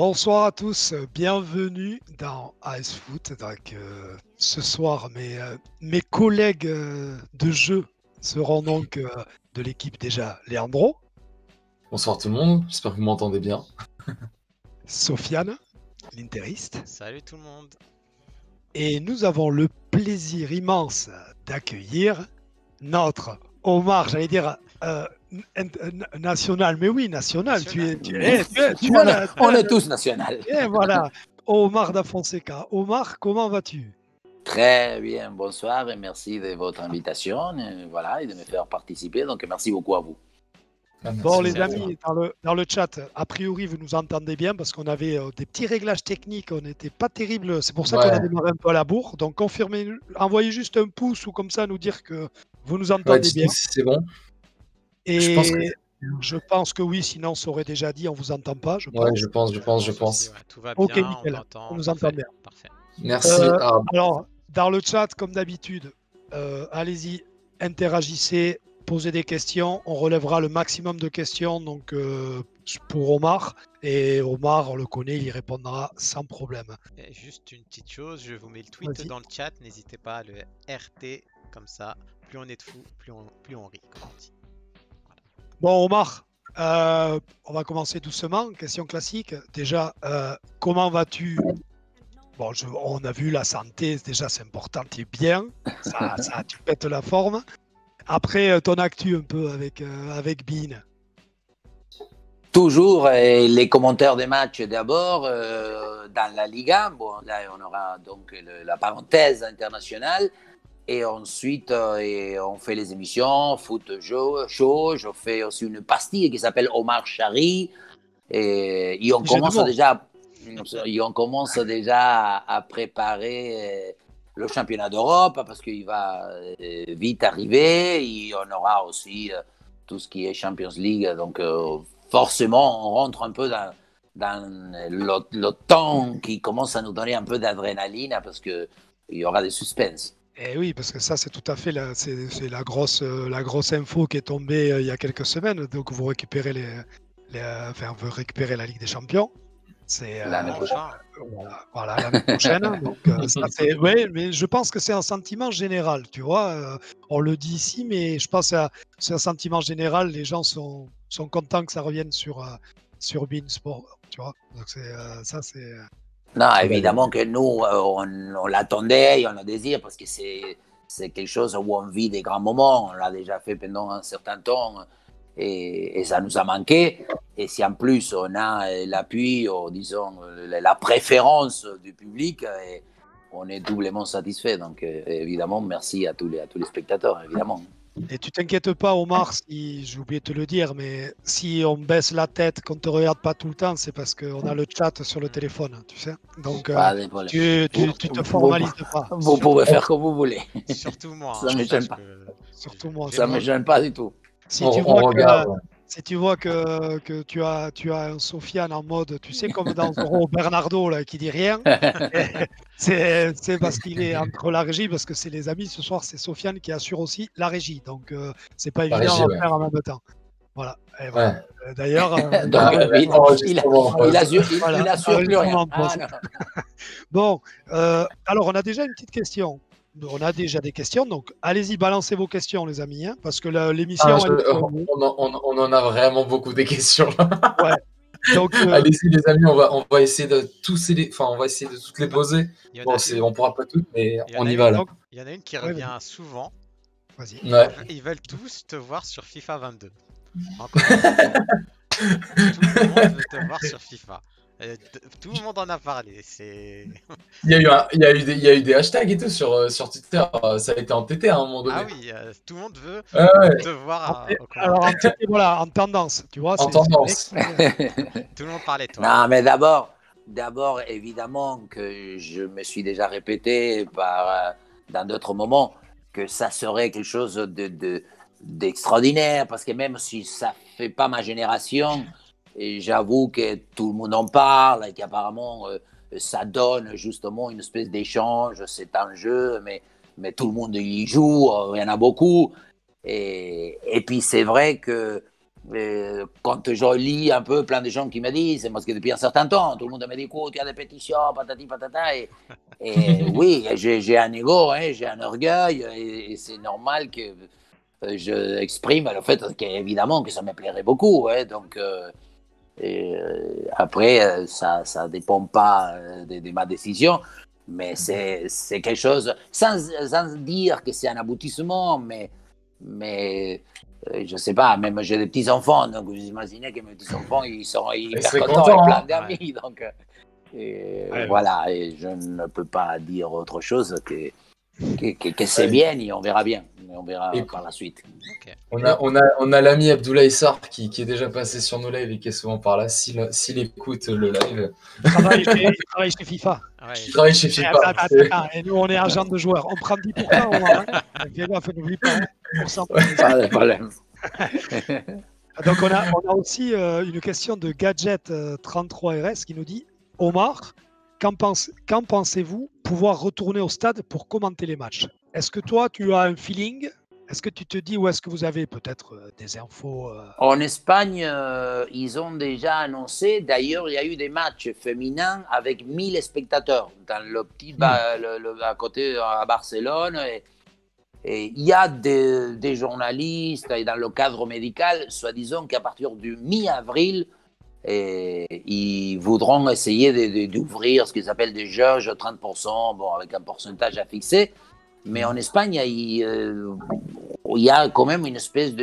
Bonsoir à tous, bienvenue dans AS Foot. Donc, ce soir, mes collègues de jeu seront donc de l'équipe déjà Leandro, Bonsoir tout le monde, j'espère que vous m'entendez bien. Sofiane, l'interiste, Salut tout le monde. et nous avons le plaisir immense d'accueillir notre Omar, j'allais dire national, mais oui, national. On est tous national. Et voilà, Omar da Fonseca. Omar, comment vas-tu? Très bien, bonsoir et merci de votre invitation et de me faire participer. Donc, merci beaucoup à vous. Bon, les amis, dans le chat, a priori, vous nous entendez bien parce qu'on avait des petits réglages techniques, on n'était pas terrible. C'est pour ça qu'on a démarré un peu à la bourre. Donc, confirmez, envoyez juste un pouce ou comme ça, nous dire que vous nous entendez bien. Si c'est bon. Et je pense que oui, sinon, ça aurait déjà dit, on vous entend pas. Je pense. Je pense. Ouais, tout va Ok, bien, nickel. on nous entend bien. Parfait. Merci. Alors, dans le chat, comme d'habitude, allez-y, interagissez, posez des questions. On relèvera le maximum de questions donc, pour Omar. Et Omar, on le connaît, il y répondra sans problème. Et juste une petite chose, je vous mets le tweet dans le chat. N'hésitez pas à le RT comme ça. Plus on est de fous, plus on rit, comme on dit. Voilà. Bon, Omar, on va commencer doucement. Question classique. Déjà, comment vas-tu? Bon, on a vu la santé, déjà c'est important, tu es bien, ça, tu pètes la forme. Après, ton actu un peu avec Bean. Toujours les commentaires des matchs d'abord dans la Liga. Bon, là, on aura donc la parenthèse internationale. Et ensuite, on fait les émissions, foot show. Je fais aussi une pastille qui s'appelle Omar Chari. Et on commence déjà à préparer le championnat d'Europe parce qu'il va vite arriver. Et on aura aussi tout ce qui est Champions League. Donc, forcément, on rentre un peu dans le temps qui commence à nous donner un peu d'adrénaline parce qu'il y aura des suspens. Eh oui, parce que ça, c'est tout à fait c'est la grosse info qui est tombée il y a quelques semaines. Donc, vous récupérez vous récupérez la Ligue des Champions. C'est l'année prochaine. Voilà, l'année prochaine. Donc, ouais, mais je pense que c'est un sentiment général, tu vois. On le dit ici, mais je pense que c'est un sentiment général. Les gens sont contents que ça revienne sur beIN Sport, tu vois. Donc, ça, c'est. Non, évidemment que nous, on l'attendait et on le désire parce que c'est quelque chose où on vit des grands moments. On l'a déjà fait pendant un certain temps et ça nous a manqué. Et si en plus on a l'appui, ou disons la préférence du public, on est doublement satisfait. Donc évidemment, merci à tous les spectateurs, évidemment. Et tu t'inquiètes pas, Omar, si j'ai oublié de te le dire, mais si on baisse la tête, qu'on ne te regarde pas tout le temps, c'est parce qu'on a le chat sur le téléphone, tu sais. Donc, tu te formalises pas. Vous pouvez faire comme vous voulez. Surtout moi. Ça ne me gêne pas. Surtout moi. Ça ne me gêne pas du tout. Si tu vois que tu as un Sofiane en mode, tu sais, comme dans Bernardo là, qui dit rien, c'est parce qu'il est entre la régie, parce que c'est les amis ce soir, c'est Sofiane qui assure aussi la régie. Donc, c'est pas évident à faire en même temps. Voilà. Et voilà. Ouais. D'ailleurs, il assure plus rien. Bon, alors on a déjà une petite question. On a déjà des questions, donc allez-y, balancez vos questions, les amis, hein, parce que l'émission. On en a vraiment beaucoup des questions. Ouais. Donc, allez-y, les amis, on va essayer de toutes les poser. Bon, on pourra pas toutes, mais on y va là. Il y en a une qui revient souvent. Vas-y. Ouais. Ils veulent tous te voir sur FIFA 22. Encore tout le monde veut te voir sur FIFA. Tout le monde en a parlé. Il y a eu des hashtags et tout sur Twitter. Ça a été entêté à un moment donné. Ah oui, tout le monde veut te voir. Alors, en tendance, tu vois. En tendance. Tout le monde parlait de toi. Non, mais d'abord, évidemment que je me suis déjà répété dans d'autres moments que ça serait quelque chose d'extraordinaire parce que même si ça fait pas ma génération. Et j'avoue que tout le monde en parle et qu'apparemment ça donne justement une espèce d'échange, c'est un jeu, mais tout le monde y joue, il y en a beaucoup. Et puis c'est vrai que quand je lis un peu plein de gens qui me disent, parce que depuis un certain temps, tout le monde me dit, écoute, il y a des pétitions, patati patata, et oui, j'ai un ego, hein, j'ai un orgueil, et c'est normal que je exprime le fait qu'évidemment que ça me plairait beaucoup, hein, donc après ça dépend pas de ma décision, mais c'est quelque chose sans dire que c'est un aboutissement, mais je sais pas, même j'ai des petits enfants, donc vous imaginez que mes petits enfants ils seront hyper contents avec plein d'amis, donc voilà, et je ne peux pas dire autre chose que c'est bien, et on verra bien. On verra par la suite. Okay. On a l'ami Abdoulaye Sarr qui est déjà passé sur nos lives et qui est souvent par là. S'il écoute le live. Il travaille chez FIFA. Il travaille chez FIFA. Attends. Et nous, on est agent de joueurs. On prend 10%. N'oublie pas. Pas de problème. Donc, on a aussi une question de Gadget33RS qui nous dit Omar, qu'en pensez-vous pouvoir retourner au stade pour commenter les matchs? Est-ce que toi, tu as un feeling? Est-ce que tu te dis, ou est-ce que vous avez peut-être des infos En Espagne, ils ont déjà annoncé, d'ailleurs, il y a eu des matchs féminins avec 1000 spectateurs dans le petit à côté à Barcelone. Et il y a des journalistes, et dans le cadre médical, soi-disant qu'à partir du mi-avril, ils voudront essayer d'ouvrir ce qu'ils appellent des jauges 30%, bon, avec un pourcentage à fixer. Mais en Espagne, il y a quand même une espèce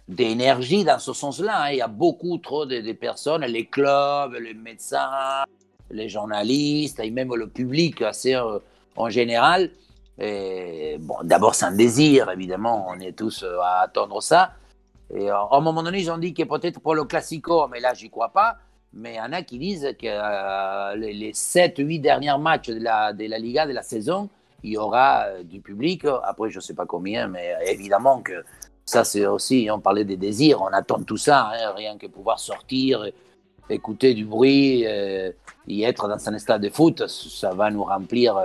d'énergie dans ce sens-là. Hein. Il y a beaucoup trop de personnes, les clubs, les médecins, les journalistes, et même le public assez en général. Et, bon, d'abord, c'est un désir, évidemment, on est tous à attendre ça. Et à un moment donné, ils ont dit que peut-être pour le Classico, mais là, j'y crois pas. Mais il y en a qui disent que les 7-8 derniers matchs de la Liga, de la saison, il y aura du public. Après, je ne sais pas combien, mais évidemment que ça, c'est aussi, on parlait des désirs, on attend tout ça, hein, rien que pouvoir sortir, écouter du bruit et être dans un stade de foot, ça va nous remplir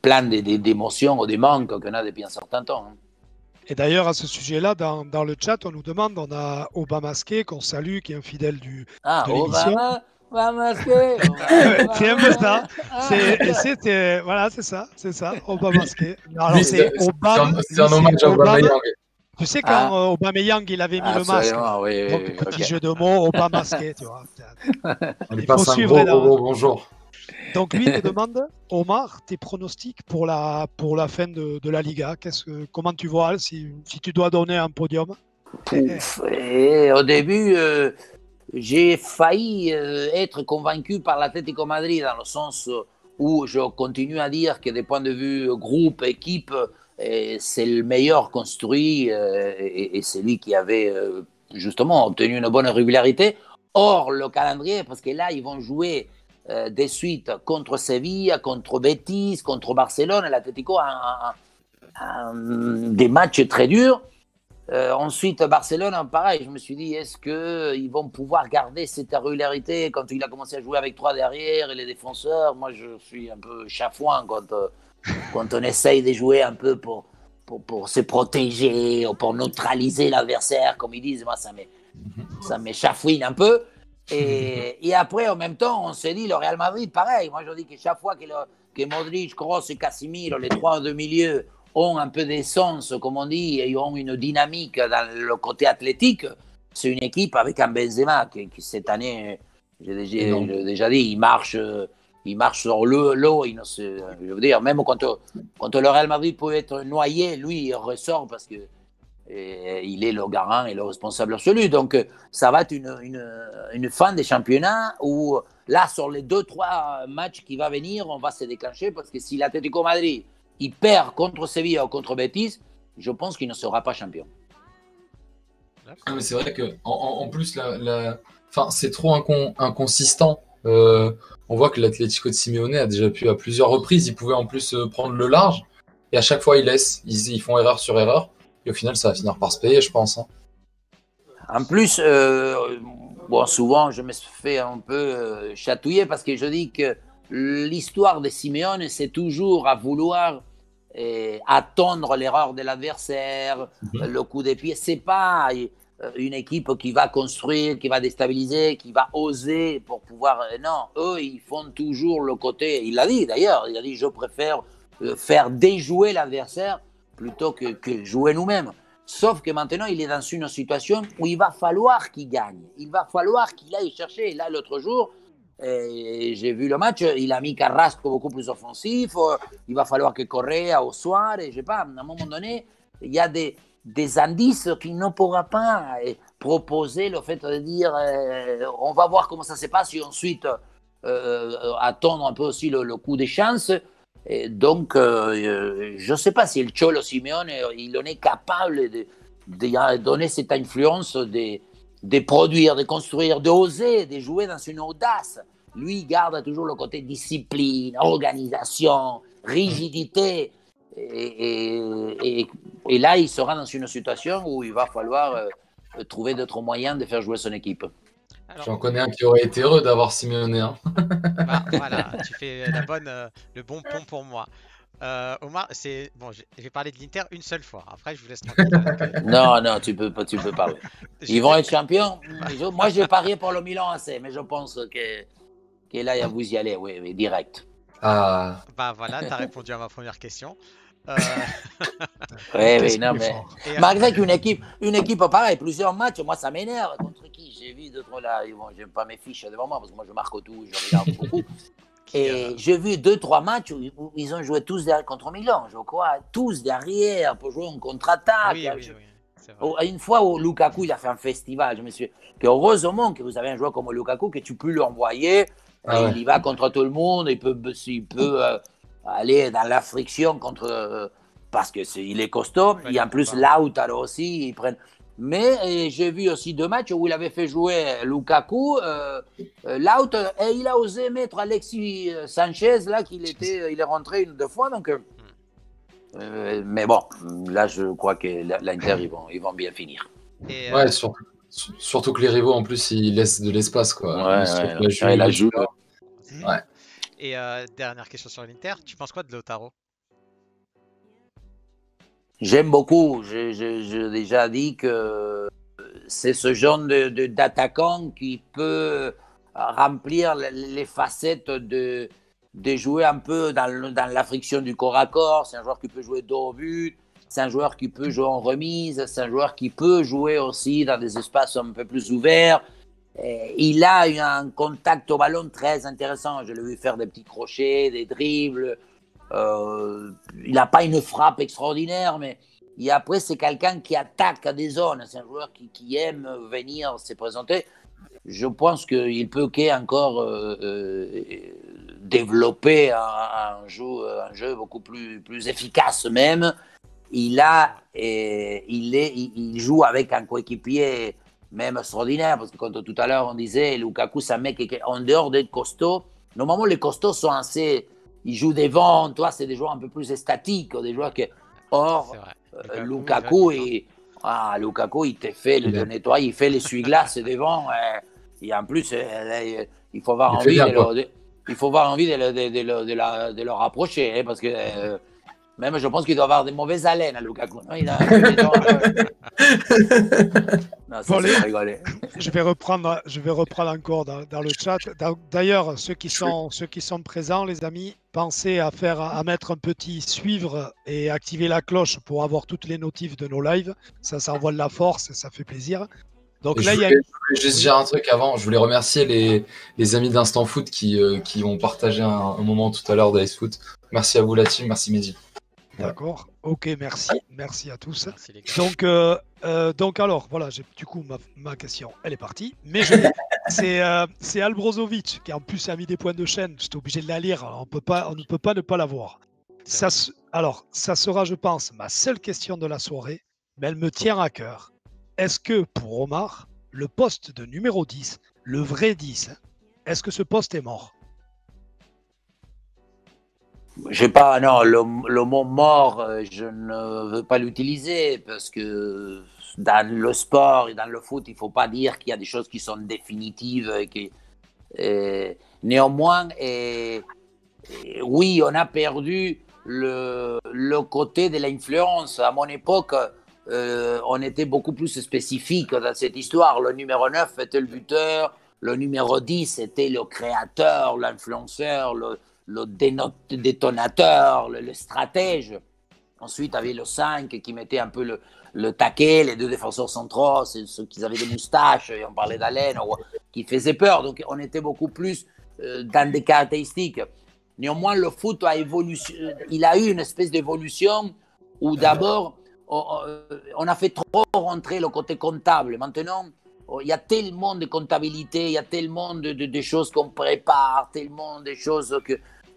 plein d'émotions ou de manques qu'on a depuis un certain temps. Hein. Et d'ailleurs, à ce sujet-là, dans le chat, on nous demande, on a Obama Masqué, qu'on salue, qui est un fidèle de l'émission. C'est un peu ça. Voilà, c'est ça. Obama Masqué. Alors, c'est un hommage à Aubameyang. Tu sais, quand Aubameyang, il avait mis le masque, donc petit jeu de mots, Obama Masqué, tu vois. On lui passe un gros bonjour. Donc lui te demande, Omar, tes pronostics pour la fin de la Liga. Comment tu vois si tu dois donner un podium? Au début, j'ai failli être convaincu par l'Atlético Madrid dans le sens où je continue à dire que des points de vue groupe, équipe, c'est le meilleur construit et c'est lui qui avait justement obtenu une bonne régularité. Or, le calendrier, parce que là, ils vont jouer des suites contre Séville, contre Betis, contre Barcelone. L'Atlético a des matchs très durs. Ensuite, Barcelone, pareil, je me suis dit, est-ce qu'ils vont pouvoir garder cette régularité quand il a commencé à jouer avec 3 derrière et les défenseurs? Moi, je suis un peu chafouin quand on essaye de jouer un peu pour se protéger ou pour neutraliser l'adversaire, comme ils disent. Moi, ça m'échafouine un peu. Et après, en même temps, on s'est dit, le Real Madrid, pareil. Moi, je dis que chaque fois que Modric, Kroos et Casemiro, les 3 de milieu, ont un peu d'essence, comme on dit, et ont une dynamique dans le côté athlétique, c'est une équipe avec un Benzema qui cette année, j'ai déjà dit, il marche sur l'eau. Je veux dire, même quand le Real Madrid peut être noyé, lui, il ressort parce que il est le garant et le responsable absolu. Donc, ça va être une fin des championnats où, là, sur les 2-3 matchs qui vont venir, on va se déclencher parce que si l'Atlético Madrid il perd contre Séville ou contre Betis, je pense qu'il ne sera pas champion. Ah, mais c'est vrai qu'en plus, c'est trop inconsistant. On voit que l'Atlético de Simeone a déjà pu à plusieurs reprises, ils pouvaient en plus prendre le large, et à chaque fois ils font erreur sur erreur, et au final ça va finir par se payer, je pense. Hein. En plus, souvent je me fais un peu chatouiller parce que je dis que l'histoire de Simeone, c'est toujours à vouloir attendre l'erreur de l'adversaire, le coup de pied. C'est pas une équipe qui va construire, qui va déstabiliser, qui va oser pour pouvoir... Non, eux, ils font toujours le côté... Il l'a dit d'ailleurs, il a dit je préfère faire déjouer l'adversaire plutôt que jouer nous-mêmes. Sauf que maintenant, il est dans une situation où il va falloir qu'il gagne. Il va falloir qu'il aille chercher. Et là, l'autre jour, j'ai vu le match, il a mis Carrasco beaucoup plus offensif. Il va falloir que Correa au soir. Et je sais pas, à un moment donné, il y a des indices qu'il ne pourra pas proposer. Le fait de dire, on va voir comment ça se passe. Et ensuite, attendre un peu aussi le coup des chances. Et donc, je ne sais pas si le Cholo Simeone, il en est capable de donner cette influence, de produire, de construire, d'oser, de jouer dans une audace. Lui, il garde toujours le côté discipline, organisation, rigidité. Et là, il sera dans une situation où il va falloir trouver d'autres moyens de faire jouer son équipe. J'en connais un qui aurait été heureux d'avoir Simeone. Hein. Bah, voilà, tu fais le bon pont pour moi. Omar, bon, je vais parler de l'Inter une seule fois. Après, je vous laisse tranquille. Non, tu peux pas. Ils vont être champions. Moi, je vais parier pour le Milan AC, mais je pense que là, vous y allez, oui, direct. Bah voilà, tu as répondu à ma première question. Oui, non, mais malgré qu'une équipe pareille, plusieurs matchs, moi ça m'énerve. Contre qui j'ai vu d'autres là, j'aime pas mes fiches devant moi parce que moi je marque tout, je regarde beaucoup. Et j'ai vu 2-3 matchs où ils ont joué tous derrière contre Milan, je crois, tous derrière pour jouer en contre-attaque. Oui, c'est vrai. Une fois où Lukaku il a fait un festival, je me suis que heureusement que vous avez un joueur comme Lukaku que tu peux lui envoyer, il y va contre tout le monde, il peut aller dans la friction contre parce que il est costaud. Ouais, et en plus Lautaro aussi ils prennent. Mais j'ai vu aussi 2 matchs où il avait fait jouer Lukaku, Lautaro, et il a osé mettre Alexis Sanchez là il est rentré 2 fois donc. Mais bon, là je crois que l'Inter ils vont bien finir. Ouais, surtout que les rivaux en plus ils laissent de l'espace quoi. La joue. Ouais. Et dernière question sur l'Inter, tu penses quoi de Lautaro? J'aime beaucoup. J'ai déjà dit que c'est ce genre d'attaquant qui peut remplir les facettes de jouer un peu dans la friction du corps à corps. C'est un joueur qui peut jouer dos au but. C'est un joueur qui peut jouer en remise. C'est un joueur qui peut jouer aussi dans des espaces un peu plus ouverts. Il a un contact au ballon très intéressant. Je l'ai vu faire des petits crochets, des dribbles. Il n'a pas une frappe extraordinaire, mais après, c'est quelqu'un qui attaque à des zones. C'est un joueur qui aime venir se présenter. Je pense qu'il peut encore développer un jeu beaucoup plus efficace même. Il joue avec un coéquipier même extraordinaire, parce que quand tout à l'heure on disait Lukaku, c'est un mec qui, en dehors d'être costaud, normalement les costauds sont assez, ils jouent devant, toi c'est des joueurs un peu plus statiques, des joueurs que, or Lukaku il te fait le nettoyer, il fait l'essuie-glace devant, et en plus il faut avoir envie de le rapprocher, parce que même je pense qu'il doit avoir des mauvaises haleines à Lukaku. Non, non, ça, je vais reprendre encore dans le chat. D'ailleurs, ceux qui sont présents, les amis, pensez à mettre un petit suivre et activer la cloche pour avoir toutes les notifs de nos lives. Ça envoie de la force et ça fait plaisir. Donc là, je voulais juste dire un truc avant. Je voulais remercier les amis d'Instant Foot qui ont partagé un moment tout à l'heure d'Ice Foot. Merci à vous la team, merci Mehdi. D'accord, ok, merci à tous. Merci, donc alors, voilà, du coup, ma question, elle est partie. Mais c'est Albrozovic qui en plus a mis des points de chaîne. J'étais obligé de la lire, on ne peut pas ne pas la voir. Alors, ça sera, je pense, ma seule question de la soirée, mais elle me tient à cœur. Est-ce que, pour Omar, le poste de numéro 10, le vrai 10, est-ce que ce poste est mort? Le mot mort, je ne veux pas l'utiliser parce que dans le sport et dans le foot, il ne faut pas dire qu'il y a des choses qui sont définitives. Néanmoins, oui, on a perdu le côté de l'influence. À mon époque, on était beaucoup plus spécifique dans cette histoire. Le numéro 9 était le buteur, le numéro 10 était le créateur, l'influenceur, le détonateur, le stratège. Ensuite, il y avait le 5 qui mettait un peu le taquet, les deux défenseurs centraux, c'est ceux qui avaient des moustaches, et on parlait d'haleine, qui faisaient peur. Donc, on était beaucoup plus dans des caractéristiques. Néanmoins, le foot il a eu une espèce d'évolution où d'abord, on a fait trop rentrer le côté comptable. Maintenant, il y a tellement de comptabilité, il y a tellement de choses qu'on prépare, tellement de choses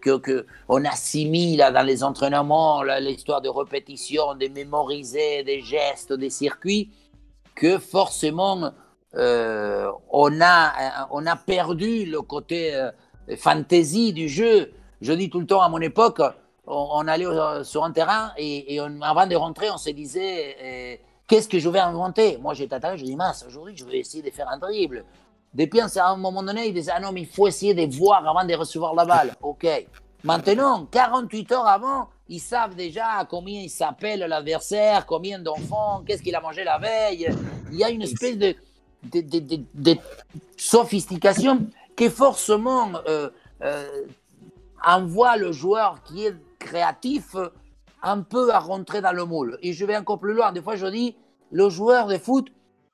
qu'on assimile dans les entraînements, l'histoire de répétition, de mémoriser des gestes, des circuits, que forcément, on a perdu le côté fantaisie du jeu. Je dis tout le temps, à mon époque, on allait sur un terrain et avant de rentrer, on se disait qu'est-ce que je vais inventer. Moi, j'étais attaquant, je dis mince, aujourd'hui, je vais essayer de faire un dribble. Depuis, à un moment donné, ils disaient ah non, mais il faut essayer de voir avant de recevoir la balle. Ok. Maintenant, 48 heures avant, ils savent déjà combien il s'appelle l'adversaire, combien d'enfants, qu'est-ce qu'il a mangé la veille. Il y a une espèce de sophistication qui forcément envoie le joueur qui est créatif un peu à rentrer dans le moule. Et je vais encore plus loin. Des fois, je dis, le joueur de foot,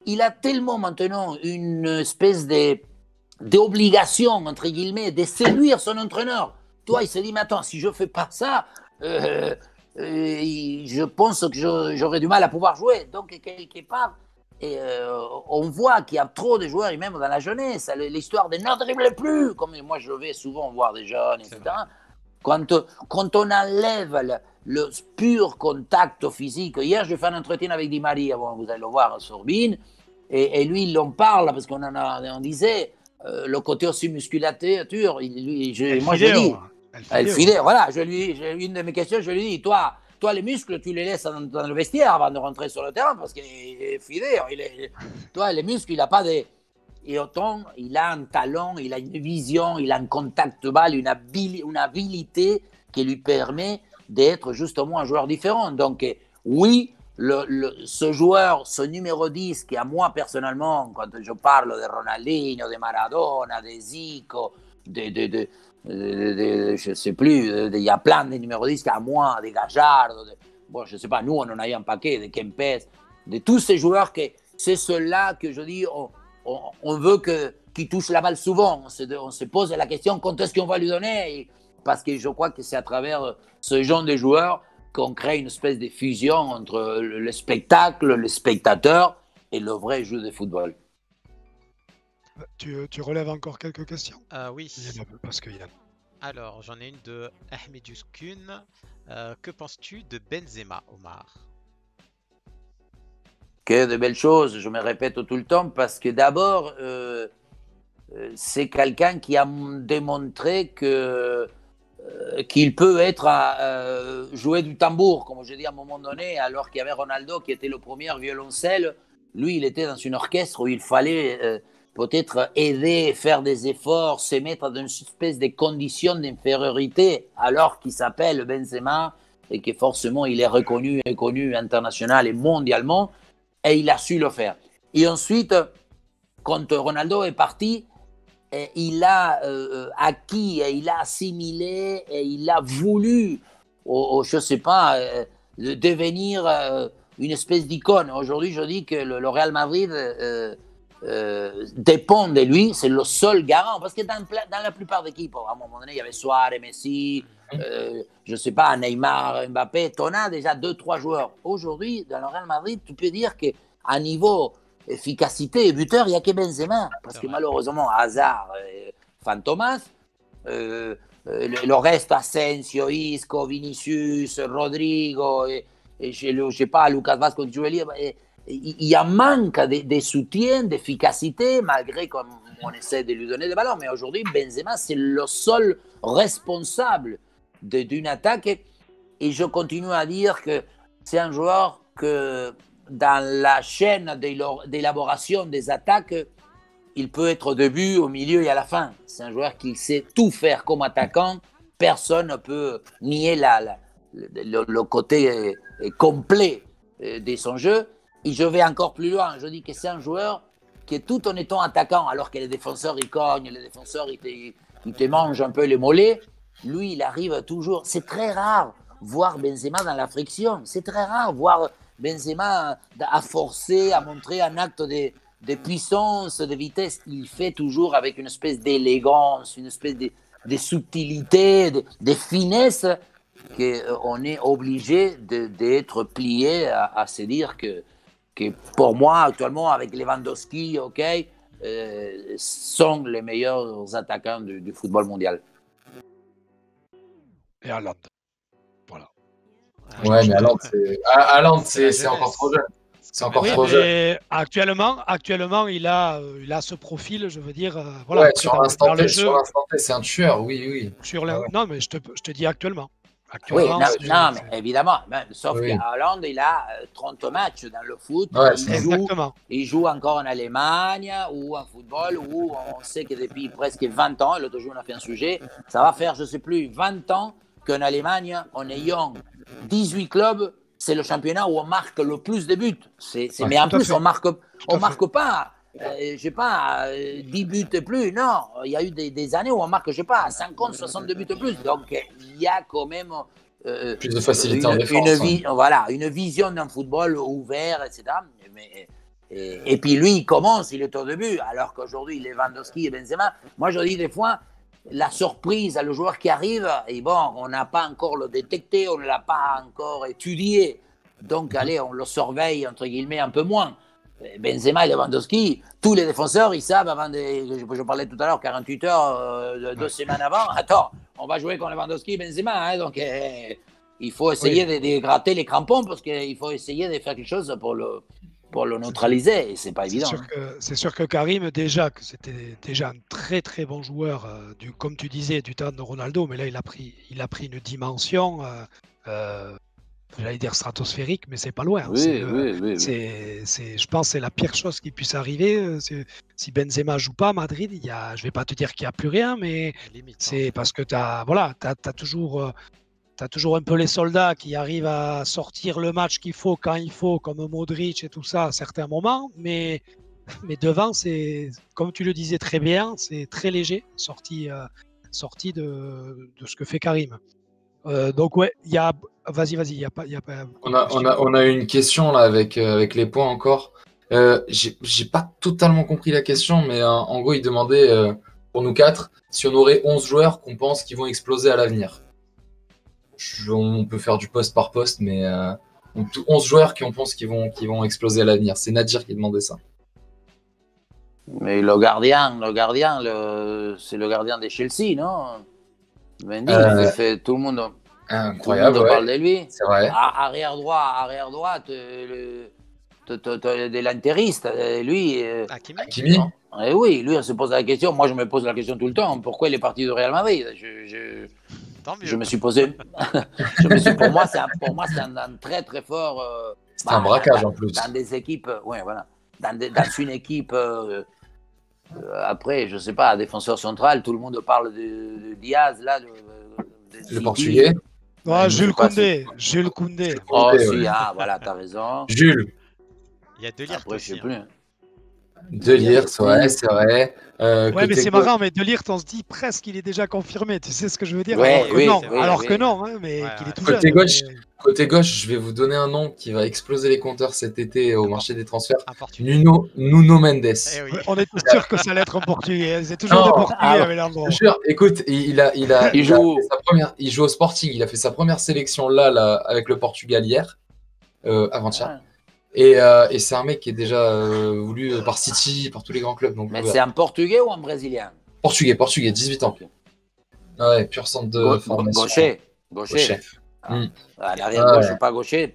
il a tellement maintenant une espèce d'obligation, entre guillemets, de séduire son entraîneur. Toi, il se dit, mais attends, si je ne fais pas ça, je pense que j'aurais du mal à pouvoir jouer. Donc, quelque part, on voit qu'il y a trop de joueurs, et même dans la jeunesse, l'histoire de ne dribble plus, comme moi je vais souvent voir des jeunes, etc. Quand on enlève le pur contact physique, hier je fais un entretien avec Di Maria, bon, vous allez le voir sur BeIN, et lui il en parle parce on disait le côté aussi musculature, moi je dis, elle fidèle, voilà, une de mes questions, je lui dis, toi les muscles, tu les laisses dans le vestiaire avant de rentrer sur le terrain parce qu'il est fidèle. Toi, les muscles, il n'a pas de... Et autant, il a un talent, il a une vision, il a un contact balle, une habilité qui lui permet d'être justement un joueur différent. Donc, oui, ce joueur, ce numéro 10, qui à moi, personnellement, quand je parle de Ronaldinho, de Maradona, de Zico, je ne sais plus, il y a plein de numéros 10 à moi, des Gallardo, bon, je ne sais pas, nous on en a eu un paquet, de Kempes, de tous ces joueurs, c'est ceux-là que je dis, on veut qu'ils touchent la balle souvent, on se pose la question quand est-ce qu'on va lui donner, parce que je crois que c'est à travers ce genre de joueurs qu'on crée une espèce de fusion entre le spectacle, le spectateur et le vrai jeu de football. Tu relèves encore quelques questions? Oui. Parce qu'il y a... Alors, j'en ai une de Ahmed Yuskun. Que penses-tu de Benzema, Omar? Que de belles choses, je me répète tout le temps, parce que d'abord, c'est quelqu'un qui a démontré qu'il peut jouer du tambour, comme je dis à un moment donné, alors qu'il y avait Ronaldo qui était le premier violoncelle. Lui, il était dans une orchestre où il fallait... peut-être aider, faire des efforts, se mettre dans une espèce de conditions d'infériorité, alors qu'il s'appelle Benzema et que forcément il est reconnu international et mondialement, et il a su le faire. Et ensuite, quand Ronaldo est parti, il a acquis, et il a assimilé, et il a voulu, je ne sais pas, devenir une espèce d'icône. Aujourd'hui, je dis que le Real Madrid... dépend de lui, c'est le seul garant, parce que dans la plupart des équipes, à un moment donné, il y avait Suarez, Messi, je ne sais pas, Neymar, Mbappé, tu en as déjà 2-3 joueurs. Aujourd'hui, dans le Real Madrid, tu peux dire qu'à niveau efficacité et buteur, il n'y a que Benzema, parce que malheureusement, Hazard, Fantomas, le reste, Asensio, Isco, Vinicius, Rodrigo, et je ne sais pas, Lucas Vazquez, tu veux dire, il y a un manque de soutien, d'efficacité, malgré qu'on essaie de lui donner des ballons. Mais aujourd'hui, Benzema, c'est le seul responsable d'une attaque. Et je continue à dire que c'est un joueur que dans la chaîne d'élaboration des attaques, il peut être au début, au milieu et à la fin. C'est un joueur qui sait tout faire comme attaquant. Personne ne peut nier le côté complet de son jeu. Et je vais encore plus loin. Je dis que c'est un joueur qui, tout en étant attaquant, alors que les défenseurs, ils cognent, les défenseurs, ils te mangent un peu les mollets, lui, il arrive toujours. C'est très rare voir Benzema dans la friction. C'est très rare voir Benzema à forcer, à montrer un acte de puissance, de vitesse. Il fait toujours avec une espèce d'élégance, une espèce de subtilité, de finesse, qu'on est obligé d'être plié à se dire que pour moi, actuellement, avec Lewandowski, sont les meilleurs attaquants du football mondial. Et Haaland. Voilà. Ouais, mais Haaland, c'est encore trop jeune. C'est encore trop jeune. Actuellement, il a ce profil, je veux dire. Voilà, ouais, sur l'instant T, c'est un tueur, oui. Non, mais je te dis actuellement. Oui, non, mais évidemment. Sauf qu'à Hollande, il a 30 matchs dans le foot. Ouais, il joue encore en Allemagne ou en football où on sait que depuis presque 20 ans, l'autre jour on a fait un sujet, ça va faire, je ne sais plus, 20 ans qu'en Allemagne, en ayant 18 clubs, c'est le championnat où on marque le plus de buts. Mais en plus, on marque pas. Je sais pas, 10 buts et plus, non, il y a eu des années où on marque, je sais pas, 50, 62 buts et plus, donc il y a quand même plus de facilité en défense. Voilà, une vision d'un football ouvert, etc. Et puis lui, il commence, il est au début, alors qu'aujourd'hui, Lewandowski et Benzema, moi je dis des fois, la surprise à le joueur qui arrive, et bon, on n'a pas encore le détecté, on ne l'a pas encore étudié, donc allez, on le surveille, entre guillemets, un peu moins. Benzema et Lewandowski, tous les défenseurs, ils savent, je parlais tout à l'heure, 48 heures, 2 semaines avant, attends, on va jouer contre Lewandowski et Benzema, donc il faut essayer de gratter les crampons, parce qu'il faut essayer de faire quelque chose pour le neutraliser, et c'est pas évident. C'est sûr que Karim, déjà, que c'était déjà un très très bon joueur, comme tu disais, du temps de Ronaldo, mais là il a pris une dimension, j'allais dire stratosphérique, mais c'est pas loin. Oui. Je pense que c'est la pire chose qui puisse arriver. Si Benzema joue pas à Madrid, je vais pas te dire qu'il n'y a plus rien, mais c'est parce que tu as toujours un peu les soldats qui arrivent à sortir le match qu'il faut quand il faut, comme Modric et tout ça à certains moments, mais devant, c'est, comme tu le disais très bien, c'est très léger, sorti de ce que fait Karim. Donc ouais, il y a. Vas-y, y a pas. On a une question là avec les points encore. J'ai pas totalement compris la question, mais en gros, il demandait pour nous 4 si on aurait 11 joueurs qu'on pense qui vont exploser à l'avenir. On peut faire du poste par poste, mais 11 joueurs qu'on pense qui vont exploser à l'avenir. C'est Nadir qui demandait ça. Mais le gardien, c'est le gardien de Chelsea, non? Mendy, tout le monde. Incroyable, tout le monde parle de lui. C'est vrai. Arrière droite, de l'intériste, lui. Hakimi. Oui, lui, on se pose la question. Moi, je me pose la question tout le temps. Pourquoi il est parti du Real Madrid? Je me suis posé. Pour moi, c'est un très très fort. C'est un braquage en plus. Dans des équipes, ouais, voilà. Dans une équipe. Après, je sais pas, défenseur central, tout le monde parle de Diaz là. Le Portugais. Jules Koundé. Jules Koundé. Oh, si, voilà, t'as raison. Jules. Il y a De Ligt après, aussi. Je sais plus. De Ligt, ouais, c'est vrai. Ouais, mais c'est marrant, mais De Ligt, on se dit presque qu'il est déjà confirmé. Tu sais ce que je veux dire? Ouais, alors que non, hein, mais qu'il est tout jeune. Côté gauche, je vais vous donner un nom qui va exploser les compteurs cet été au marché des transferts. Nuno Mendes. Oui. On était sûr que ça allait être un Portugais. C'est toujours des Portugais avec l'endroit. Écoute, il joue au Sporting. Il a fait sa première sélection là avec le Portugal hier, avant-hier. Et c'est un mec qui est déjà voulu par City, par tous les grands clubs. Donc, mais c'est un Portugais ou un Brésilien? Portugais, 18 ans. Ouais, pur centre de formation. Gaucher. L'arrière gauche, pas gaucher,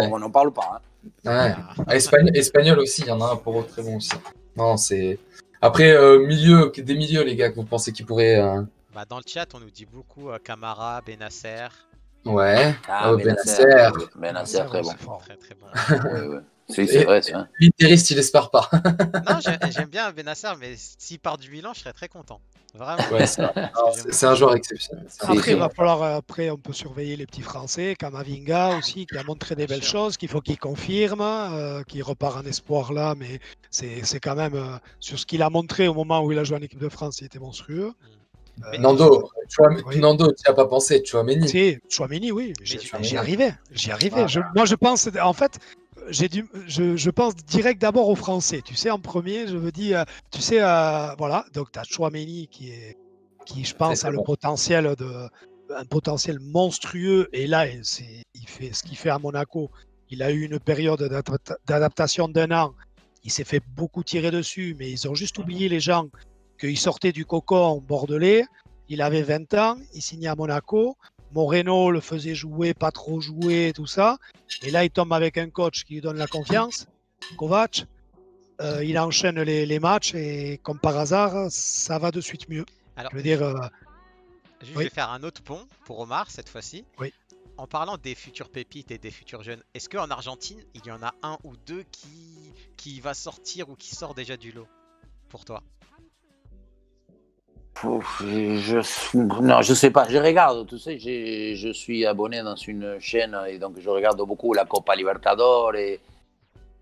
on n'en parle pas. Hein. Ouais. Espagnol aussi, il y en a un pour eux très bon aussi. Non, c'est. Après, des milieux, les gars, que vous pensez qu'ils pourraient. Dans le chat, on nous dit beaucoup Camara, Benasser. Ouais. Ah, Oh, Benacer. Benacer. Benacer, très bon. Très très bon. Oui. C'est vrai, ça. L'Interiste, il espère pas. Non, j'aime bien Benacer, mais s'il part du Milan, je serais très content. Vraiment. Ouais, c'est un joueur exceptionnel. Après, il va falloir, après, on peut surveiller les petits Français, Kamavinga aussi, qui a montré des belles choses, qu'il faut qu'il confirme, qu'il repart en espoir là, mais c'est quand même, sur ce qu'il a montré au moment où il a joué en équipe de France, il était monstrueux. Nando, oui. Nando, tu n'y as pas pensé, Tchouaméni. Si, Tchouaméni, oui, j'y arrivais. Voilà. Moi, je pense, en fait, je pense direct d'abord aux Français. Tu sais, en premier, je me dis, tu sais, voilà, donc tu as Tchouaméni qui, je pense, a le potentiel un potentiel monstrueux. Et là, il fait ce qu'il fait à Monaco. Il a eu une période d'adaptation d'1 an. Il s'est fait beaucoup tirer dessus, mais ils ont juste oublié les gens qu'il sortait du cocon bordelais. Il avait 20 ans, il signait à Monaco. Moreno le faisait jouer, pas trop jouer, tout ça. Et là, il tombe avec un coach qui lui donne la confiance, Kovac. Il enchaîne les matchs et comme par hasard, ça va de suite mieux. Alors, je veux dire, je vais faire un autre pont pour Omar cette fois-ci. Oui. En parlant des futurs pépites et des futurs jeunes, est-ce qu'en Argentine, il y en a un ou deux qui va sortir ou qui sort déjà du lot pour toi? Non, je sais pas. Je regarde, tu sais, je suis abonné dans une chaîne et donc je regarde beaucoup la Copa Libertadores et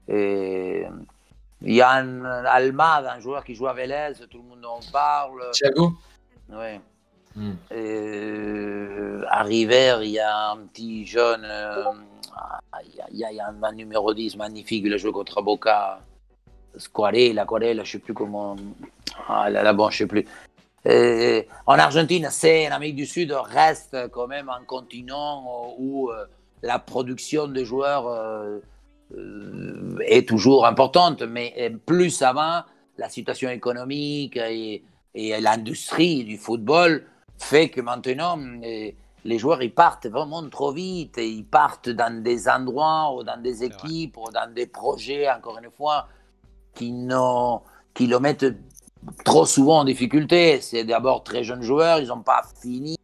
il y a Almada, un joueur qui joue à Vélez, tout le monde en parle. Thiago. Ouais. À River, il y a un petit jeune, il y a un numéro 10 magnifique, il a joué contre Boca, Squarella, je sais plus comment. Ah là, bon, je sais plus. En Argentine, en Amérique du Sud, reste quand même un continent où la production de joueurs est toujours importante, mais plus avant, la situation économique et l'industrie du football fait que maintenant, les joueurs ils partent vraiment trop vite et ils partent dans des endroits ou dans des équipes ou dans des projets, encore une fois, qui le mettent trop souvent en difficulté. C'est d'abord très jeunes joueurs, ils n'ont pas fini,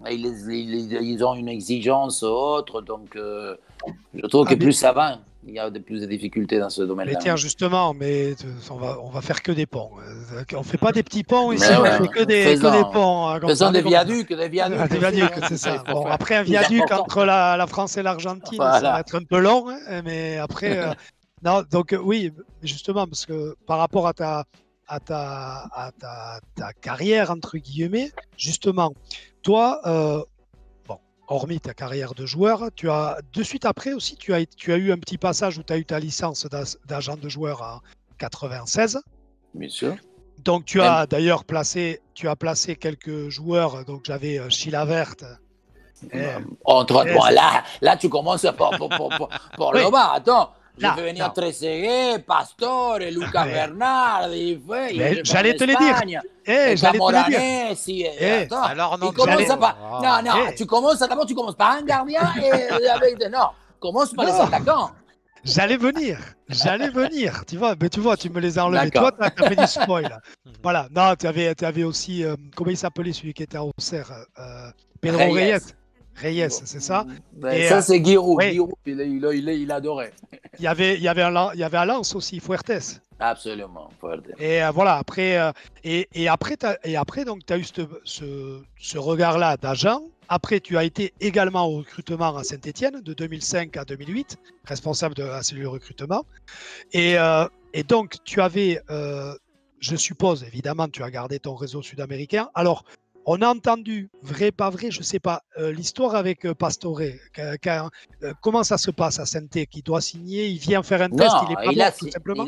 ils ont une exigence autre, donc je trouve que plus ça va, il y a plus de difficultés dans ce domaine-là. Mais tiens, justement, mais on va faire que des ponts. On ne fait pas des petits ponts ici, on fait que des ponts. Faisons des viaducs, des viaducs, c'est ça. Bon, après, un viaduc entre la France et l'Argentine, ça va être un peu long, mais après... non, donc oui, justement, parce que par rapport à ta carrière, entre guillemets, justement, toi, hormis ta carrière de joueur, tu as de suite après aussi, tu as eu un petit passage où tu as eu ta licence d'agent de joueur en 96. Bien sûr. Donc tu as d'ailleurs placé quelques joueurs, donc j'avais Chilavert. Entre bon, là tu commences pour le bas, attends. Je vais venir Trezeguet, Pastore, Luca Bernardi, j'allais te les dire. Alors non, tu commences d'abord, tu commences par un gardien et non, commence par les attaquants. J'allais venir. Tu vois, tu me les as enlevés. Toi, tu as fait du spoil. Voilà. Non, tu avais aussi, comment il s'appelait celui qui était à Auxerre, Pedro Reyes, c'est ça. Et ça, c'est Giroud. Oui. Giroud, il adorait. Il y avait à Lens aussi, Fuertes. Absolument, Fuertes. Et voilà, après, après donc, tu as eu ce regard-là d'agent. Après, tu as été également au recrutement à Saint-Étienne de 2005 à 2008, responsable de la cellule recrutement. Et donc, tu avais, je suppose, évidemment, tu as gardé ton réseau sud-américain. Alors, on a entendu, vrai, pas vrai, je ne sais pas, l'histoire avec Pastore. Comment ça se passe à Saint-Étienne? Qui doit signer, il vient faire un test, il est pas bon, tout simplement.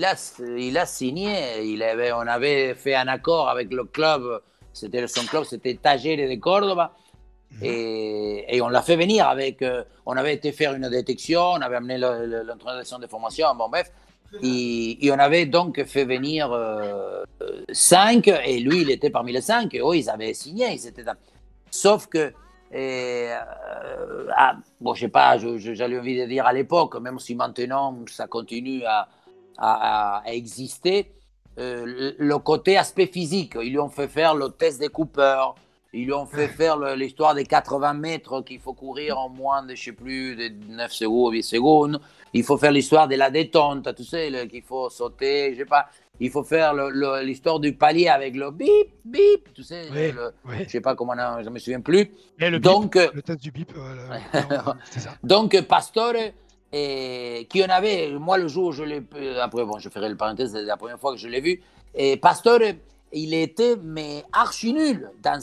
Il a signé, on avait fait un accord avec le club, son club, c'était Talleres de Córdoba. Et on l'a fait venir on avait été faire une détection, on avait amené l'entraîneur de formation, bon bref, et on avait donc fait venir 5, et lui il était parmi les 5, et eux ils avaient signé, sauf que bon, je sais pas, j'avais envie de dire à l'époque, même si maintenant ça continue à exister, le côté aspect physique, ils lui ont fait faire le test de Cooper. Ils lui ont fait faire l'histoire des 80 mètres qu'il faut courir en moins de, je sais plus, de 9 secondes, 8 secondes. Il faut faire l'histoire de la détente, tu sais, qu'il faut sauter, je sais pas. Il faut faire l'histoire du palier avec le bip, bip, tu sais, Oui, oui. je sais pas comment, je me souviens plus. Et le Donc, bip, le test du bip, c'est ça. donc Pastore, qui en avait, moi le jour où je l'ai, après bon, je ferai le parenthèse, c'est la première fois que je l'ai vu, et Pastore, il était mais archi nul dans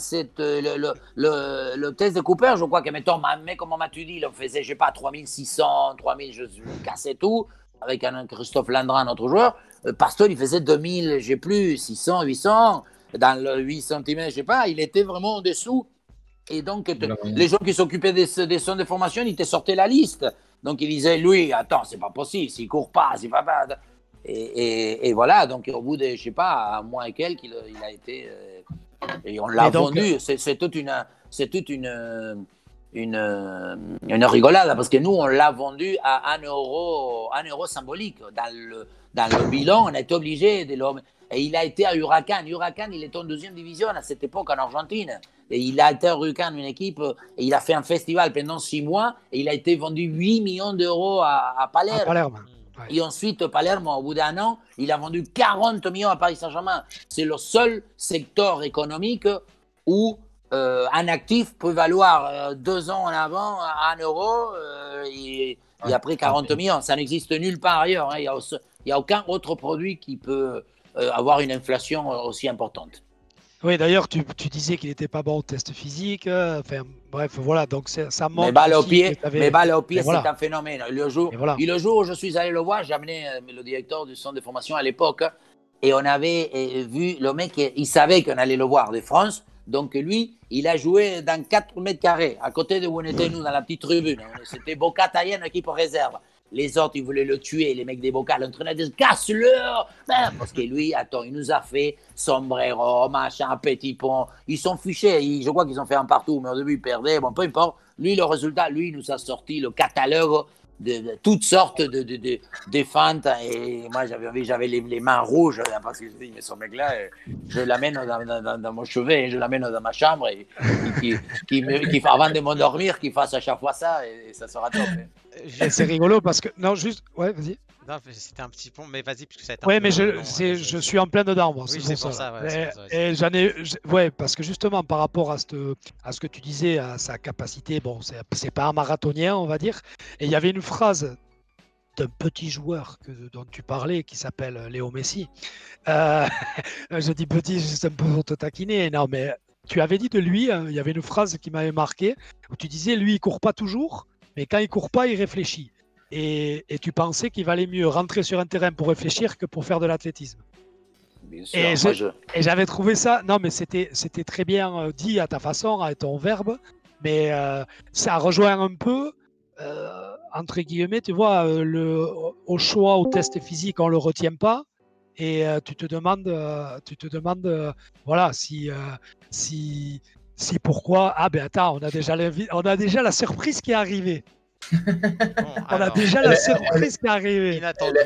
le test de Cooper. Je crois que, mettons, comment m'as-tu dit, il en faisait, je sais pas, 3600, 3000, je cassais tout, avec un Christophe Landrin, notre joueur. Pastore, il faisait 2000, j'ai plus, 600, 800, dans le 8 cm, je sais pas, il était vraiment en dessous. Et donc, les gens qui s'occupaient des centres de formation, ils te sortaient la liste. Donc, ils disaient, lui, attends, c'est pas possible, s'il court pas, c'est pas. Et voilà, donc au bout de, je sais pas, un mois et quelques, il a été. Et on l'a vendu. C'est toute une rigolade, parce que nous, on l'a vendu à 1 euro symbolique. Dans le bilan, on a été obligé de le. Et il a été à Huracan. Huracan, il était en 2e division à cette époque en Argentine. Et il a été à Huracan, une équipe, et il a fait un festival pendant 6 mois, et il a été vendu 8 millions d'euros à Palerme. À Palerme. Ouais. Et ensuite, Palerme, au bout d'1 an, il a vendu 40 millions à Paris Saint-Germain. C'est le seul secteur économique où un actif peut valoir 2 ans en avant 1 euro et après 40 millions. Ça n'existe nulle part ailleurs. Hein. Il n'y a aucun autre produit qui peut avoir une inflation aussi importante. Oui, d'ailleurs, tu disais qu'il n'était pas bon au test physique. Enfin, bref, voilà. Donc, ça montre. Mais balle au pied, c'est un phénomène. Le jour où je suis allé le voir, j'ai amené le directeur du centre de formation à l'époque et on avait vu le mec, il savait qu'on allait le voir de France. Donc, lui, il a joué dans 4 mètres carrés, à côté de où on était, nous, dans la petite tribune. C'était Boca Taïen, équipe réserve. Les autres, ils voulaient le tuer, les mecs des Boca. L'entraîneur disait, casse-le! Parce que lui, attends, il nous a fait sombrero, machin, petit pont. Ils sont fichés. Je crois qu'ils ont fait un partout, mais au début, ils perdaient. Bon, peu importe. Lui, le résultat, lui, il nous a sorti le catalogue de toutes sortes de fentes. Et moi, j'avais les mains rouges, parce que je dis, mais ce mec-là, je l'amène dans mon chevet, je l'amène dans ma chambre, et avant de m'endormir, qu'il fasse à chaque fois ça, et ça sera top. C'est rigolo parce que. Non, juste. Ouais, vas-y. Non, c'était un petit pont, mais vas-y, puisque ça a été ouais, mais je suis en plein dedans. Moi, oui, c'est pour ça. Et j'en ai. Ouais, parce que justement, par rapport à ce que tu disais, à sa capacité, bon, c'est pas un marathonien, on va dire. Et il y avait une phrase d'un petit joueur dont tu parlais qui s'appelle Léo Messi. Je dis petit, juste un peu pour te taquiner. Non, mais tu avais dit de lui, il y avait une phrase qui m'avait marqué où tu disais, lui, il court pas toujours, mais quand il court pas, il réfléchit. Et tu pensais qu'il valait mieux rentrer sur un terrain pour réfléchir que pour faire de l'athlétisme. Bien sûr, et j'avais trouvé ça, non mais c'était très bien dit à ta façon, à ton verbe, mais ça rejoint un peu, entre guillemets, tu vois, au choix, au test physique, on ne le retient pas, et tu te demandes, voilà, si pourquoi, ah ben attends, on a déjà la surprise qui est arrivée. On a déjà la surprise qui est arrivée. Inattendue.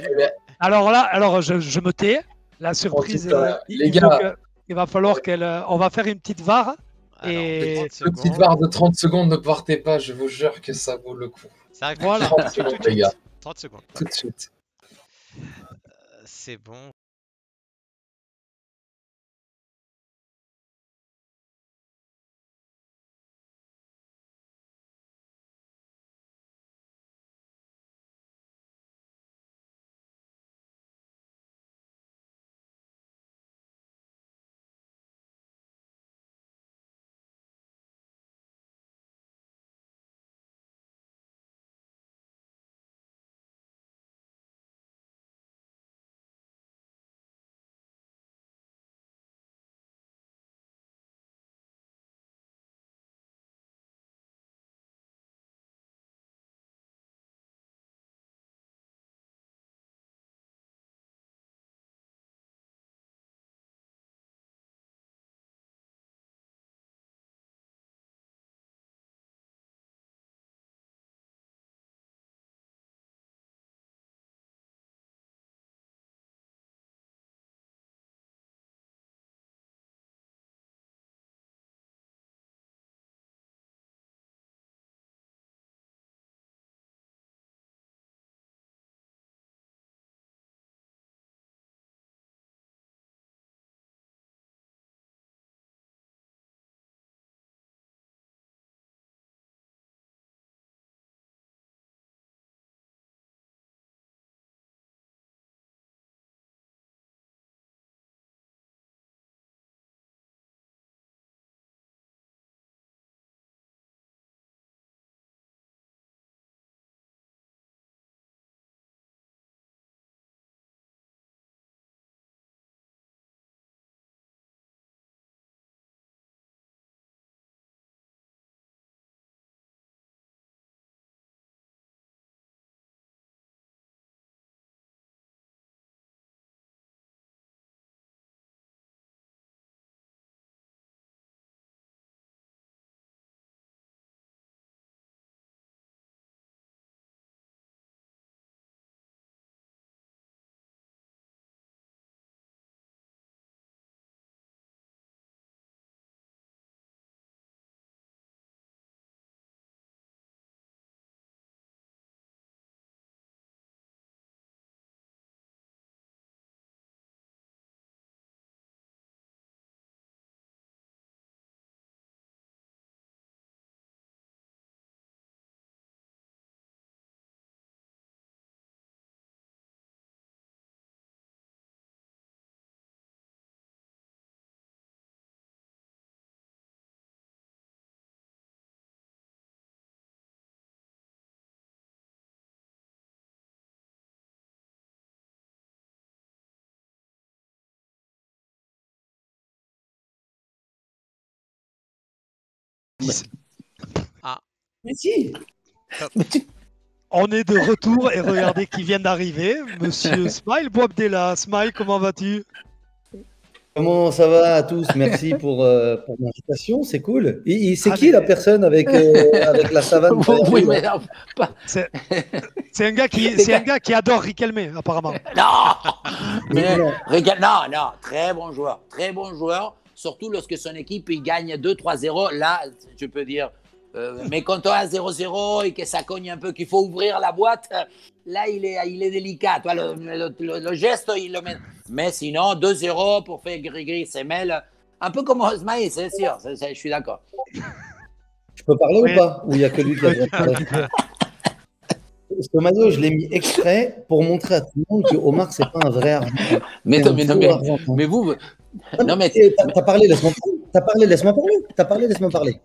Alors là, je me tais. La surprise, les gars, il va falloir on va faire une petite VAR. Une petite VAR de 30 secondes, ne partez pas, je vous jure que ça vaut le coup. Ça arrive. Voilà. 30 secondes, les gars. 30 secondes. Tout de suite. C'est bon. 10. Mais si. On est de retour et regardez qui vient d'arriver. Monsieur Smile Boabdella. Smile, comment vas-tu? Comment ça va à tous? Merci pour l'invitation, c'est cool. Et c'est qui mais- la personne avec, avec la savane? Oui, mais non, C'est un gars qui adore Riquelme, apparemment. mais Non. regarde, non, très bon joueur, surtout lorsque son équipe il gagne 2-3-0, là, je peux dire, mais quand on a 0-0 et que ça cogne un peu, qu'il faut ouvrir la boîte, là, il est délicat. Toi, le geste, il le met. Mais sinon, 2-0 pour faire gris-gris, c'est mêle. Un peu comme Osmaï, c'est sûr, je suis d'accord. Je peux parler Oui. ou pas? Ou il n'y a que lui qui a besoin de parler? Ce maillot, je l'ai mis exprès pour montrer à tout le monde que Omar, c'est pas un vrai Argentin. Mais C'est un faux Argentin. mais vous, non, mais T'as parlé, laisse-moi parler. T'as parlé, laisse-moi parler.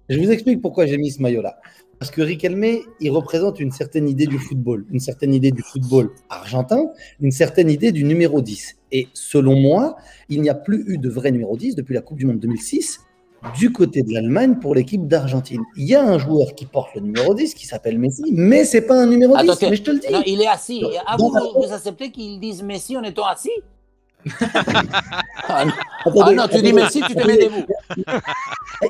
Je vous explique pourquoi j'ai mis ce maillot-là. Parce que Riquelme, il représente une certaine idée du football, une certaine idée du football argentin, une certaine idée du numéro 10. Et selon moi, il n'y a plus eu de vrai numéro 10 depuis la Coupe du Monde 2006 du côté de l'Allemagne pour l'équipe d'Argentine. Il y a un joueur qui porte le numéro 10 qui s'appelle Messi, mais c'est pas un numéro 10, mais je te le dis. non, il est assis. Ah, Dans vous acceptez qu'ils disent Messi en étant assis? Ah Attendez, non, tu dis merci, tu te mets debout.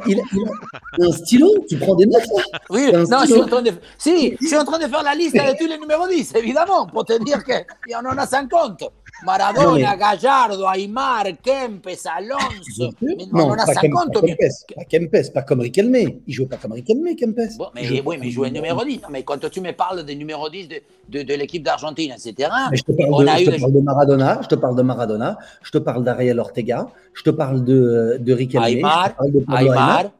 Il a un stylo, tu prends des notes là. Oui, C'est un non, stylo. je suis en train de faire la liste de tous les numéros 10, évidemment, pour te dire qu'on en a 50. Maradona, Non, mais- Gallardo, Aymar, Kempes, Alonso. Mais on Non, en a pas 50, Kempes, bien. pas Kempes, pas comme Riquelme. Il jouait pas comme Riquelme, Kempes. Bon, mais oui, mais il jouait numéro 10. Non, mais quand tu me parles des numéros 10 de l'équipe d'Argentine, etc., Mais je te parle, on a eu je te parle de Maradona, je te parle d'Ariel Ortega, je te parle de Riquelme, Aymar, je te parle de Pablo Aymar. Aymar,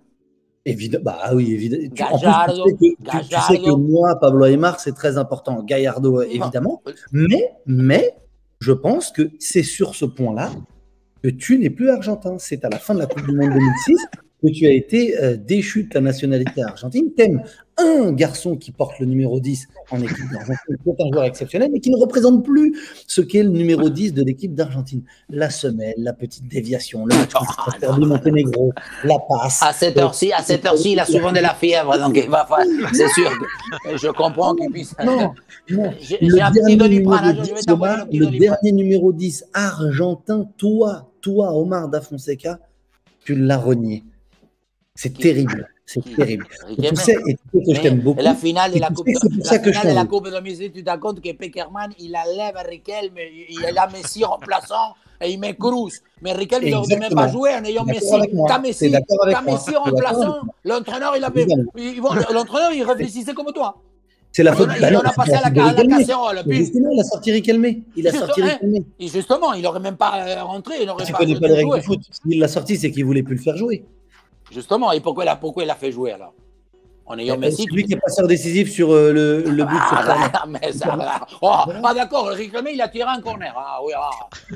Évidemment, bah oui, évidemment. Gallardo, Tu sais que moi, Pablo Aymar, c'est très important. Gallardo, évidemment. Mais je pense que c'est sur ce point-là que tu n'es plus argentin. C'est à la fin de la Coupe du Monde 2006 que tu as été déchu de ta nationalité argentine. T'aimes un garçon qui porte le numéro 10 en équipe d'Argentine, qui est un joueur exceptionnel, mais qui ne représente plus ce qu'est le numéro 10 de l'équipe d'Argentine. La semelle, la petite déviation, le match contre Serbie Monténégro, la passe. à cette heure-ci, il a souvent de la fièvre, donc il va faire, c'est sûr. Je comprends qu'il puisse. Non. J'ai Le un petit dernier Doliprane, numéro je vais 10, t'envoyer Omar, le petit le Doliprane. dernier numéro 10 argentin, toi, Omar Da Fonseca, tu l'as renié. C'est terrible. C'est terrible. Et tu sais que je t'aime beaucoup. La finale de Et la tu Coupe sais que c'est pour ça que je de la t'aime. Coupe de 2018, tu te rends compte que Peckerman, il enlève Riquelme, il a Messi remplaçant et il met Cruz. Mais Riquelme, il n'aurait même pas Exactement. joué en ayant T'es Messi. d'accord avec moi. T'as T'es Messi, d'accord avec t'as moi. Messi T'es d'accord remplaçant. avec moi. L'entraîneur, l'entraîneur, il réfléchissait comme toi. C'est la faute. Il en a passé à la casserole. Mais justement, il a sorti Riquelme. Il a sorti Riquelme. Et justement, il n'aurait même pas rentré. Il n'aurait Tu pas connais pas les règles joué. du foot. S'il l'a sorti, c'est qu'il voulait plus le faire jouer. Justement, et pourquoi il l'a fait jouer alors? En ayant Messi. C'est lui qui est passeur décisif sur le but sur corner. Mais ça, d'accord, Riquelme, il a tiré un corner. Ah oui,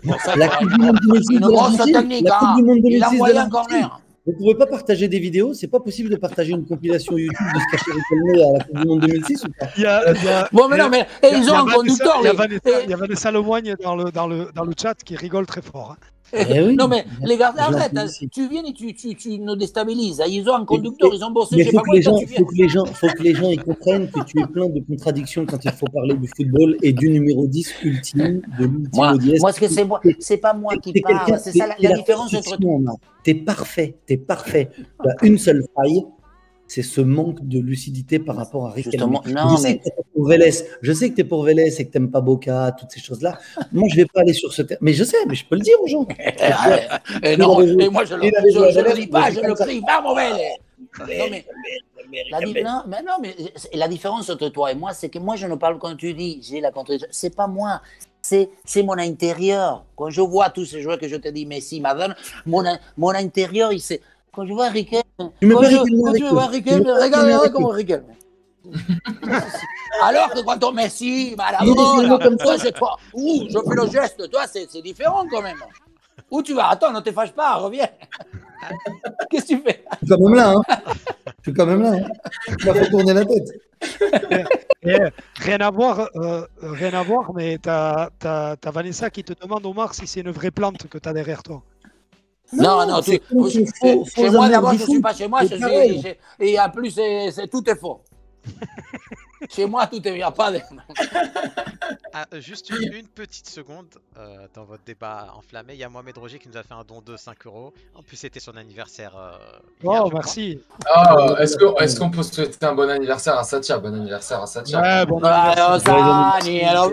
Bon, ça, La Coupe du Monde 2006 une de grosse l'Argentine. technique. La Coupe du Monde Il a 2006 de envoyé un l'Argentine. corner. Vous ne pouvez pas partager des vidéos, c'est pas possible de partager une compilation YouTube de ce qu'a fait Riquelme à la Coupe du Monde 2006 ou pas? Bon, mais non, mais ils ont un conducteur. Il y a Vanessa Lemoigne dans le chat qui rigole très fort. Hein. Eh oui. Non, mais les gars, Je arrête, l'entends aussi. tu viens et tu nous déstabilises. Ils ont un conducteur, ils ont bossé, Mais je sais pas quoi, et toi, tu viens. faut que les gens ils comprennent que tu es plein de contradictions quand il faut parler du football et du numéro 10 ultime, de l'ultime audience. Moi, c'est pas moi qui T'es quelqu'un- parle, c'est ça t'es la différence entre. perfection, Omar. T'es parfait. Tu as une seule faille, c'est ce manque de lucidité par rapport à Riquelme. Justement, non, je sais mais. que t'es pour Vélez. Je sais que tu es pour Vélez et que tu n'aimes pas Boca, toutes ces choses-là. Moi, je vais pas aller sur ce terrain. Mais je sais, mais je peux le dire aux gens. Non, et moi, je il avait joué à ne le Vélez, dis pas, il je avait le fait crie, vamos Vélez. Non, mais. Mais Mais la différence entre toi et moi, c'est que moi, je ne parle quand tu dis, j'ai la contradiction. C'est pas moi, c'est mon intérieur. Quand je vois tous ces joueurs que je te dis, Messi, Madonna, mon intérieur, il sait. Quand je vois Riquelme, quand je vois Riquelme, regarde comment Riquelme. Alors que quand on Messi, Maradona, toi, c'est toi. Ouh, je fais le geste, toi, c'est différent quand même. Où tu vas? Attends, ne te fâche pas, reviens. Qu'est-ce que tu fais? Je suis quand même là. Tu m'as fait tourner la tête. Rien à voir, mais t'as Vanessa qui te demande, Omar, si c'est une vraie plante que t'as derrière toi. Non, non, c'est comme si faux chez moi, amours d'abord, du je ne suis foot. pas chez moi, C'est pareil. et en plus, tout est faux. Chez moi, tout est, il n'y a pas de... Ah, juste une petite seconde dans votre débat enflammé. Il y a Mohamed Roger qui nous a fait un don de 5 €. En plus, c'était son anniversaire. Hier, Oh, je merci. Ah, est-ce qu'on peut souhaiter un bon anniversaire à Satya? Bon anniversaire à Satya. Ouais, bon Los anniversaire. años,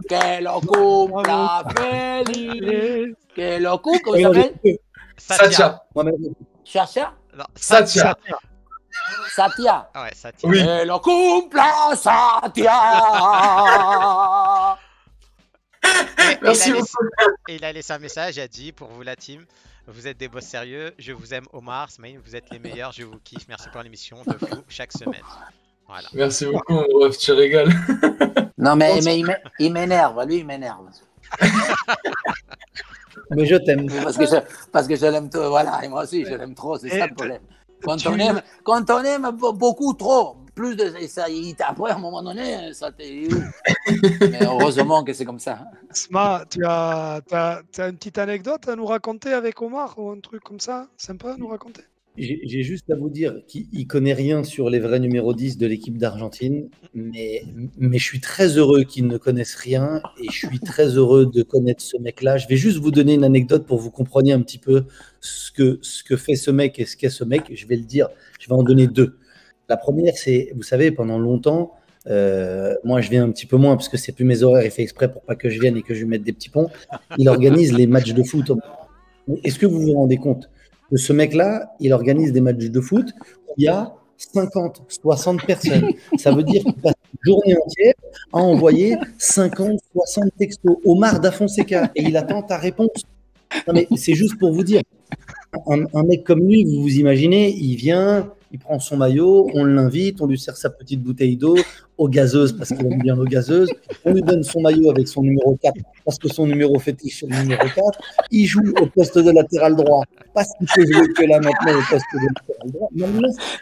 que lo cumpla feliz, que lo cumpla, comment il s'appelle? Satya. Chacha? Non, Satya. Satya. Ah ouais, Satya. Oui. Que lo cumpla Satya. Merci beaucoup. Et il a laissé un message, il a dit pour vous la team, vous êtes des boss sérieux, je vous aime Omar, Smaïn, vous êtes les meilleurs, je vous kiffe, merci pour l'émission de fou chaque semaine. Voilà. Merci beaucoup, mon ref, tu régales. Non, mais il m'énerve, lui, il m'énerve. Mais je t'aime. Parce que je l'aime trop, voilà, et moi aussi, je l'aime trop, c'est ça le problème. Quand on aime beaucoup trop, plus de ça, après, à un moment donné, ça t'est... Mais heureusement que c'est comme ça. Sma, tu as une petite anecdote à nous raconter avec Omar ou un truc comme ça? Sympa à nous raconter? J'ai juste à vous dire qu'il ne connaît rien sur les vrais numéros 10 de l'équipe d'Argentine, mais je suis très heureux qu'il ne connaisse rien et je suis très heureux de connaître ce mec-là. Je vais juste vous donner une anecdote pour que vous compreniez un petit peu ce que fait ce mec et ce qu'est ce mec. Je vais le dire, je vais en donner deux. La première, c'est, vous savez, pendant longtemps, moi je viens un petit peu moins parce que c'est plus mes horaires, il fait exprès pour pas que je vienne et que je lui mette des petits ponts. Il organise les matchs de foot. Est-ce que vous vous rendez compte? Ce mec-là, il organise des matchs de foot où il y a 50, 60 personnes. Ça veut dire qu'il passe une journée entière à envoyer 50, 60 textos. Omar Da Fonseca, et il attend ta réponse. Non, mais c'est juste pour vous dire. Un mec comme lui, vous vous imaginez, il vient, il prend son maillot, on l'invite, on lui sert sa petite bouteille d'eau, eau gazeuse parce qu'il aime bien l'eau gazeuse, on lui donne son maillot avec son numéro 4 parce que son numéro fétiche c'est le numéro 4, il joue au poste de latéral droit parce qu'il peut jouer que là maintenant au poste de latéral droit.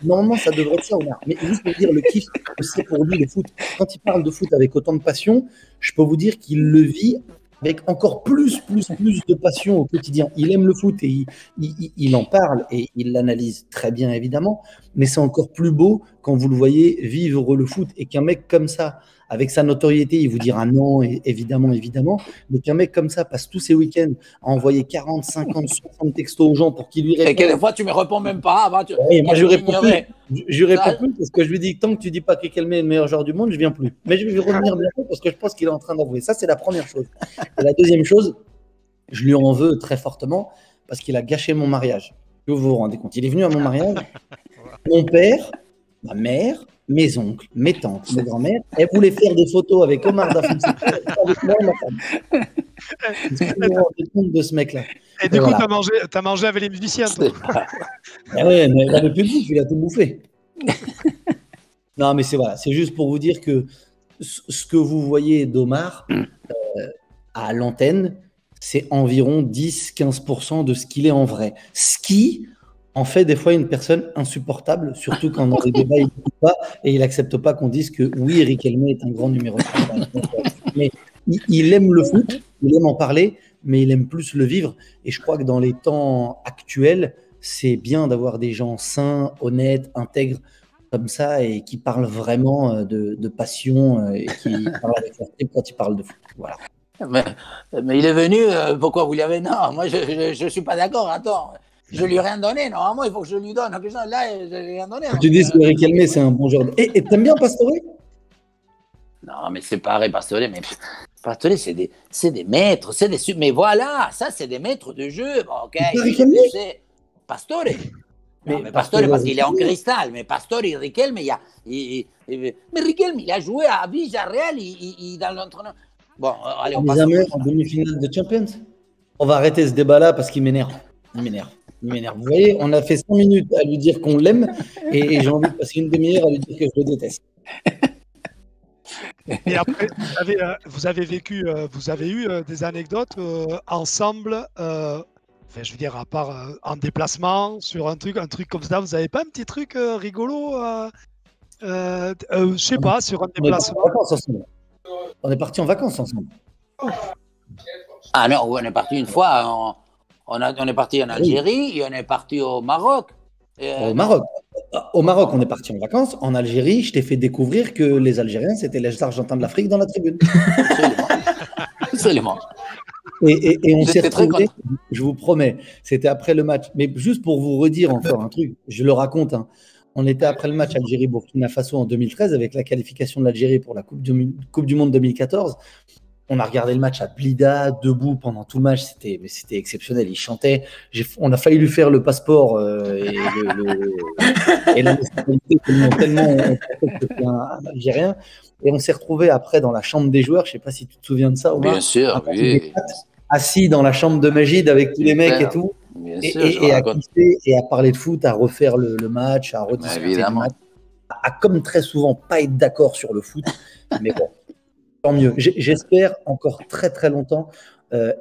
Normalement ça devrait être ça, Omar. Mais juste pour dire le kiff que c'est pour lui le foot. Quand il parle de foot avec autant de passion, je peux vous dire qu'il le vit avec encore plus de passion au quotidien. Il aime le foot et il en parle et il l'analyse très bien, évidemment, mais c'est encore plus beau quand vous le voyez vivre le foot et qu'un mec comme ça, avec sa notoriété, il vous dira non, évidemment, mais qu'un mec comme ça passe tous ses week-ends à envoyer 40, 50, 60 textos aux gens pour qu'ils lui répondent. Et que des fois, tu me réponds même pas. Oui, moi, je lui réponds plus parce que je lui dis tant que tu dis pas que Riquelme est le meilleur joueur du monde, je viens plus. Mais je vais revenir bientôt parce que je pense qu'il est en train d'avouer. Ça, c'est la première chose. Et la deuxième chose, je lui en veux très fortement parce qu'il a gâché mon mariage. Vous vous rendez compte? Il est venu à mon mariage. Mon père, ma mère, mes oncles, mes tantes, mes grands-mères, elles voulaient faire des photos avec Omar Da Fonseca, avec moi et ma femme. Est-ce que vous vous rendez compte de ce mec-là? Et du coup, t'as mangé avec les musiciens, toi. Ah ouais, mais il n'avait plus de bouffe, il a tout bouffé. Non, mais c'est juste pour vous dire que ce que vous voyez d'Omar à l'antenne, c'est environ 10-15% de ce qu'il est en vrai. Ce qui en fait des fois une personne insupportable, surtout quand dans les débats, il n'écoute pas et il n'accepte pas qu'on dise que oui, Riquelme est un grand numéro 1. Mais il aime le foot, il aime en parler, mais il aime plus le vivre. Et je crois que dans les temps actuels, c'est bien d'avoir des gens sains, honnêtes, intègres comme ça et qui parlent vraiment de passion et qui parlent avec leur tête quand ils parlent de foot. Voilà. Mais il est venu, pourquoi vous lui avez... Non, moi je ne suis pas d'accord, attends. Je lui ai rien donné, normalement il faut que je lui donne. Là, je lui ai rien donné. Tu dis que Riquelme c'est un bon joueur. Et t'aimes bien Pastore? Non, mais c'est pareil, Pastore, mais Pastore, c'est des maîtres, mais voilà, ça c'est des maîtres de jeu. Bon, ok, c'est Pastore. Mais Pastore parce qu'il est en cristal, mais Pastore, Riquelme, mais Riquelme, il a joué à Villarreal, dans l'entraîneur. Bon, allez, on passe. En demi-finale de Champions. On va arrêter ce débat-là parce qu'il m'énerve. Il m'énerve. Vous voyez, on a fait 5 minutes à lui dire qu'on l'aime et j'ai envie de passer une demi-heure à lui dire que je le déteste. Et après, vous avez eu des anecdotes ensemble, je veux dire, à part en déplacement, sur un truc comme ça, vous n'avez pas un petit truc rigolo je sais pas, sur un déplacement? On est parti en vacances ensemble. Ah non, on est parti une fois On est parti en Algérie et on est parti au Maroc. Au Maroc. Au Maroc, on est parti en vacances. En Algérie, je t'ai fait découvrir que les Algériens, c'était les Argentins de l'Afrique dans la tribune. Absolument. Et on s'est retrouvés, je vous promets, c'était après le match. Mais juste pour vous redire encore un truc, je le raconte. Hein. On était après le match Algérie-Burkina Faso en 2013 avec la qualification de l'Algérie pour la Coupe du Monde 2014. On a regardé le match à Blida, debout pendant tout le match. C'était exceptionnel. Il chantait. On a failli lui faire le passeport et la nationalité tellement on pensait que c'était un Algérien. Et on s'est retrouvé après dans la chambre des joueurs. Je ne sais pas si tu te souviens de ça, Omar. Bien sûr, oui. Assis dans la chambre de Magid avec tous les mecs et tout. Bien sûr, et à kiffer et à parler de foot, à refaire le match, à rediscuter du match. À, comme très souvent, pas être d'accord sur le foot. Mais bon. Tant mieux. J'espère encore très très longtemps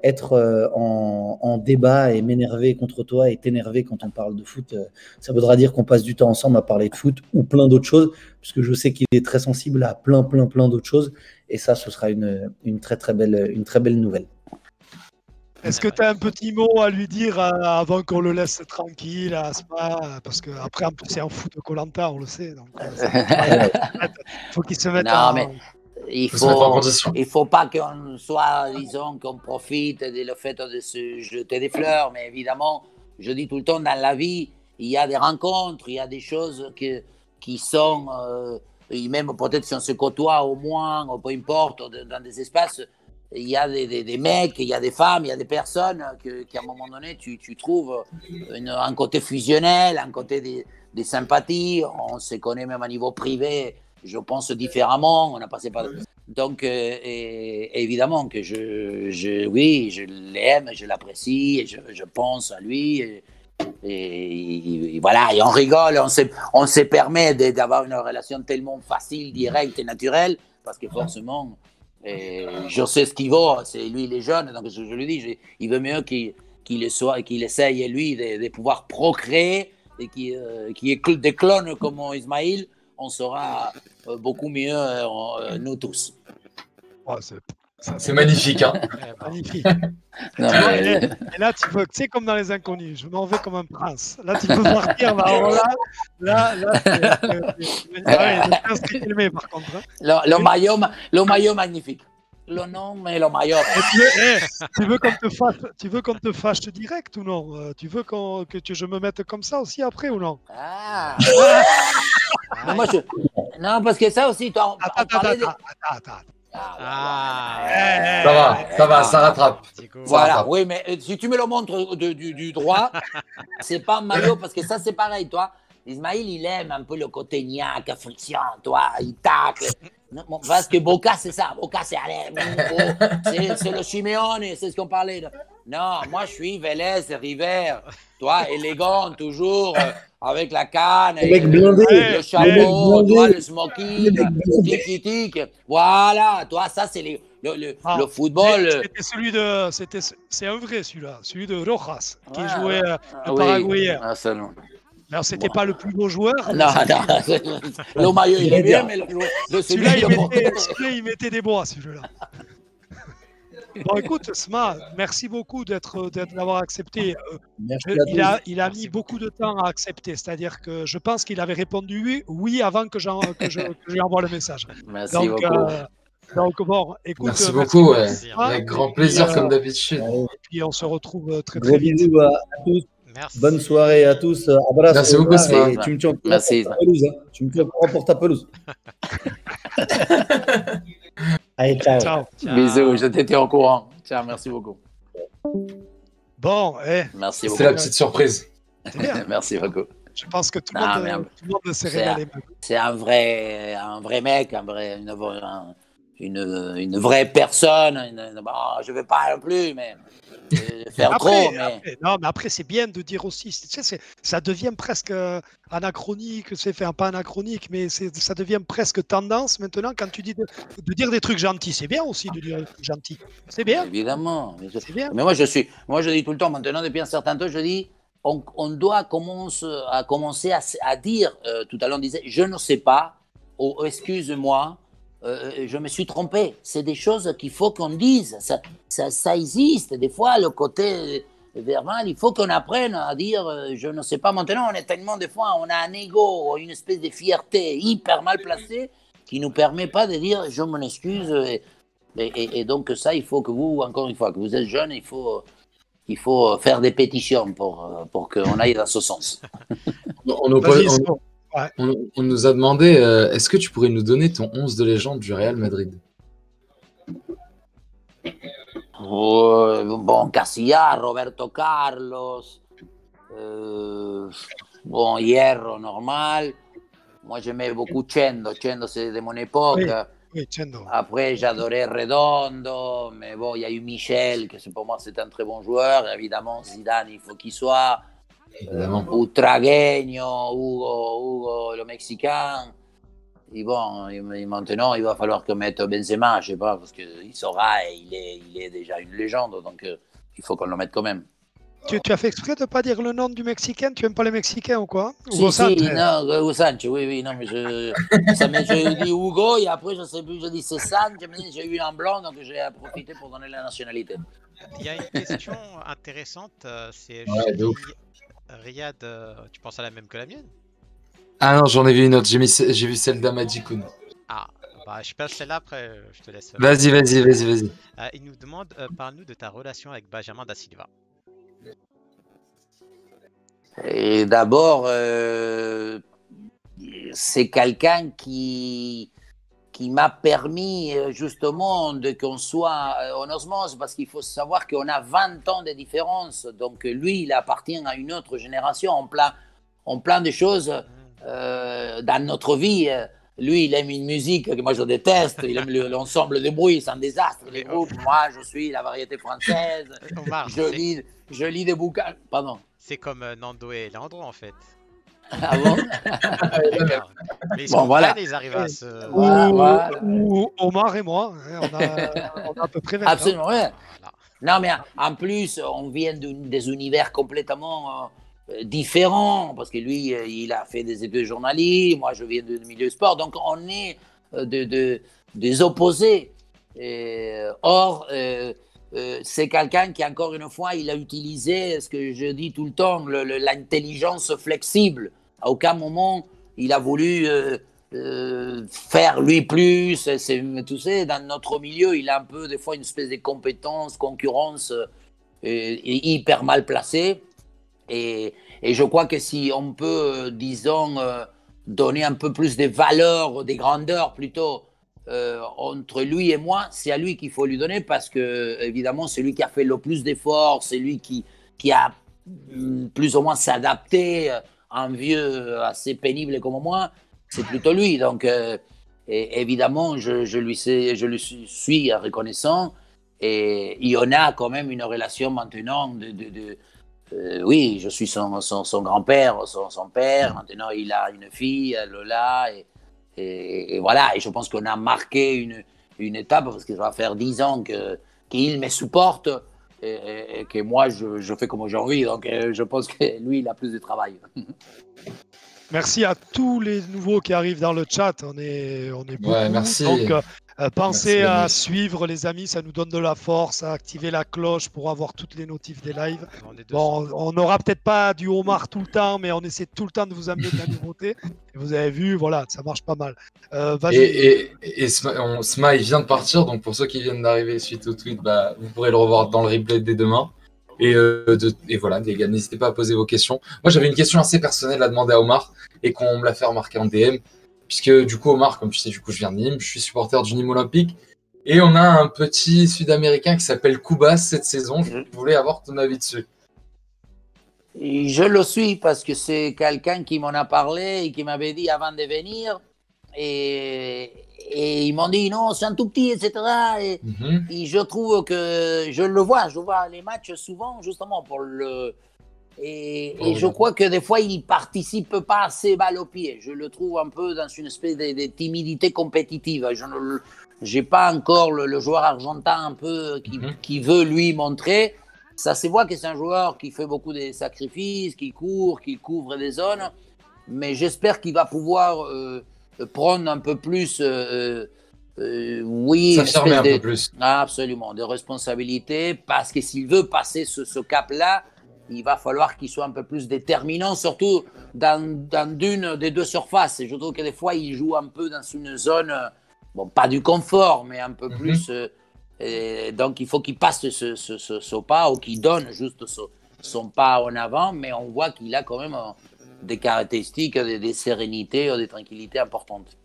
être en débat et m'énerver contre toi et t'énerver quand on parle de foot. Ça voudra dire qu'on passe du temps ensemble à parler de foot ou plein d'autres choses, puisque je sais qu'il est très sensible à plein d'autres choses. Et ça, ce sera une très belle nouvelle. Est-ce que tu as un petit mot à lui dire avant qu'on le laisse tranquille à Asma? Parce qu'après, en plus, c'est un foot de Koh-Lanta, on le sait. Donc, faut qu'il se mette mais il faut pas qu'on soit, disons, qu'on profite du fait de se jeter des fleurs. Mais évidemment, je dis tout le temps, dans la vie, il y a des rencontres, il y a des choses qui sont, et même peut-être si on se côtoie au moins, ou peu importe, dans des espaces, il y a des mecs, il y a des femmes, il y a des personnes qu'à un moment donné, tu trouves un côté fusionnel, un côté des sympathies. On se connaît même à niveau privé, je pense différemment. On a passé par... Donc, évidemment que oui, je l'aime, je l'apprécie, et je pense à lui. Et voilà, et on rigole, on se permet d'avoir une relation tellement facile, directe et naturelle, parce que forcément... je sais ce qu'il vaut, c'est lui il est jeune, donc je lui dis, il veut mieux qu'il essaye lui de pouvoir procréer et qu'il ait des clones comme Ismaïl, on sera beaucoup mieux nous tous. Oh, c'est magnifique, hein. Magnifique. Non, et là, tu sais, comme dans Les Inconnus, je m'en vais comme un prince. Là, tu peux partir. Alors là, c'est filmé, par contre. Hein. Le maillot magnifique. Le nom, mais le maillot. Tu veux qu'on te fâche direct ou non? Tu veux que je me mette comme ça aussi après ou non? Non, parce que ça aussi, toi, Attends. Ça va, ça rattrape. Voilà, oui, mais si tu me le montres du droit, c'est pas un maillot, parce que ça, c'est pareil, toi. Ismaïl, il aime un peu le côté niaque, friction, toi, il tacle. Parce que Boca, c'est ça. Boca, c'est le Simeone, c'est ce qu'on parlait. Non, moi, je suis Vélez, River. Toi, élégant, toujours, avec la canne, le chapeau, toi, le smoking, tic. Voilà, toi, ça, c'est le football. C'est un vrai, celui-là. Celui de Rojas, qui jouait le Paraguayen. Alors, c'était pas le plus beau joueur. Non. Le maillot, il est bien, mais celui-là, il mettait des bois, celui-là. Bon, écoute, Sma, merci beaucoup d'avoir accepté. Il a mis beaucoup de temps à accepter, c'est-à-dire que je pense qu'il avait répondu oui avant que je lui envoie le message. Merci beaucoup. Donc bon, écoute. Merci beaucoup, avec grand plaisir, comme d'habitude. Et puis on se retrouve très vite. Bisous à tous. Merci. Bonne soirée à tous. Abraço. Merci beaucoup, Sma. Tu me tiens au courant pour ta pelouse. Tu me tiens au courant pour ta pelouse. Allez, ciao. Bisous, je t'étais au courant. Ciao, merci beaucoup. Bon, merci beaucoup. C'est la petite surprise. Merci beaucoup. Je pense que tout le monde s'est régalé. C'est un vrai mec, une vraie personne. Je ne vais pas non plus, mais faire trop. Non, mais après, c'est bien de dire aussi, ça devient presque anachronique, pas anachronique, mais ça devient presque tendance maintenant quand tu dis de dire des trucs gentils. C'est bien aussi de dire des trucs gentils. C'est bien. Évidemment. C'est bien. Mais moi, je dis tout le temps, maintenant, depuis un certain temps, je dis, on doit commencer à dire, tout à l'heure on disait, je ne sais pas, excuse-moi, je me suis trompé. C'est des choses qu'il faut qu'on dise. Ça existe. Des fois, le côté verbal, il faut qu'on apprenne à dire je ne sais pas. Maintenant, on est tellement, des fois, on a un ego, une espèce de fierté hyper mal placée qui ne nous permet pas de dire je m'en excuse. Et donc, ça, il faut que vous, encore une fois, que vous êtes jeune, il faut faire des pétitions pour qu'on aille dans ce sens. On nous a demandé est-ce que tu pourrais nous donner ton 11 de légende du Real Madrid? Bon, Casillas, Roberto Carlos, bon, Hierro, normal. Moi, j'aimais beaucoup Chendo. Chendo, c'est de mon époque. Oui, Chendo. Après, j'adorais Redondo, mais bon, il y a eu Michel, que pour moi, c'est un très bon joueur. Évidemment, Zidane, il faut qu'il soit. Utragueño, Hugo, le Mexicain. Et bon, maintenant, il va falloir que mette Benzema, je sais pas, parce qu'il saura, il est déjà une légende, donc il faut qu'on le mette quand même. Tu as fait exprès de ne pas dire le nom du Mexicain? Tu n'aimes pas les Mexicains ou quoi? Si, non, Hugo Sánchez, oui, non, mais je dis Hugo, et après, je ne sais plus, je dis c'est Sánchez, j'ai eu un blanc, donc j'ai profité pour donner la nationalité. Il y a une question intéressante, c'est Riyad, tu penses à la même que la mienne? Ah non, j'en ai vu une autre, j'ai vu celle d'Amadi Koun. Ah, bah je passe celle-là, après je te laisse. Vas-y. Il nous demande, parle-nous de ta relation avec Benjamin da Silva. Et d'abord, c'est quelqu'un qui m'a permis justement qu'on soit en osmose, parce qu'il faut savoir qu'on a 20 ans de différence. Donc lui, il appartient à une autre génération en plein de choses dans notre vie. Lui, il aime une musique que moi je déteste, il aime l'ensemble de bruit, c'est un désastre. Les groupes, moi je suis la variété française, Omar, je lis des bouquins. Pardon. C'est comme Nando et Leandro en fait. Ah bon? Mais ils sont voilà. Ils arrivent à se... Ou Omar et moi, on a à peu près 20 Absolument, ouais. Non, mais en plus, on vient des univers complètement différents, parce que lui, il a fait des études de journalisme, moi, je viens du milieu sport, donc on est des opposés. Or, c'est quelqu'un qui, encore une fois, il a utilisé ce que je dis tout le temps, l'intelligence flexible. À aucun moment, il a voulu faire lui plus. Tu sais, dans notre milieu, il a un peu, des fois, une espèce de compétence, concurrence hyper mal placée. Et je crois que si on peut, disons, donner un peu plus de valeur, de grandeur plutôt, entre lui et moi, c'est à lui qu'il faut lui donner, parce que évidemment c'est lui qui a fait le plus d'efforts, c'est lui qui a plus ou moins s'adapté, un vieux assez pénible comme moi, c'est plutôt lui. Donc évidemment je lui suis reconnaissant, et il y en a quand même une relation maintenant oui, je suis son grand-père, son père. Maintenant il a une fille, Lola, et voilà, et je pense qu'on a marqué une étape, parce que ça va faire 10 ans qu'il me supporte, et que moi, je fais comme j'ai envie. Donc, je pense que lui, il a plus de travail. Merci à tous les nouveaux qui arrivent dans le chat. On est beaucoup. Ouais, merci. Donc, pensez à suivre, les amis. Ça nous donne de la force, à activer la cloche pour avoir toutes les notifs des lives. Bon, on n'aura peut-être pas du homard tout le temps, mais on essaie tout le temps de vous amener de la nouveauté. Et vous avez vu, voilà, ça marche pas mal. Et Sma, il vient de partir. Donc, pour ceux qui viennent d'arriver suite au tweet, vous pourrez le revoir dans le replay dès demain. Et voilà, les gars, n'hésitez pas à poser vos questions. Moi, j'avais une question assez personnelle à demander à Omar, et qu'on me l'a fait remarquer en DM, puisque du coup, Omar, comme tu sais, je viens de Nîmes, je suis supporter du Nîmes Olympique, et on a un petit Sud-Américain qui s'appelle Cubas cette saison. Je voulais avoir ton avis dessus. Je le suis, parce que c'est quelqu'un qui m'en a parlé et qui m'avait dit avant de venir, et ils m'ont dit non, c'est un tout petit, etc. Et je trouve que je vois les matchs souvent, justement pour le. Et je crois que des fois, il ne participe pas assez balle au pied. Je le trouve un peu dans une espèce de timidité compétitive. Je n'ai pas encore le joueur argentin un peu qui veut lui montrer. Ça se voit que c'est un joueur qui fait beaucoup de sacrifices, qui court, qui couvre des zones. Mais j'espère qu'il va pouvoir prendre un peu plus Oui, s'affirmer un peu plus. Absolument, de responsabilité, parce que s'il veut passer ce cap-là, il va falloir qu'il soit un peu plus déterminant, surtout dans d'une des deux surfaces. Et je trouve que des fois, il joue un peu dans une zone, bon, pas du confort, mais un peu plus. Et donc, il faut qu'il passe ce pas ou qu'il donne juste son pas en avant, mais on voit qu'il a quand même des caractéristiques, des sérénités, des tranquillités importantes.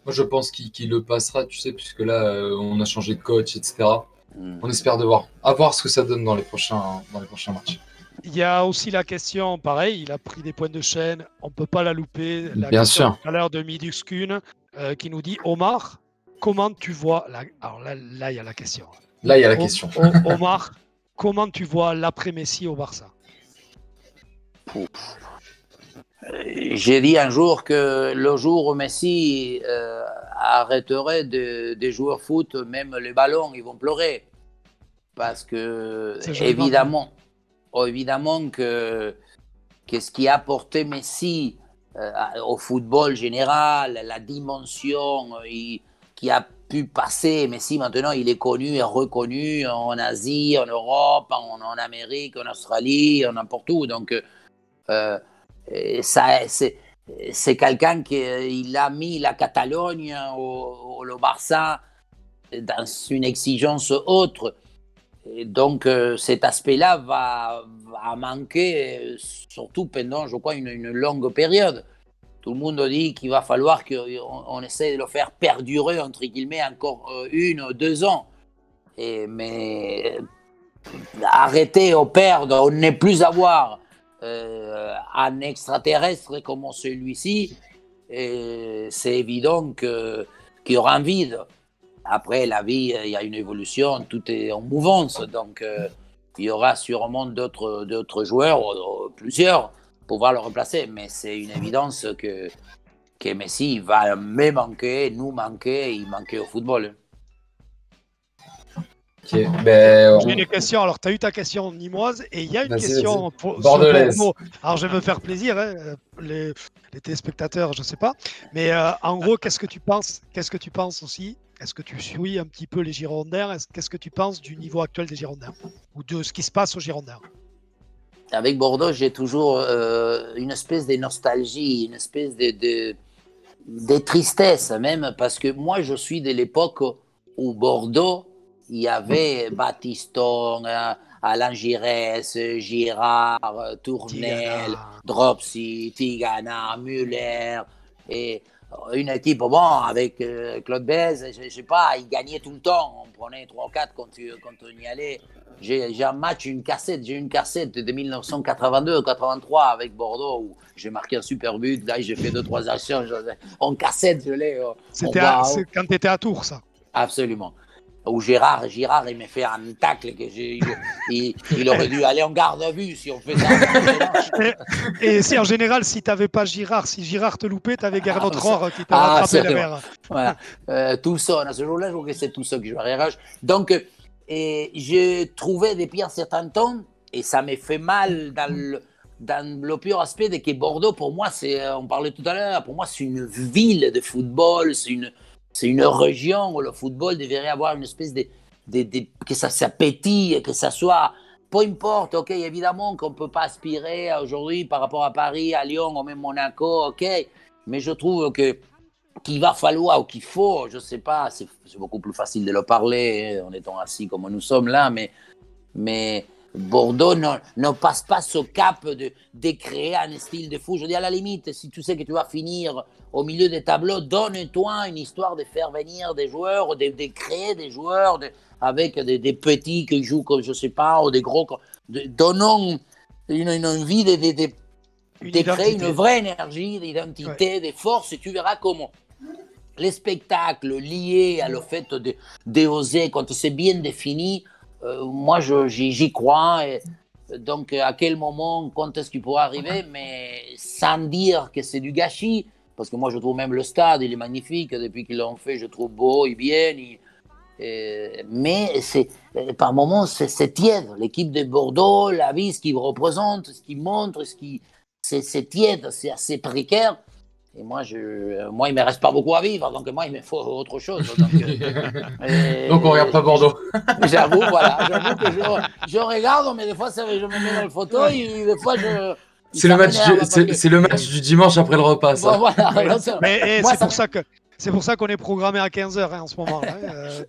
Moi, je pense qu'il le passera, tu sais, puisque là, on a changé de coach, etc. On espère de voir. À voir ce que ça donne dans les prochains matchs. Il y a aussi la question, pareil, il a pris des points de chaîne, on ne peut pas la louper. La Bien question sûr. tout à l'heure de Miduskun qui nous dit Omar, comment tu vois. Alors là, il y a la question. Là, il y a la question. Omar, comment tu vois l'après-Messi au Barça? J'ai dit un jour que le jour où Messi arrêterait de jouer au foot, même les ballons, ils vont pleurer. Parce que, évidemment que ce qui a apporté Messi au football général, la dimension qui a pu passer. Messi, maintenant, il est connu et reconnu en Asie, en Europe, en Amérique, en Australie, n'importe où. Donc, c'est quelqu'un qui a mis la Catalogne le Barça dans une exigence autre. Et donc, cet aspect-là va manquer, surtout pendant, je crois, une longue période. Tout le monde dit qu'il va falloir qu'on essaie de le faire perdurer, entre guillemets, encore 1 ou 2 ans. Mais arrêter ou perdre, on n'est plus à voir un extraterrestre comme celui-ci, c'est évident qu'il y aura un vide. Après, la vie, il y a une évolution, tout est en mouvance, donc il y aura sûrement d'autres joueurs, plusieurs, pour pouvoir le remplacer, mais c'est une évidence que Messi va me manquer, nous manquer, il manquait au football. Okay, j'ai une question. Alors, tu as eu ta question nimoise et il y a une question sur Bordeaux. Alors, je vais me faire plaisir, hein, les téléspectateurs, je ne sais pas. Mais en gros, qu'est-ce que tu penses aussi? Est-ce que tu suis un petit peu les Girondins? Qu'est-ce que tu penses du niveau actuel des Girondins ou de ce qui se passe aux Girondins? Avec Bordeaux, j'ai toujours une espèce de nostalgie, une espèce de tristesse même, parce que moi, je suis de l'époque où Bordeaux, il y avait Battiston, Alain Giresse, Girard, Tournel, Dropsy, Tigana, Muller, et une équipe, bon, avec Claude Bèze, je ne sais pas, il gagnait tout le temps, on prenait 3 ou 4 quand on y allait. J'ai un match, j'ai une cassette de 1982-83 avec Bordeaux où j'ai marqué un super but, là j'ai fait 2-3 actions, en cassette, je l'ai. C'était quand tu étais à Tours, ça? Absolument. Où Girard, il m'a fait un tacle que il aurait dû aller en garde à vue si on fait ça. Et si en général, si tu n'avais pas Girard, si Girard te loupait, tu avais Gernot Rohr qui t'a rattrapé la mer. Voilà. Toussaint, à ce jour-là, je crois que c'est Toussaint qui joue à RH. Donc, j'ai trouvé depuis un certain temps, et ça m'a fait mal dans le pur aspect de que Bordeaux, pour moi, on parlait tout à l'heure, pour moi, c'est une ville de football, c'est une région où le football devrait avoir une espèce que ça pétille, que ça soit, peu importe, ok, évidemment qu'on ne peut pas aspirer aujourd'hui par rapport à Paris, à Lyon ou même Monaco, ok, mais je trouve qu'il va falloir ou qu'il faut, je ne sais pas, c'est beaucoup plus facile de le parler en étant assis comme nous sommes là, mais Bordeaux ne passe pas ce cap de créer un style de foot. Je dis à la limite, si tu sais que tu vas finir au milieu des tableaux, donne-toi une histoire de faire venir des joueurs, de créer des joueurs avec des petits qui jouent comme je ne sais pas, ou des gros. Donnons une envie de créer une vraie énergie, d'identité, de force, et tu verras comment les spectacles liés à le fait d'oser, quand c'est bien défini, moi j'y crois. Et donc à quel moment, quand est-ce qu'il pourra arriver, mais sans dire que c'est du gâchis, parce que moi je trouve même le stade, il est magnifique, depuis qu'ils l'ont fait, je trouve beau et bien. Mais par moments c'est tiède. L'équipe de Bordeaux, la vie, ce qu'il représente, ce qu'il montre, c'est tiède, c'est assez précaire. Et moi, il ne me reste pas beaucoup à vivre, donc moi, il me faut autre chose. Donc on regarde pas Bordeaux. J'avoue que je regarde, mais des fois, je me mets dans le fauteuil, et des fois, c'est le match du dimanche après le repas, ça. Bon, voilà, mais c'est pour ça qu'on est programmé à 15h en ce moment.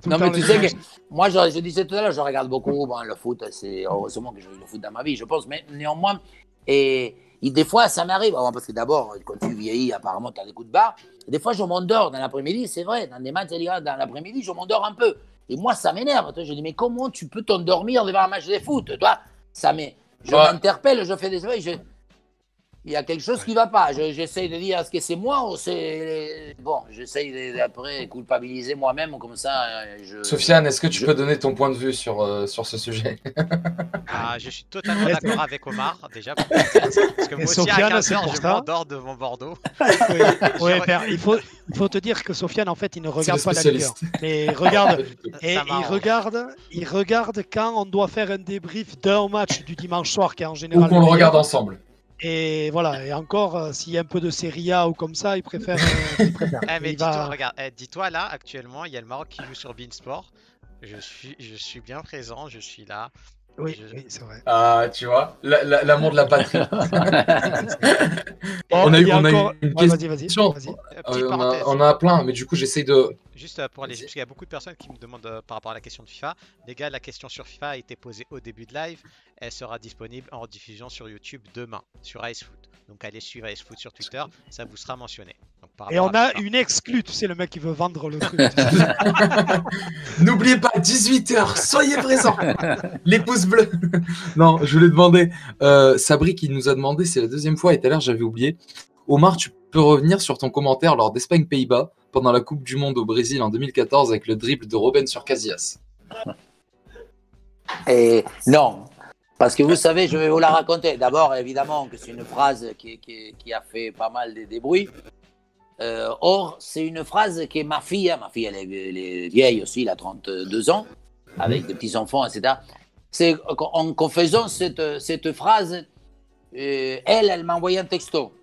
Non, mais tu sais que moi, je disais tout à l'heure, je regarde beaucoup le foot. C'est heureusement que j'ai eu le foot dans ma vie, je pense. Mais néanmoins, et des fois, ça m'arrive. Parce que d'abord, quand tu vieillis, apparemment, tu as des coups de barre. Des fois, je m'endors dans l'après-midi, c'est vrai. Dans des matchs dans l'après-midi, je m'endors un peu. Et moi, ça m'énerve. Je dis, mais comment tu peux t'endormir devant un match de foot? Toi, je m'interpelle, je fais des... Il y a quelque chose qui ne va pas. J'essaye de dire est-ce que c'est moi ou c'est. Bon, j'essaye d'après culpabiliser moi-même comme ça. Sofiane, est-ce que tu peux donner ton point de vue sur ce sujet? Je suis totalement d'accord avec Omar, déjà. Parce que moi aussi, Sofiane, à 15h, je m'endors devant Bordeaux. Oui, il faut te dire que Sofiane, en fait, il ne regarde pas la Ligue 1. Mais il regarde quand on doit faire un débrief d'un match du dimanche soir, qui est en général. Ou qu'on le regarde ensemble. Et voilà, et encore, s'il y a un peu de Serie A ou comme ça, il préfère. Mais dis-toi, là, actuellement, il y a le Maroc qui joue sur Beansport. Je suis bien présent, je suis là. Oui, c'est vrai. Ah, tu vois, l'amour de la patrie. On a eu une question. On a plein, mais du coup, j'essaye de. Juste pour aller, parce qu'il y a beaucoup de personnes qui me demandent par rapport à la question de FIFA. Les gars, la question sur FIFA a été posée au début de live. Elle sera disponible en rediffusion sur YouTube demain, sur IceFoot. Donc allez suivre IceFoot sur Twitter, ça vous sera mentionné. Donc, et on a une exclue, tu sais, le mec qui veut vendre le truc. N'oubliez pas, 18h, soyez présents. Les pouces bleus. Non, je voulais demander, Sabri qui nous a demandé, c'est la deuxième fois et tout à l'heure j'avais oublié. Omar, tu peux revenir sur ton commentaire lors d'Espagne-Pays-Bas pendant la Coupe du Monde au Brésil en 2014 avec le dribble de Robben sur Casillas. Non, parce que vous savez, je vais vous la raconter. D'abord, évidemment, que c'est une phrase qui a fait pas mal de bruit. Or, c'est une phrase que ma fille, elle est vieille aussi, elle a 32 ans, avec des petits-enfants, etc. C'est qu'en faisant cette phrase, elle m'a envoyé un texto.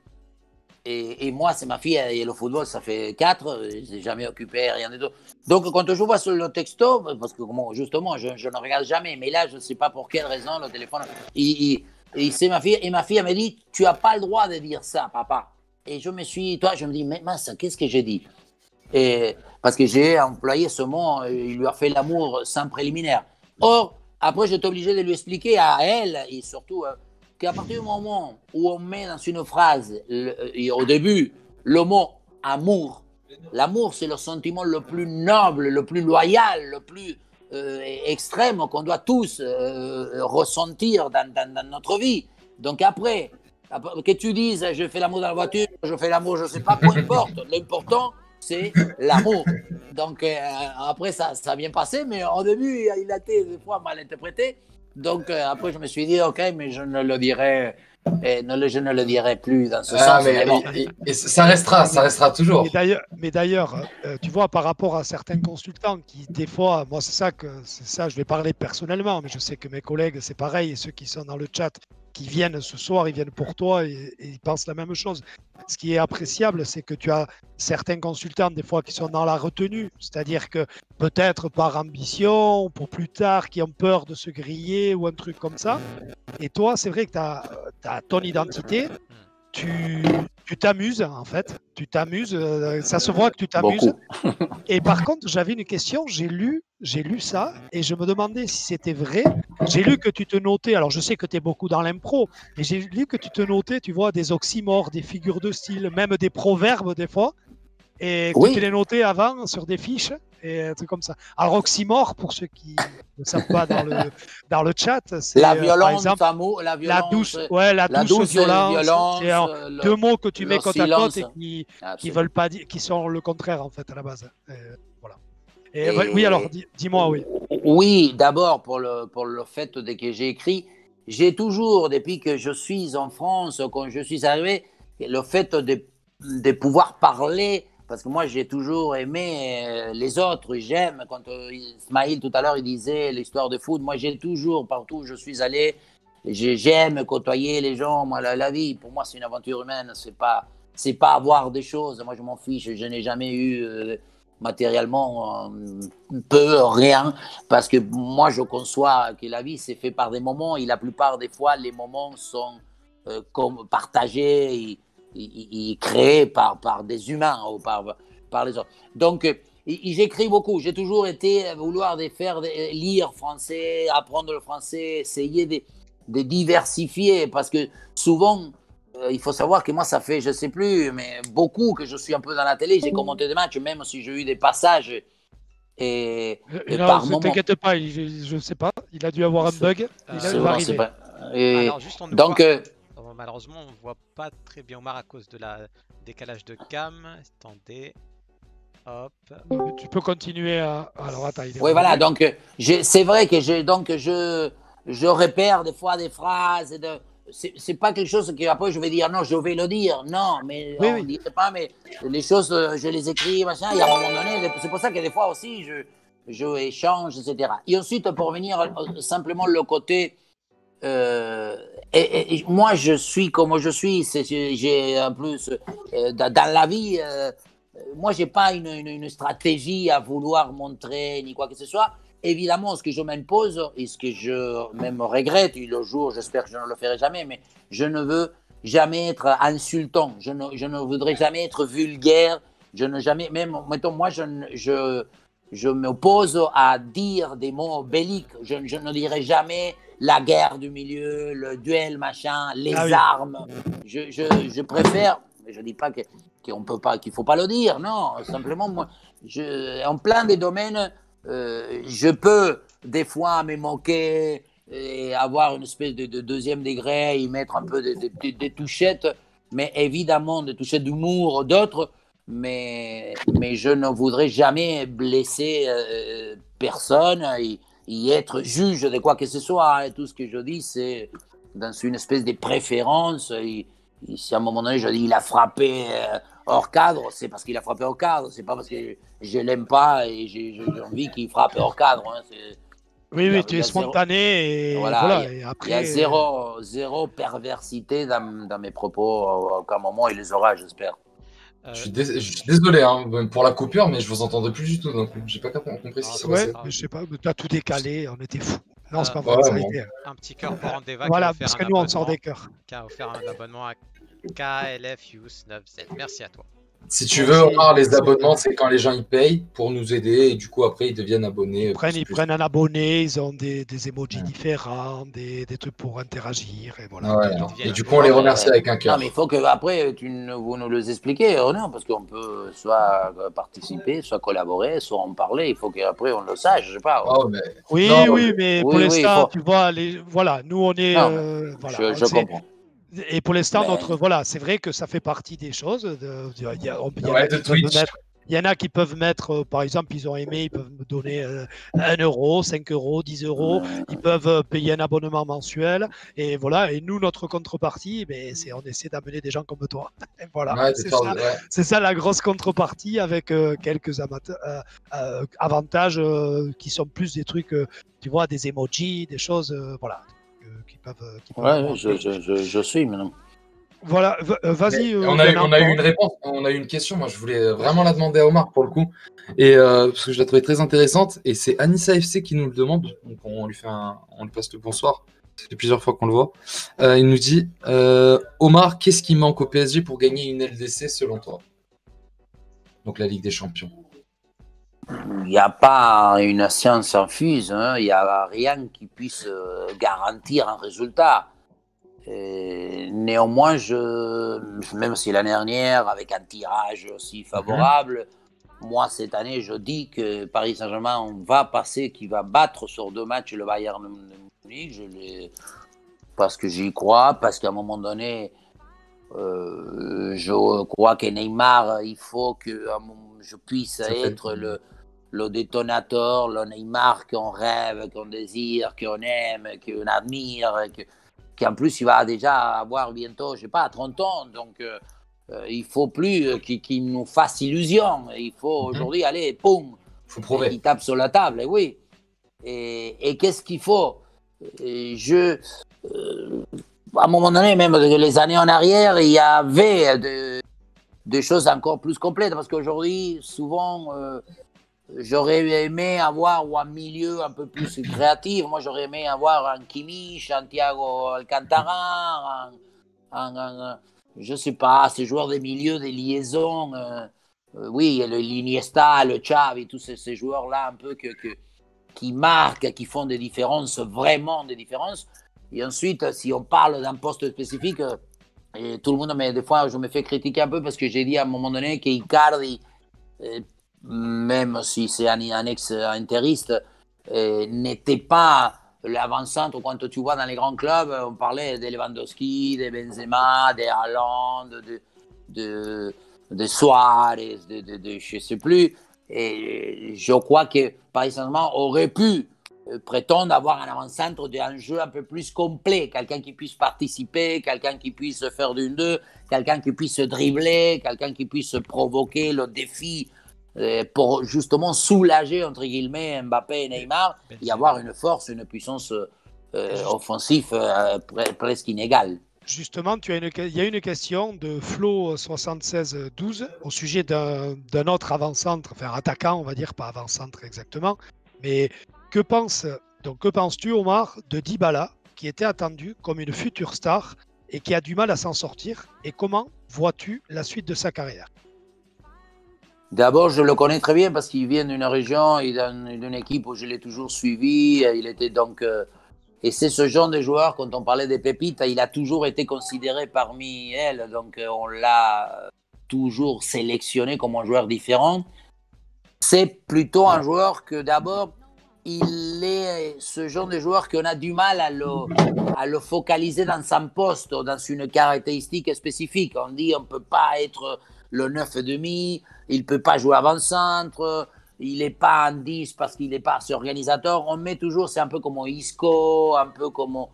Et moi, c'est ma fille, et le football, ça fait 4, je n'ai jamais occupé, rien de tout. Donc, quand je vois sur le texto, parce que justement, je ne regarde jamais, mais là, je ne sais pas pour quelle raison, le téléphone, c'est ma fille, et ma fille, elle me dit, tu n'as pas le droit de dire ça, papa. Et je me dis, mais mince, qu'est-ce que j'ai dit? Parce que j'ai employé ce mot, il lui a fait l'amour sans préliminaire. Or, après, j'étais obligé de lui expliquer à elle, et surtout, qu'à partir du moment où on met dans une phrase, au début, le mot amour, l'amour, c'est le sentiment le plus noble, le plus loyal, le plus extrême qu'on doit tous ressentir dans notre vie. Donc après, que tu dises, je fais l'amour dans la voiture, je fais l'amour, je ne sais pas, peu importe. L'important, c'est l'amour. Donc après, ça a bien passé, mais au début, il a été des fois mal interprété. Donc après, je me suis dit, ok, mais je ne le dirai, je ne le dirai plus dans ce sens. Mais bon. Et ça restera toujours. Mais d'ailleurs, tu vois, par rapport à certains consultants qui, des fois, moi, c'est ça, je vais parler personnellement, mais je sais que mes collègues, c'est pareil, et ceux qui sont dans le chat, qui viennent ce soir, ils viennent pour toi et ils pensent la même chose. Ce qui est appréciable, c'est que tu as certains consultants, des fois, qui sont dans la retenue, c'est-à-dire que peut-être par ambition, pour plus tard, qui ont peur de se griller ou un truc comme ça. Et toi, c'est vrai que tu as ton identité, tu t'amuses, en fait. Tu t'amuses, ça se voit que tu t'amuses. Et par contre, j'avais une question, j'ai lu ça et je me demandais si c'était vrai. J'ai lu que tu te notais, alors je sais que tu es beaucoup dans l'impro, mais j'ai lu que tu te notais, tu vois, des oxymores, des figures de style, même des proverbes des fois, et que tu les notais avant sur des fiches et un truc comme ça. Alors oxymore, pour ceux qui ne savent pas dans le chat, c'est la violence, par exemple, la douce violence. C'est deux mots que tu mets côte à côte et qui veulent pas dire, qui sont le contraire en fait à la base. Voilà. Oui, alors dis-moi, oui. Oui, d'abord pour le fait que j'ai écrit, j'ai toujours, depuis que je suis en France, quand je suis arrivé, le fait de pouvoir parler, parce que moi j'ai toujours aimé les autres, j'aime, quand Ismail tout à l'heure il disait l'histoire de foot, moi j'ai toujours, partout où je suis allé, j'aime côtoyer les gens, moi la vie, pour moi c'est une aventure humaine, c'est pas c'est pas avoir des choses. Moi, je m'en fiche. Je n'ai jamais eu matériellement peu, rien, parce que moi, je conçois que la vie, c'est fait par des moments, et la plupart des fois, les moments sont comme partagés et créés par des humains ou par les autres. Donc, j'écris beaucoup. J'ai toujours été à vouloir lire français, apprendre le français, essayer de diversifier, parce que souvent, il faut savoir que moi, ça fait, je ne sais plus, mais beaucoup que je suis un peu dans la télé. J'ai commenté des matchs, même si j'ai eu des passages. Et non, ne t'inquiète pas, je ne sais pas. Il a dû avoir un bug. Alors, juste on donc, malheureusement, on ne voit pas très bien Omar à cause de la décalage de cam. Attendez. Hop. Tu peux continuer à. Alors, attends. Oui, voilà. Donc, c'est vrai que je repère des fois des phrases. C'est pas quelque chose qu'après je vais dire non, je vais le dire. Non, mais on ne dirait pas, mais les choses, je les écris, machin. Et à un moment donné, c'est pour ça que des fois aussi, je échange, etc. Et ensuite, pour venir simplement le côté. Et moi, je suis comme je suis. J'ai en plus, dans la vie. Moi, je n'ai pas une stratégie à vouloir montrer ni quoi que ce soit. Évidemment, ce que je m'impose et ce que je même regrette, et le jour, j'espère que je ne le ferai jamais, mais je ne veux jamais être insultant. Je ne voudrais jamais être vulgaire. Je ne jamais, même, mettons, moi, je m'oppose à dire des mots belliques. Je ne dirai jamais la guerre du milieu, le duel, machin, les armes. Je préfère, mais je ne dis pas qu'il ne faut pas le dire, non, simplement, moi, en plein des domaines, je peux des fois me moquer et avoir une espèce de deuxième degré, y mettre un peu des touchettes, mais évidemment des touchettes d'humour, d'autres, mais je ne voudrais jamais blesser personne et être juge de quoi que ce soit. Et tout ce que je dis, c'est dans une espèce de préférence. Et si à un moment donné, je dis il a frappé hors cadre, c'est parce qu'il a frappé hors cadre. C'est pas parce que je l'aime pas et j'ai envie qu'il frappe hors cadre. Hein. Oui, tu es spontané et voilà. Et après, il y a zéro perversité dans mes propos. À aucun moment, il les aura, j'espère. Je suis désolé hein, pour la coupure, mais je vous entendais plus du tout. Donc, j'ai pas compris ce qui s'est passé. Je sais pas, tu as tout décalé, on était fous. Non, c'est pas vrai, ça a été. Un petit cœur pour Andeva. Voilà, parce que nous, on sort des cœurs. Qui a offert un abonnement à KLFUS9Z. Merci à toi. Si tu veux, Omar, les abonnements, c'est quand les gens ils payent pour nous aider et du coup, après, ils deviennent abonnés. Ils prennent un abonné, ils ont des emojis différents, des trucs pour interagir. Et voilà. Ouais, et du coup, on les remercie avec un cœur. Non, mais il faut qu'après, vous nous les expliquez, non, parce qu'on peut soit participer, soit collaborer, soit en parler. Il faut qu'après, on le sache, je sais pas. Oh, mais... Oui, mais pour l'instant, tu vois, voilà, nous, on est. Voilà, je comprends. Et pour l'instant, c'est vrai que ça fait partie des choses. Il y en a qui peuvent mettre, par exemple, ils ont aimé, ils peuvent me donner 1 euro, 5 euros, 10 euros. Ils peuvent payer un abonnement mensuel. Et voilà. Et nous, notre contrepartie, on essaie d'amener des gens comme toi. Et voilà. C'est ça la grosse contrepartie avec quelques avantages qui sont plus des trucs, tu vois, des emojis, des choses, voilà. Qui peuvent je suis maintenant. Voilà, vas-y. On a eu une réponse, on a eu une question. Moi, je voulais vraiment la demander à Omar pour le coup, et parce que je la trouvais très intéressante. Et c'est Anissa FC qui nous le demande. Donc on lui passe le bonsoir. Ça fait plusieurs fois qu'on le voit. Il nous dit Omar, qu'est-ce qui manque au PSG pour gagner une LDC selon toi? Donc la Ligue des Champions. Il n'y a pas une science infuse, hein. Il n'y a rien qui puisse garantir un résultat. Et néanmoins, même si l'année dernière, avec un tirage aussi favorable, moi cette année, je dis que Paris Saint-Germain va passer, qu'il va battre sur 2 matchs le Bayern Munich. Parce que j'y crois, parce qu'à un moment donné, je crois que Neymar, il faut que je puisse être le détonateur, le Neymar qu'on rêve, qu'on désire, qu'on aime, qu'on admire, qu'en plus il va déjà avoir bientôt, je sais pas, 30 ans, donc il ne faut plus qu'il nous fasse illusion, il faut aujourd'hui aller, poum, faut prouver. Il tape sur la table, oui. Et qu'est-ce qu'il faut? À un moment donné, même les années en arrière, il y avait de choses encore plus complètes. Parce qu'aujourd'hui, souvent, j'aurais aimé avoir un milieu un peu plus créatif. Moi, j'aurais aimé avoir un Kimmich, un Thiago Alcantara, je ne sais pas, ces joueurs des milieux, des liaisons. Oui, l'Iniesta, le Xavi, tous ces joueurs-là un peu qui marquent, qui font des différences, vraiment des différences. Et ensuite, si on parle d'un poste spécifique, et tout le monde, mais des fois, je me fais critiquer un peu parce que j'ai dit à un moment donné qu'Icardi, même si c'est un ex-interiste, n'était pas l'avant-centre. Quand tu vois dans les grands clubs, on parlait de Lewandowski, de Benzema, de Haaland, de Suarez, je ne sais plus. Et je crois que Paris Saint-Germain aurait pu prétendre avoir un avant-centre d'un jeu un peu plus complet, quelqu'un qui puisse participer, quelqu'un qui puisse faire d'une deux, quelqu'un qui puisse dribbler, quelqu'un qui puisse provoquer le défi pour justement soulager entre guillemets Mbappé et Neymar et avoir une force, une puissance offensive presque inégale. Justement, il y a une question de Flo7612 au sujet d'un autre avant-centre, enfin attaquant, on va dire, pas avant-centre exactement. Mais que penses-tu, Omar, de Dybala, qui était attendu comme une future star et qui a du mal à s'en sortir? Et comment vois-tu la suite de sa carrière? D'abord, je le connais très bien parce qu'il vient d'une région et d'une équipe où je l'ai toujours suivi. Il était donc... Et c'est ce genre de joueur, quand on parlait des pépites, il a toujours été considéré parmi elles. Donc, on l'a toujours sélectionné comme un joueur différent. C'est plutôt un joueur que, d'abord, il est ce genre de joueur qu'on a du mal à le focaliser dans son poste, dans une caractéristique spécifique. On dit on ne peut pas être le 9,5, il ne peut pas jouer avant-centre. Il n'est pas un 10 parce qu'il n'est pas ce organisateur. On met toujours, c'est un peu comme Isco, un peu comme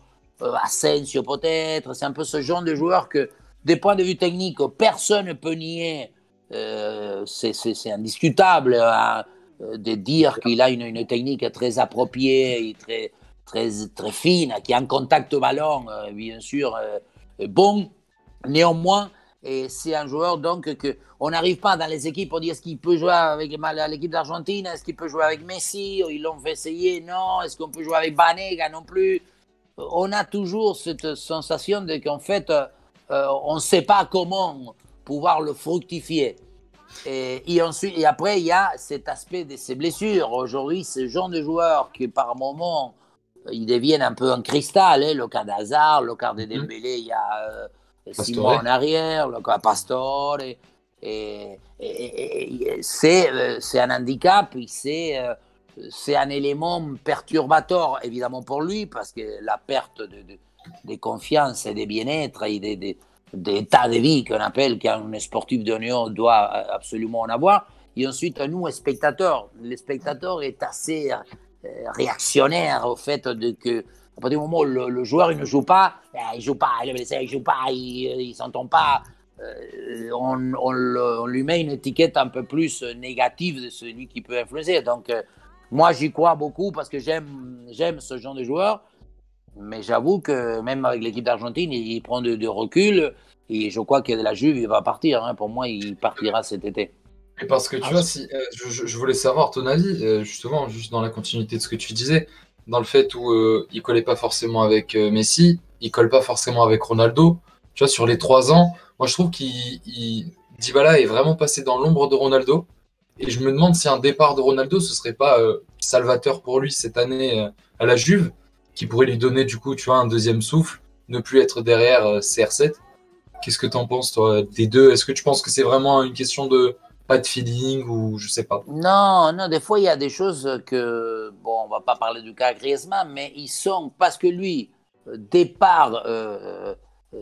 Asensio peut-être. C'est un peu ce genre de joueur que, des points de vue techniques, personne ne peut nier. C'est indiscutable de dire qu'il a une technique très appropriée et très fine, qui a un contact ballon, bien sûr, bon. Néanmoins, et c'est un joueur donc qu'on n'arrive pas dans les équipes, on dit est-ce qu'il peut jouer avec l'équipe d'Argentine, est-ce qu'il peut jouer avec Messi, ils l'ont fait essayer, non, est-ce qu'on peut jouer avec Banega, non plus. On a toujours cette sensation qu'en fait, on ne sait pas comment pouvoir le fructifier. Et après, il y a cet aspect de ses blessures. Aujourd'hui, ce genre de joueurs qui par moment, ils deviennent un peu un cristal, le cas d'Hazard, le cas de Dembélé, il y a... Simon en arrière, le cas Pastore, c'est un handicap, c'est un élément perturbateur évidemment pour lui parce que la perte de confiance et de bien-être et d'état de vie qu'on appelle qu'un sportif de haut niveau doit absolument en avoir. Et ensuite, nous, spectateurs, le spectateur est assez réactionnaire au fait que à partir du moment où le joueur il ne joue pas, il ne joue pas, il est blessé, il ne joue pas, il ne s'entend pas, on lui met une étiquette un peu plus négative de celui qui peut influencer. Donc, moi, j'y crois beaucoup parce que j'aime ce genre de joueur, mais j'avoue que même avec l'équipe d'Argentine, il prend de recul et je crois que de la Juve, il va partir. Hein. Pour moi, il partira cet été. Et parce que tu vois, je voulais savoir ton avis, justement, juste dans la continuité de ce que tu disais. Dans le fait où il ne collait pas forcément avec Messi, il ne colle pas forcément avec Ronaldo. Tu vois, sur les 3 ans, moi je trouve Dybala est vraiment passé dans l'ombre de Ronaldo. Et je me demande si un départ de Ronaldo, ce ne serait pas salvateur pour lui cette année à la Juve, qui pourrait lui donner du coup, tu vois, un deuxième souffle, ne plus être derrière CR7. Qu'est-ce que tu en penses, toi, des deux? Est-ce que tu penses que c'est vraiment une question de pas de feeling ou je sais pas? Non, des fois il y a des choses que, bon, on va pas parler du cas Griezmann, mais ils sont, parce que lui, départ,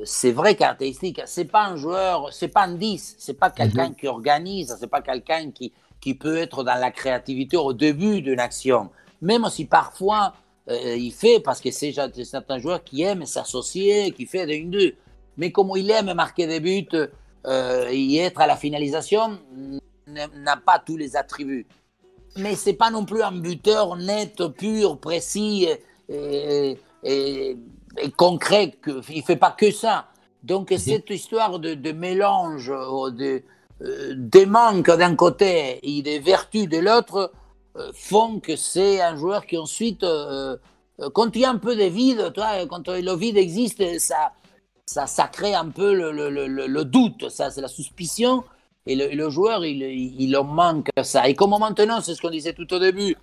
c'est vrai caractéristique, c'est pas un joueur, c'est pas un 10, c'est pas quelqu'un qui organise, c'est pas quelqu'un qui peut être dans la créativité au début d'une action, même si parfois il fait, parce que c'est certains joueurs qui aiment s'associer, qui fait des 1-2, mais comme il aime marquer des buts, y être à la finalisation n'a pas tous les attributs. Mais ce n'est pas non plus un buteur net, pur, précis et concret. Il ne fait pas que ça. Donc, cette histoire de mélange, des manques d'un côté et des vertus de l'autre font que c'est un joueur qui ensuite, quand il y a un peu de vide, toi, quand le vide existe, ça crée un peu le doute, ça, c'est la suspicion. Et le joueur, il en manque ça. Et comme maintenant, c'est ce qu'on disait tout au début,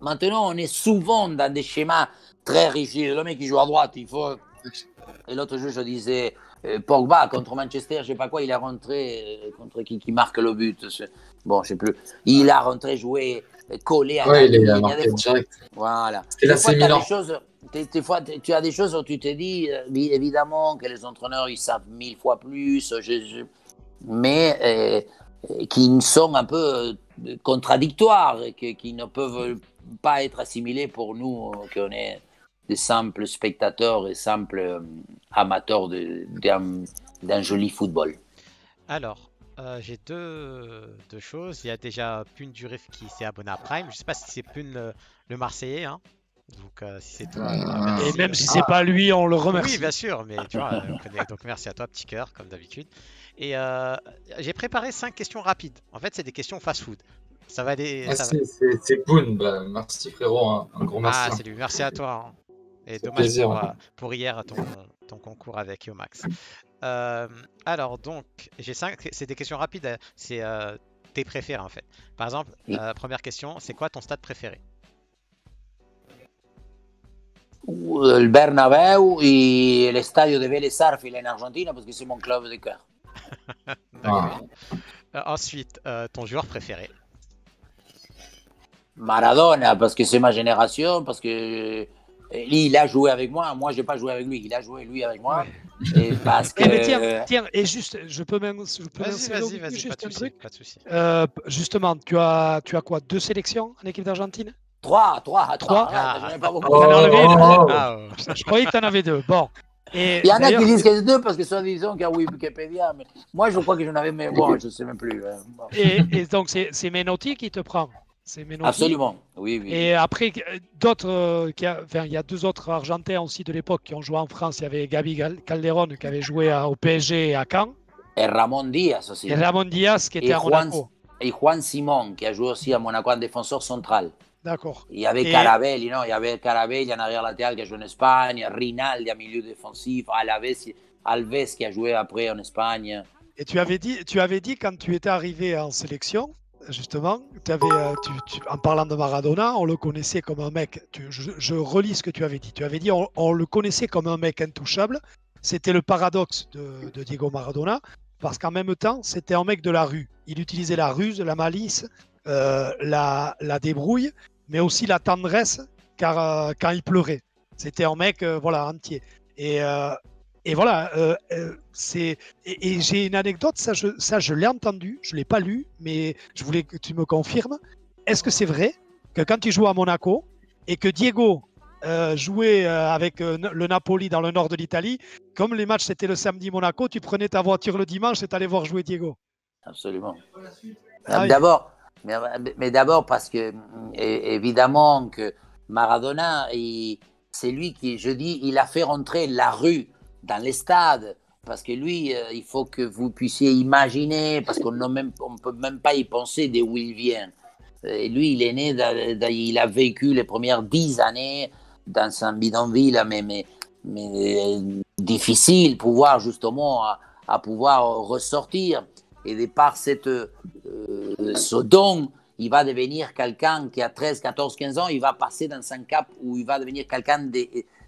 maintenant, on est souvent dans des schémas très rigides. Le mec qui joue à droite, il faut... Et l'autre jour, je disais, Pogba contre Manchester, je ne sais pas quoi, il est rentré contre qui marque le but. Bon, je ne sais plus. Il a rentré jouer collé à la il est marqué direct. Voilà. Et là, c'est Milan. Des fois, tu as des choses où tu te dis, évidemment, que les entraîneurs, ils savent 1000 fois plus, mais qui sont un peu contradictoires, qui ne peuvent pas être assimilés pour nous, qu'on est des simples spectateurs et simples amateurs d'un joli football. Alors, j'ai deux choses. Il y a déjà Pune Durif qui s'est abonné à Prime. Je sais pas si c'est Pune le Marseillais, hein. Donc si c'est toi, merci. Et même si c'est pas lui, on le remercie. Oui, bien sûr, mais tu vois, on connaît. Donc merci à toi, petit cœur, comme d'habitude. Et j'ai préparé 5 questions rapides. En fait, c'est des questions fast-food. Ça va aller. C'est Poun. Bah, merci frérot, hein. Un gros merci. Ah, salut, merci à toi. Hein. Et dommage plaisir, pour hier, ton concours avec Yomax. Alors, donc, j'ai 5. C'est des questions rapides. C'est tes préférés, en fait. Par exemple, première question, c'est quoi ton stade préféré? Le Bernabéu et le Stadio de Vélez Sarsfield en Argentine parce que c'est mon club de cœur. Ensuite, ton joueur préféré? Maradona parce que c'est ma génération, parce que lui il a joué avec moi j'ai pas joué avec lui, il a joué lui avec moi. Ouais. Et parce que tiens, et juste je peux même vas-y, juste pas de souci. Justement, tu as quoi, 2 sélections en équipe d'Argentine? 3. Pas beaucoup. Je croyais que tu en avais 2. Bon. Et il y en a qui disent que c'est 2 parce que soi-disant qu'il y a Wikipédia, mais moi je crois que j'en avais, mais bon, je ne sais même plus. Bon. Et donc c'est Menotti qui te prend? Absolument, oui. Et après, d'autres, il y a 2 autres Argentins aussi de l'époque qui ont joué en France. Il y avait Gabi Calderón qui avait joué au PSG et à Caen. Et Ramon Diaz aussi. Et Ramon Diaz qui était à Monaco. Et Juan Simón qui a joué aussi à Monaco en défenseur central. D'accord. Il y avait Carabelli, non? Il y avait Carabelli en arrière latéral qui a joué en Espagne, Rinaldi en milieu défensif, Alves qui a joué après en Espagne. Et tu avais dit quand tu étais arrivé en sélection, justement, en parlant de Maradona, on le connaissait comme un mec, je relis ce que tu avais dit. Tu avais dit on le connaissait comme un mec intouchable. C'était le paradoxe de Diego Maradona, parce qu'en même temps, c'était un mec de la rue. Il utilisait la ruse, la malice, la débrouille, mais aussi la tendresse, car quand il pleurait. C'était un mec entier. Et voilà, et j'ai une anecdote, ça je l'ai entendu, je ne l'ai pas lu, mais je voulais que tu me confirmes. Est-ce que c'est vrai que quand tu jouais à Monaco et que Diego jouait avec le Napoli dans le nord de l'Italie, comme les matchs c'était le samedi Monaco, tu prenais ta voiture le dimanche et tu allais voir jouer Diego? Absolument. Mais d'abord parce que, évidemment, que Maradona, c'est lui qui, je dis, il a fait rentrer la rue dans les stades, parce que lui, il faut que vous puissiez imaginer, parce qu'on ne peut même pas y penser d'où il vient. Et lui, il est né, il a vécu les premières 10 années dans un bidonville, mais difficile, pouvoir justement à pouvoir ressortir. Et de par ce don, il va devenir quelqu'un qui a 13, 14, 15 ans, il va passer dans un cap où il va devenir quelqu'un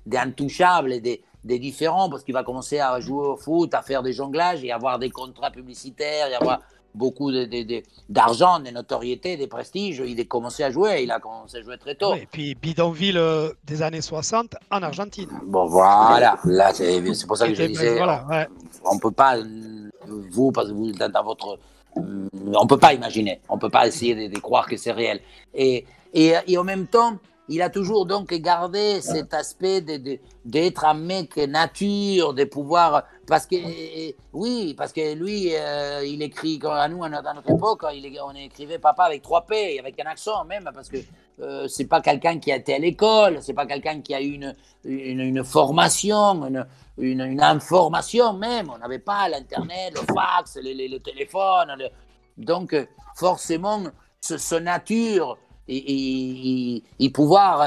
d'intouchable, des différents, parce qu'il va commencer à jouer au foot, à faire des jonglages et avoir des contrats publicitaires, et avoir beaucoup d'argent, de notoriété, de prestige. Il a commencé à jouer très tôt. Oui, et puis bidonville des années 60 en Argentine. Bon, voilà, là c'est pour ça que je disais, on ne peut pas, parce que vous dans votre... On ne peut pas imaginer, on ne peut pas essayer de croire que c'est réel. Et en même temps, il a toujours donc gardé cet aspect d'être un mec nature, de pouvoir... Parce que lui, il écrit, à nous, à notre époque, on écrivait papa avec 3 P, avec un accent même, parce que c'est pas quelqu'un qui a été à l'école, c'est pas quelqu'un qui a eu une formation, une information même. On n'avait pas l'internet, le fax, le téléphone. Donc forcément, ce nature et pouvoir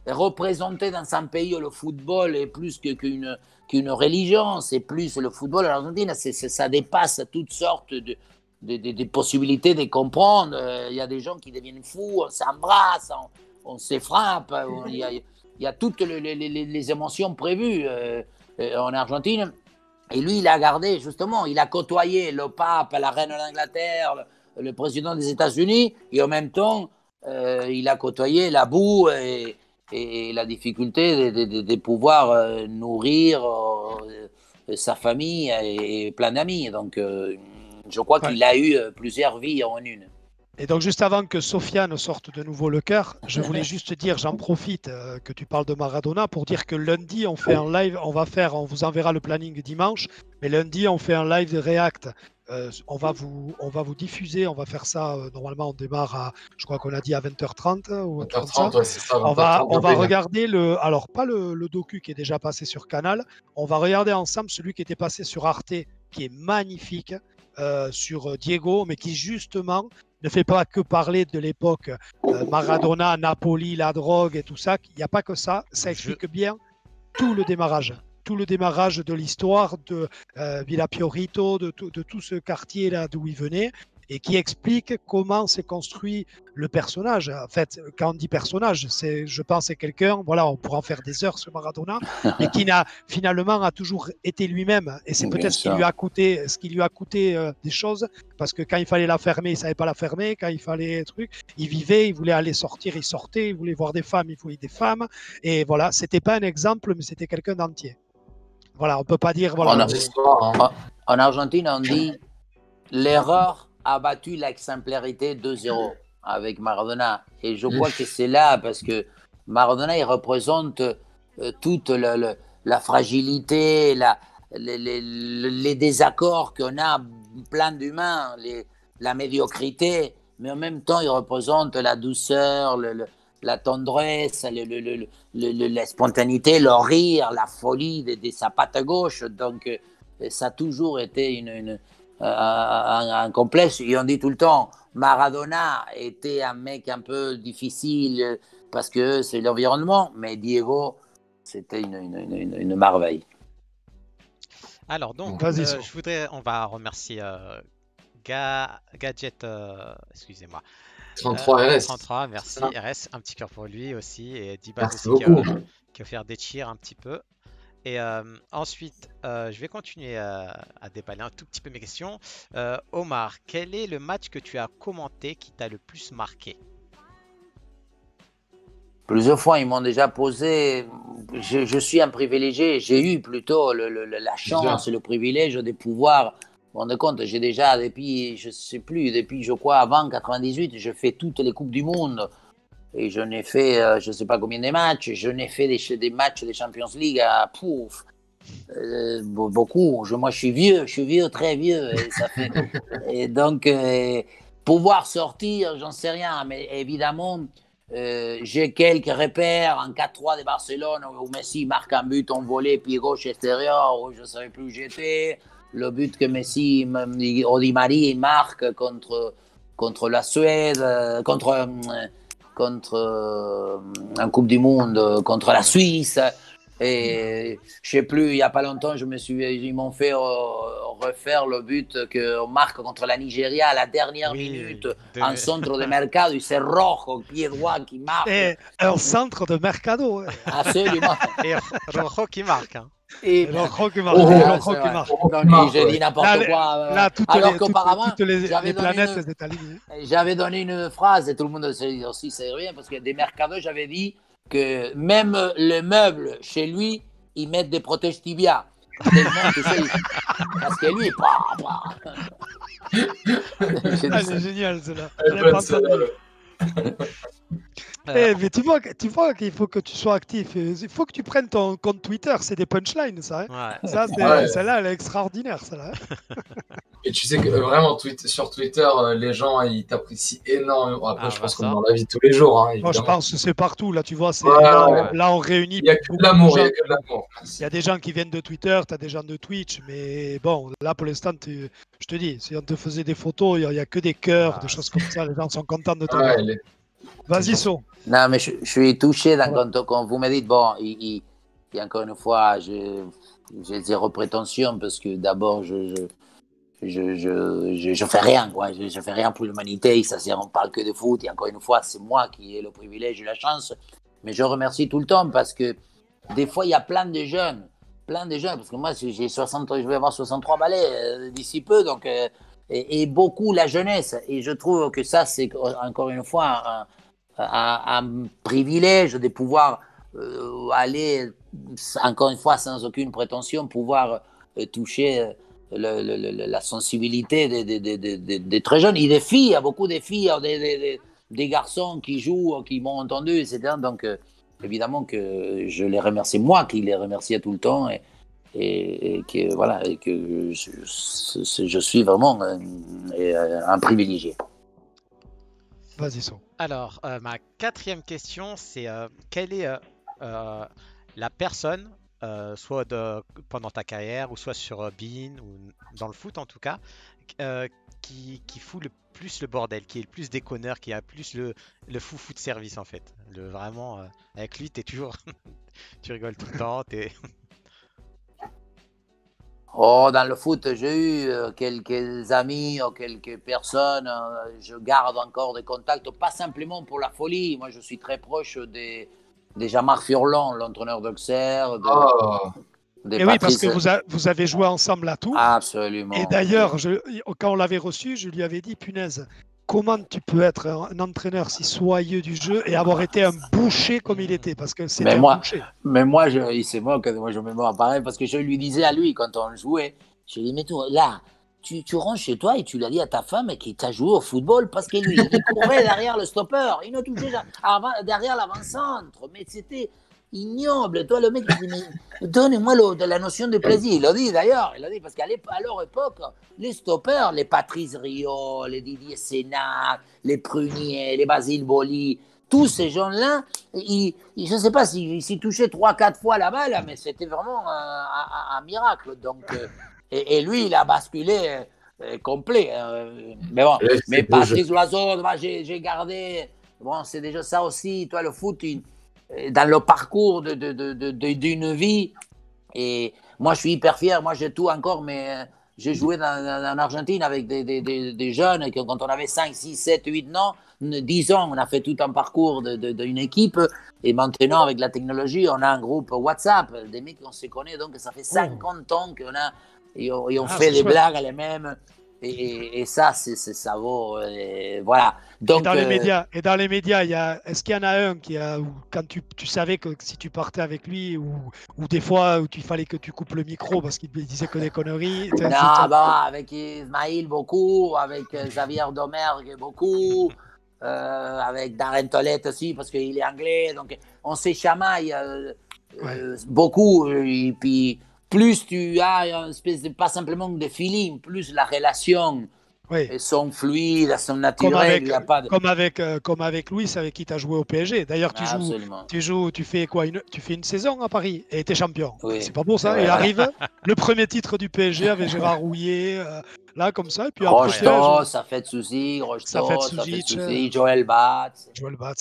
représenter dans un pays où le football est plus qu'une religion, c'est plus le football en Argentine, ça dépasse toutes sortes de possibilités de comprendre. Il y a des gens qui deviennent fous, on s'embrasse, on se frappe, il y a toutes les émotions prévues en Argentine. Et lui, il a gardé, justement, il a côtoyé le pape, la reine d'Angleterre, le président des États-Unis, et en même temps, il a côtoyé la boue et la difficulté de pouvoir nourrir sa famille et plein d'amis. Donc, je crois qu'il a eu plusieurs vies en une. Et donc, juste avant que Sofiane sorte de nouveau le cœur, je voulais juste dire, j'en profite que tu parles de Maradona pour dire que lundi, on fait un live, on vous enverra le planning dimanche, mais lundi, on fait un live de React. On va vous diffuser, on va faire ça, normalement on démarre à, je crois qu'on a dit à 20h30 ou 20h30, ouais, c'est ça. On va regarder alors pas le docu qui est déjà passé sur Canal, on va regarder ensemble celui qui était passé sur Arte, qui est magnifique, sur Diego, mais qui justement ne fait pas que parler de l'époque Maradona, Napoli, la drogue et tout ça. Il n'y a pas que ça, ça explique bien tout le démarrage de l'histoire de Villa Fiorito, de tout ce quartier-là d'où il venait, et qui explique comment s'est construit le personnage. En fait, quand on dit personnage, je pense c'est quelqu'un, voilà, on pourra en faire des heures sur Maradona, mais qui finalement a toujours été lui-même. Et c'est peut-être ce qui lui a coûté des choses, parce que quand il fallait la fermer, il ne savait pas la fermer, quand il fallait il vivait, il voulait aller sortir, il sortait, il voulait voir des femmes, il voulait des femmes. Et voilà, c'était pas un exemple, mais c'était quelqu'un d'entier. Voilà, on peut pas dire. Voilà, en Argentine, on dit l'erreur a battu l'exemplarité 2-0 avec Maradona. Et je crois que c'est là, parce que Maradona, il représente toute la fragilité, les désaccords qu'on a, plein d'humains, la médiocrité, mais en même temps, il représente la douceur, la tendresse, la spontanéité, le rire, la folie de sa patte gauche. Donc, ça a toujours été un complexe. Et on dit tout le temps, Maradona était un mec un peu difficile parce que c'est l'environnement, mais Diego, c'était une merveille. Alors donc, on va remercier Gadget, excusez-moi. 33 RS. 33, merci RS, un petit cœur pour lui aussi, et Dibas merci aussi beaucoup. qui a offert des cheers un petit peu. Et ensuite, je vais continuer à déballer un tout petit peu mes questions. Omar, quel est le match que tu as commenté qui t'a le plus marqué? Plusieurs fois, ils m'ont déjà posé. Je suis un privilégié. J'ai eu plutôt la chance, le privilège de pouvoir. Vous vous rendez compte, j'ai déjà, depuis, je crois, avant 98, je fais toutes les Coupes du Monde. Et je n'ai fait, je ne sais pas combien de matchs. Je n'ai fait des matchs de Champions League à beaucoup. Moi, je suis vieux, très vieux. Et donc, pouvoir sortir, j'en sais rien. Mais évidemment, j'ai quelques repères en 4-3 de Barcelone où Messi marque un but en volée, pied gauche extérieur, où je ne savais plus où j'étais. Le but que Messi, Di Maria, marque contre la Suède, contre un Coupe du Monde, contre la Suisse. Et je sais plus, il n'y a pas longtemps, ils m'ont fait refaire le but qu'on marque contre la Nigeria à la dernière minute, en centre de Mercado, c'est Rojo, pied droit qui marque. Et un centre de Mercado. Absolument. Et Rojo qui marque. Hein. Et Rojo qui marque. Donc, j'ai dit n'importe quoi. Là, alors qu'aupaurement, toutes les planètes étaient alignées. J'avais donné une phrase et tout le monde aussi sait rien parce que des Mercado, j'avais dit que même les meubles chez lui, ils mettent des protèges tibia. Parce que lui, c'est génial cela. Mais tu vois qu'il faut que tu sois actif. Il faut que tu prennes ton compte Twitter. C'est des punchlines, ça. Hein, ouais. Ça, celle-là, elle est extraordinaire, celle-là. Et tu sais que vraiment, sur Twitter, les gens, ils t'apprécient énormément. Après, je pense comme dans la vie de tous les jours. Hein, moi, je pense que c'est partout. Là, tu vois, là, on réunit. Il y a que de l'amour. Il y a des gens qui viennent de Twitter, tu as des gens de Twitch. Mais bon, là, pour l'instant, je te dis, si on te faisait des photos, il n'y a que des cœurs, des choses comme ça. Les gens sont contents de te voir. Vas-y, So. Non, mais je suis touché quand vous me dites, bon, et encore une fois, j'ai zéro prétention parce que d'abord, je fais rien, quoi. Je fais rien pour l'humanité. On parle que de foot. Et encore une fois, c'est moi qui ai le privilège et la chance. Mais je remercie tout le temps parce que des fois, il y a plein de jeunes. Parce que moi, je vais avoir 63 balais d'ici peu. Donc, et beaucoup la jeunesse. Et je trouve que ça, c'est encore une fois un privilège de pouvoir aller, encore une fois, sans aucune prétention, pouvoir toucher la sensibilité des très jeunes. Et des filles, il y a beaucoup de filles, des garçons qui jouent, qui m'ont entendu, etc. Donc, évidemment que je les remercie, moi qui les remercie tout le temps, et que, voilà, et que je suis vraiment un privilégié. Vas-y, So. Alors, ma quatrième question, c'est quelle est la personne, soit pendant ta carrière, ou soit sur Bein, ou dans le foot en tout cas, qui fout le plus le bordel, qui est le plus déconneur, qui a plus le foufou de service en fait. Vraiment, avec lui, t'es toujours... tu rigoles tout le temps, Oh, dans le foot, j'ai eu quelques amis ou quelques personnes. Je garde encore des contacts, pas simplement pour la folie. Moi, je suis très proche de Jean-Marc Furlan, l'entraîneur d'Auxerre. Et oui, parce que vous avez joué ensemble à Tours. Absolument. Et d'ailleurs, quand on l'avait reçu, je lui avais dit, punaise, comment tu peux être un entraîneur si soyeux du jeu et avoir été un boucher comme il était, parce que c'était un boucher. Mais moi, il se moque, moi je me moque pareil, parce que je lui disais à lui quand on jouait, je lui dis, mais toi, là, tu rentres chez toi et tu l'as dit à ta femme qui t'a joué au football, parce que lui, il courait derrière le stopper, il ne touchait jamais derrière l'avant-centre, mais c'était ignoble. Toi, le mec, il dit, mais donnez-moi la notion de plaisir. Il l'a dit d'ailleurs, parce qu'à leur époque, les stoppers, les Patrice Rio, les Didier Sénat, les Prunier, les Basile Boli, tous ces gens-là, je ne sais pas s'ils touchaient 3-4 fois la balle, mais c'était vraiment un miracle. Donc, et lui, il a basculé complet. Mais bon, mais Patrice Loiseau, j'ai gardé. Bon, c'est déjà ça aussi. Toi, le foot, dans le parcours d'une vie. Et moi, je suis hyper fier. Moi, j'ai tout encore, mais j'ai joué en Argentine avec des jeunes. Quand on avait 5, 6, 7, 8 ans, 10 ans, on a fait tout un parcours d'une équipe. Et maintenant, avec la technologie, on a un groupe WhatsApp. Des mecs qu'on se connaît. Donc, ça fait 50 ans qu'on a. Et on fait des blagues à les mêmes. Et ça, ça vaut. Voilà. Donc, et dans les médias, est-ce qu'il y en a un quand tu savais que si tu partais avec lui, ou des fois où il fallait que tu coupes le micro parce qu'il disait que des conneries? Non, avec Ismaïl, beaucoup. Avec Xavier Domergue, beaucoup. Avec Darren Tollett aussi, parce qu'il est anglais. Donc, on se chamaille beaucoup. Et puis, plus tu as une espèce de, pas simplement de feeling, plus la relation sont fluides, sont naturelles. Comme avec Louis, avec qui tu as joué au PSG. D'ailleurs, tu fais quoi? Tu fais une saison à Paris et tu es champion. Oui. C'est pas beau ça. Et arrive le premier titre du PSG avec Gérard Rouillet, là comme ça. Et puis Rochetos, ça fait de soucis. Joël Batz,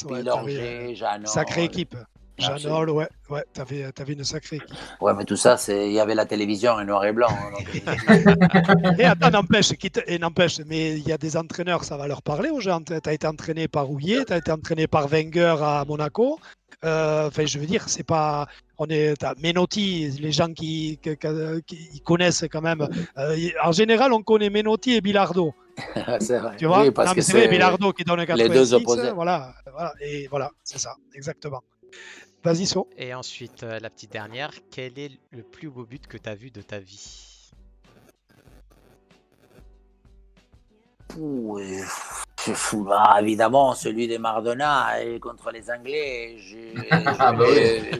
Pilorget, Jeannot. Sacrée équipe. Janol, ouais, t'avais une sacrée équipe. Ouais, mais tout ça, il y avait la télévision en noir et blanc. Et attends, n'empêche, mais il y a des entraîneurs, ça va leur parler aux gens. Tu as été entraîné par Rouillet, tu as été entraîné par Wenger à Monaco. Enfin, je veux dire, c'est pas. Menotti, les gens qui connaissent quand même. En général, on connaît Menotti et Bilardo. C'est vrai. Tu vois, oui, parce que c'est Bilardo qui donne le 86. Les deux opposés. Voilà, et voilà, c'est ça, exactement. Vas-y, So. Et ensuite, la petite dernière, quel est le plus beau but que tu as vu de ta vie? Évidemment, celui de Maradona contre les Anglais.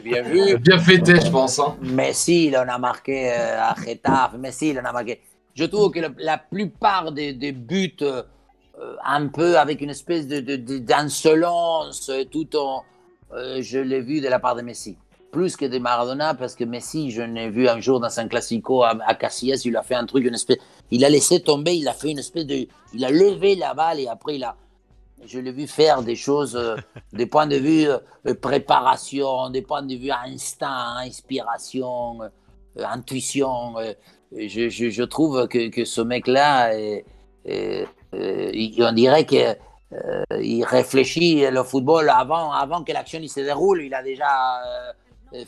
Bien vu. Bien fêté, je pense. Hein. Messi, il en a marqué à Getafe. Messi, il en a marqué. Je trouve que la plupart des buts, un peu avec une espèce d'insolence, je l'ai vu de la part de Messi. Plus que de Maradona, parce que Messi, je l'ai vu un jour dans un classico à Casillas, il a fait un truc, il a laissé tomber, il a fait une espèce de... Il a levé la balle et après, je l'ai vu faire des choses, des points de vue préparation, des points de vue instinct, inspiration, intuition. Je trouve que ce mec-là, on dirait qu'il réfléchit le football avant que l'action se déroule. Il a déjà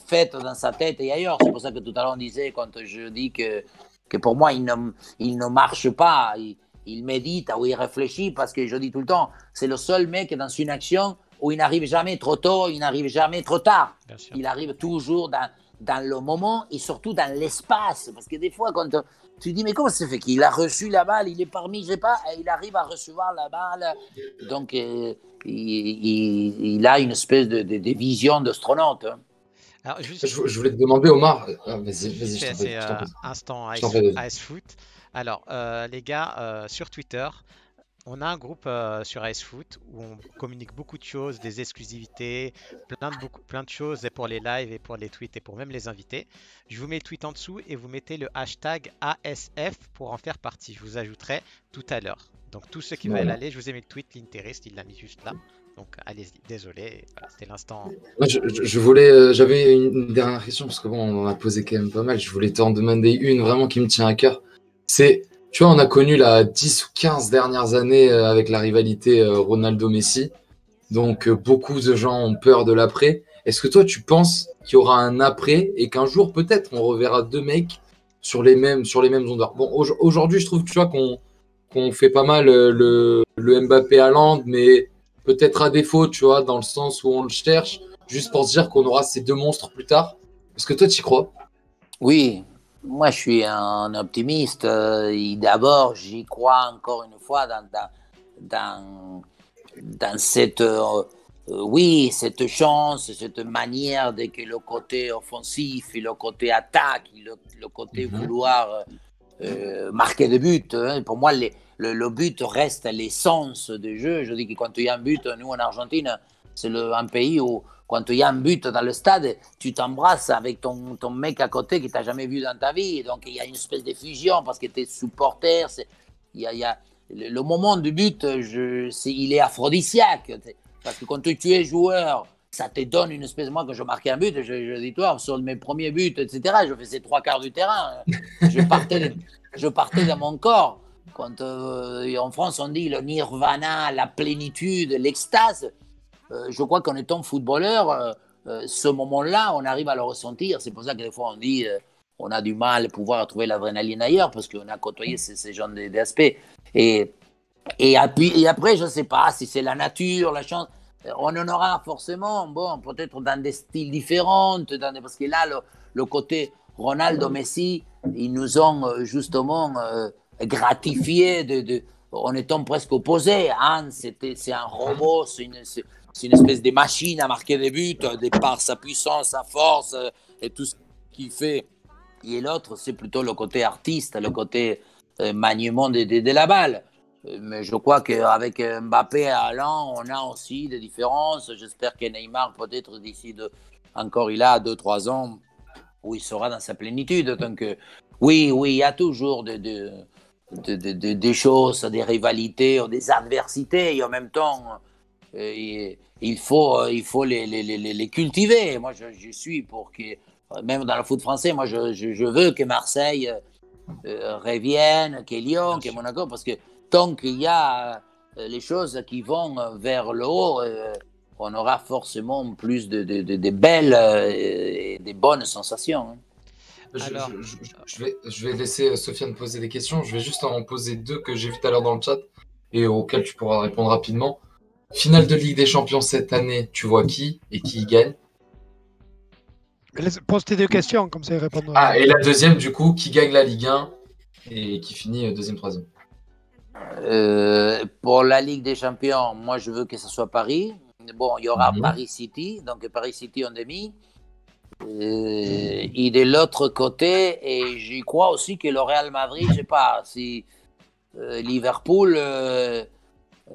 fait dans sa tête et ailleurs. C'est pour ça que tout à l'heure on disait, quand je dis que pour moi, il ne marche pas. Il médite ou il réfléchit, parce que je dis tout le temps, c'est le seul mec dans une action où il n'arrive jamais trop tôt, il n'arrive jamais trop tard. Il arrive toujours dans le moment et surtout dans l'espace. Parce que des fois, quand tu dis, mais comment ça se fait qu'il a reçu la balle, il est parmi, je sais pas, et il arrive à recevoir la balle. Donc, il a une espèce de vision d'astronaute. Hein. Alors, je voulais te demander, Omar, vas-y, c'est instant AS Foot. Alors, les gars, sur Twitter, on a un groupe sur AS Foot où on communique beaucoup de choses, des exclusivités, plein de choses et pour les lives et pour les tweets et pour même les invités. Je vous mets le tweet en dessous et vous mettez le hashtag ASF pour en faire partie. Je vous ajouterai tout à l'heure. Donc, tous ceux qui veulent aller, je vous ai mis le tweet, l'Interest, il l'a mis juste là. Donc, allez-y, désolé, voilà, c'était l'instant. J'avais une dernière question, parce que bon, on en a posé quand même pas mal. Je voulais t'en demander une vraiment qui me tient à cœur. C'est, tu vois, on a connu la 10 ou 15 dernières années avec la rivalité Ronaldo-Messi. Donc, beaucoup de gens ont peur de l'après. Est-ce que toi, tu penses qu'il y aura un après et qu'un jour, peut-être, on reverra deux mecs sur les mêmes ondeurs? Bon, aujourd'hui, je trouve, tu vois, qu'on fait pas mal le Mbappé Haaland, mais peut-être à défaut, tu vois, dans le sens où on le cherche, juste pour se dire qu'on aura ces deux monstres plus tard. Est-ce que toi, tu y crois? Oui, moi je suis un optimiste. D'abord, j'y crois encore une fois dans cette, oui, cette chance, cette manière de que le côté offensif et le côté attaque, le côté vouloir marquer des buts. Hein. Pour moi, le but reste l'essence du jeu. Je dis que quand il y a un but, nous en Argentine, c'est un pays où quand il y a un but dans le stade, tu t'embrasses avec ton mec à côté que tu n'as jamais vu dans ta vie. Donc il y a une espèce de fusion parce que tu es supporter. Le moment du but, il est aphrodisiaque. Parce que quand tu es joueur, ça te donne une espèce. Moi, quand je marquais un but, je dis, toi, sur mes premiers buts, etc., je faisais 3/4 du terrain. Je partais de mon corps. Quand en France, on dit le nirvana, la plénitude, l'extase. Je crois qu'en étant footballeur, ce moment-là, on arrive à le ressentir. C'est pour ça que des fois, on dit on a du mal à pouvoir trouver l'adrénaline ailleurs parce qu'on a côtoyé ces genres d'aspects. Et après, je ne sais pas si c'est la nature, la chance. On en aura forcément, bon, peut-être dans des styles différents, parce que là, le côté Ronaldo-Messi, ils nous ont justement gratifié en étant presque opposés. Han, c'est un robot, c'est une espèce de machine à marquer des buts, de par sa puissance, sa force et tout ce qu'il fait. Et l'autre, c'est plutôt le côté artiste, le côté maniement de la balle. Mais je crois qu'avec Mbappé et Haaland, on a aussi des différences. J'espère que Neymar, peut-être d'ici encore il a 2-3 ans, où il sera dans sa plénitude. Donc, oui, il y a toujours des choses, des rivalités, des adversités. Et en même temps, il faut les cultiver. Moi, je suis pour que, même dans le foot français, moi, je veux que Marseille revienne, que Lyon, que Monaco, parce que tant qu'il y a les choses qui vont vers le haut, on aura forcément plus de belles et de bonnes sensations. Hein. Alors, je vais laisser Sofiane poser des questions. Je vais juste en poser deux que j'ai vu tout à l'heure dans le chat et auxquelles tu pourras répondre rapidement. Finale de Ligue des Champions cette année, tu vois qui et qui gagne? Pose tes deux questions, comme ça ils répondent. Ah, et la deuxième, du coup, qui gagne la Ligue 1 et qui finit deuxième, troisième? Pour la Ligue des Champions, moi je veux que ce soit Paris. Bon, il y aura Paris City, donc Paris City en demi. Et de l'autre côté, et j'y crois aussi que le Real Madrid, je sais pas si Liverpool,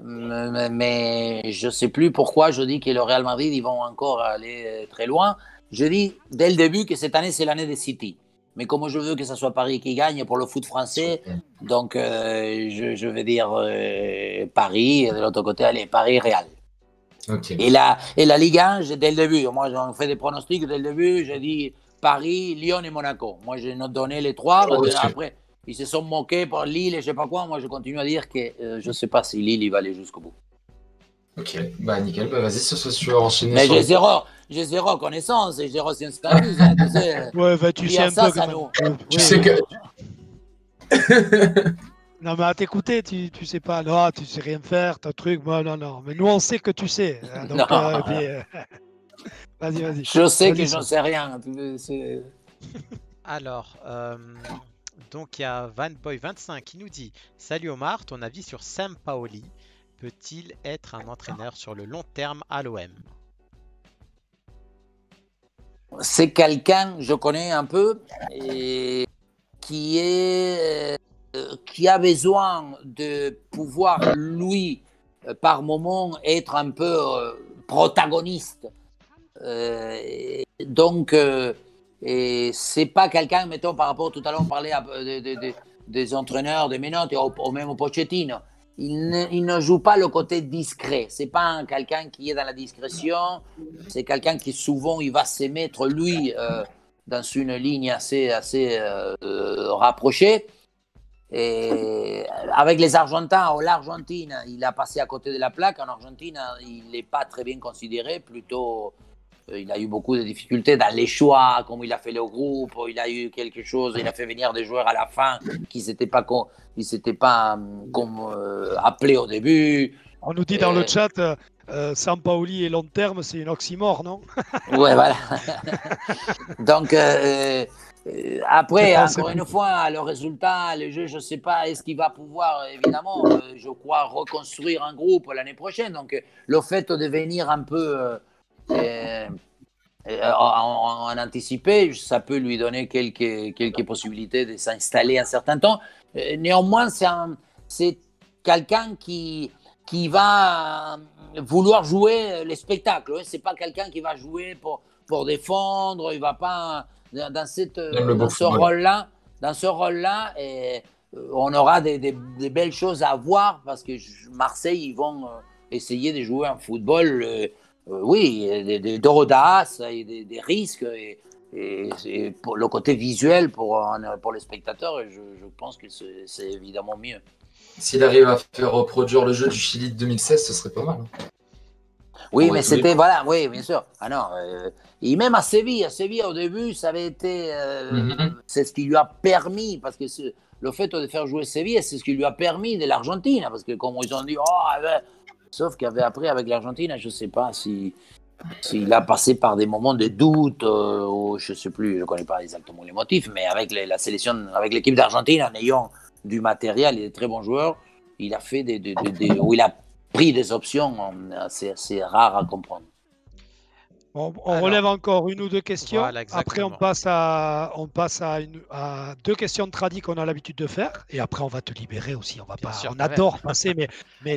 mais je sais plus pourquoi je dis que le Real Madrid, ils vont encore aller très loin. Je dis dès le début que cette année, c'est l'année des City. Mais comme je veux que ce soit Paris qui gagne pour le foot français, donc je vais dire Paris, et de l'autre côté, allez, Paris-Real. Ok. Et la Ligue 1, dès le début, moi j'en fais des pronostics dès le début, j'ai dit Paris, Lyon et Monaco. Moi j'ai donné les trois, après ils se sont moqués pour Lille et je sais pas quoi, moi je continue à dire que je sais pas si Lille il va aller jusqu'au bout. Ok, bah nickel, bah vas-y, ce soit tu veux enchaîner. Mais j'ai zéro connaissance et zéro science t'amuse, hein, tu sais. Ouais, bah, tu sais un ça, peu ça quand nous... même. Tu sais que... Non, mais à t'écouter, tu sais pas. Non, tu sais rien faire, ton truc. Moi, non. Mais nous, on sait que tu sais. Donc, vas-y. Je sais que j'en sais rien. Alors, donc il y a Vanboy25 qui nous dit: Salut Omar, ton avis sur Sampaoli, peut-il être un entraîneur sur le long terme à l'OM? C'est quelqu'un, je connais un peu, et qui a besoin de pouvoir, lui, par moment, être un peu protagoniste. Donc, c'est pas quelqu'un, mettons, par rapport, tout à l'heure, on parlait des entraîneurs, des Menotti, ou même au Pochettino. Il ne joue pas le côté discret. C'est pas quelqu'un qui est dans la discrétion. C'est quelqu'un qui, souvent, il va se mettre, lui, dans une ligne assez rapprochée. Et avec les Argentins, l'Argentine, il a passé à côté de la plaque. En Argentine, il n'est pas très bien considéré. Plutôt, il a eu beaucoup de difficultés dans les choix, comme il a fait le groupe. Il a eu quelque chose. Il a fait venir des joueurs à la fin qui ne s'étaient pas appelés au début. On nous dit dans le chat, Sampaoli et long terme, c'est une oxymore, non? Ouais, voilà. Donc, après, encore une fois, le résultat, le jeu, je ne sais pas, est-ce qu'il va pouvoir, évidemment, je crois, reconstruire un groupe l'année prochaine. Donc, le fait de venir un peu en anticipé, ça peut lui donner quelques possibilités de s'installer un certain temps. Néanmoins, c'est quelqu'un qui va vouloir jouer les spectacles. Ce n'est pas quelqu'un qui va jouer pour défendre, il ne va pas... Dans ce rôle-là, on aura des belles choses à voir parce que Marseille, ils vont essayer de jouer un football, d'audace, et des risques, et pour le côté visuel pour les spectateurs, je pense que c'est évidemment mieux. S'il arrive à faire reproduire le jeu du Chili de 2016, ce serait pas mal. Oui, mais c'était, voilà, oui, bien sûr. Ah non, et même à Séville, au début, ça avait été, c'est ce qui lui a permis, parce que le fait de faire jouer Séville, c'est ce qui lui a permis de l'Argentine, parce que comme ils ont dit, sauf qu'après, avec l'Argentine, je ne sais pas s'il a passé par des moments de doute, ou je ne sais plus, je ne connais pas exactement les motifs, mais avec la sélection, avec l'équipe d'Argentine, en ayant du matériel et des très bons joueurs, il a fait où il a pris des options assez rares à comprendre. On relève encore une ou deux questions. Voilà, après, on passe à deux questions de tradi qu'on a l'habitude de faire. Et après, on va te libérer aussi. On adore passer, mais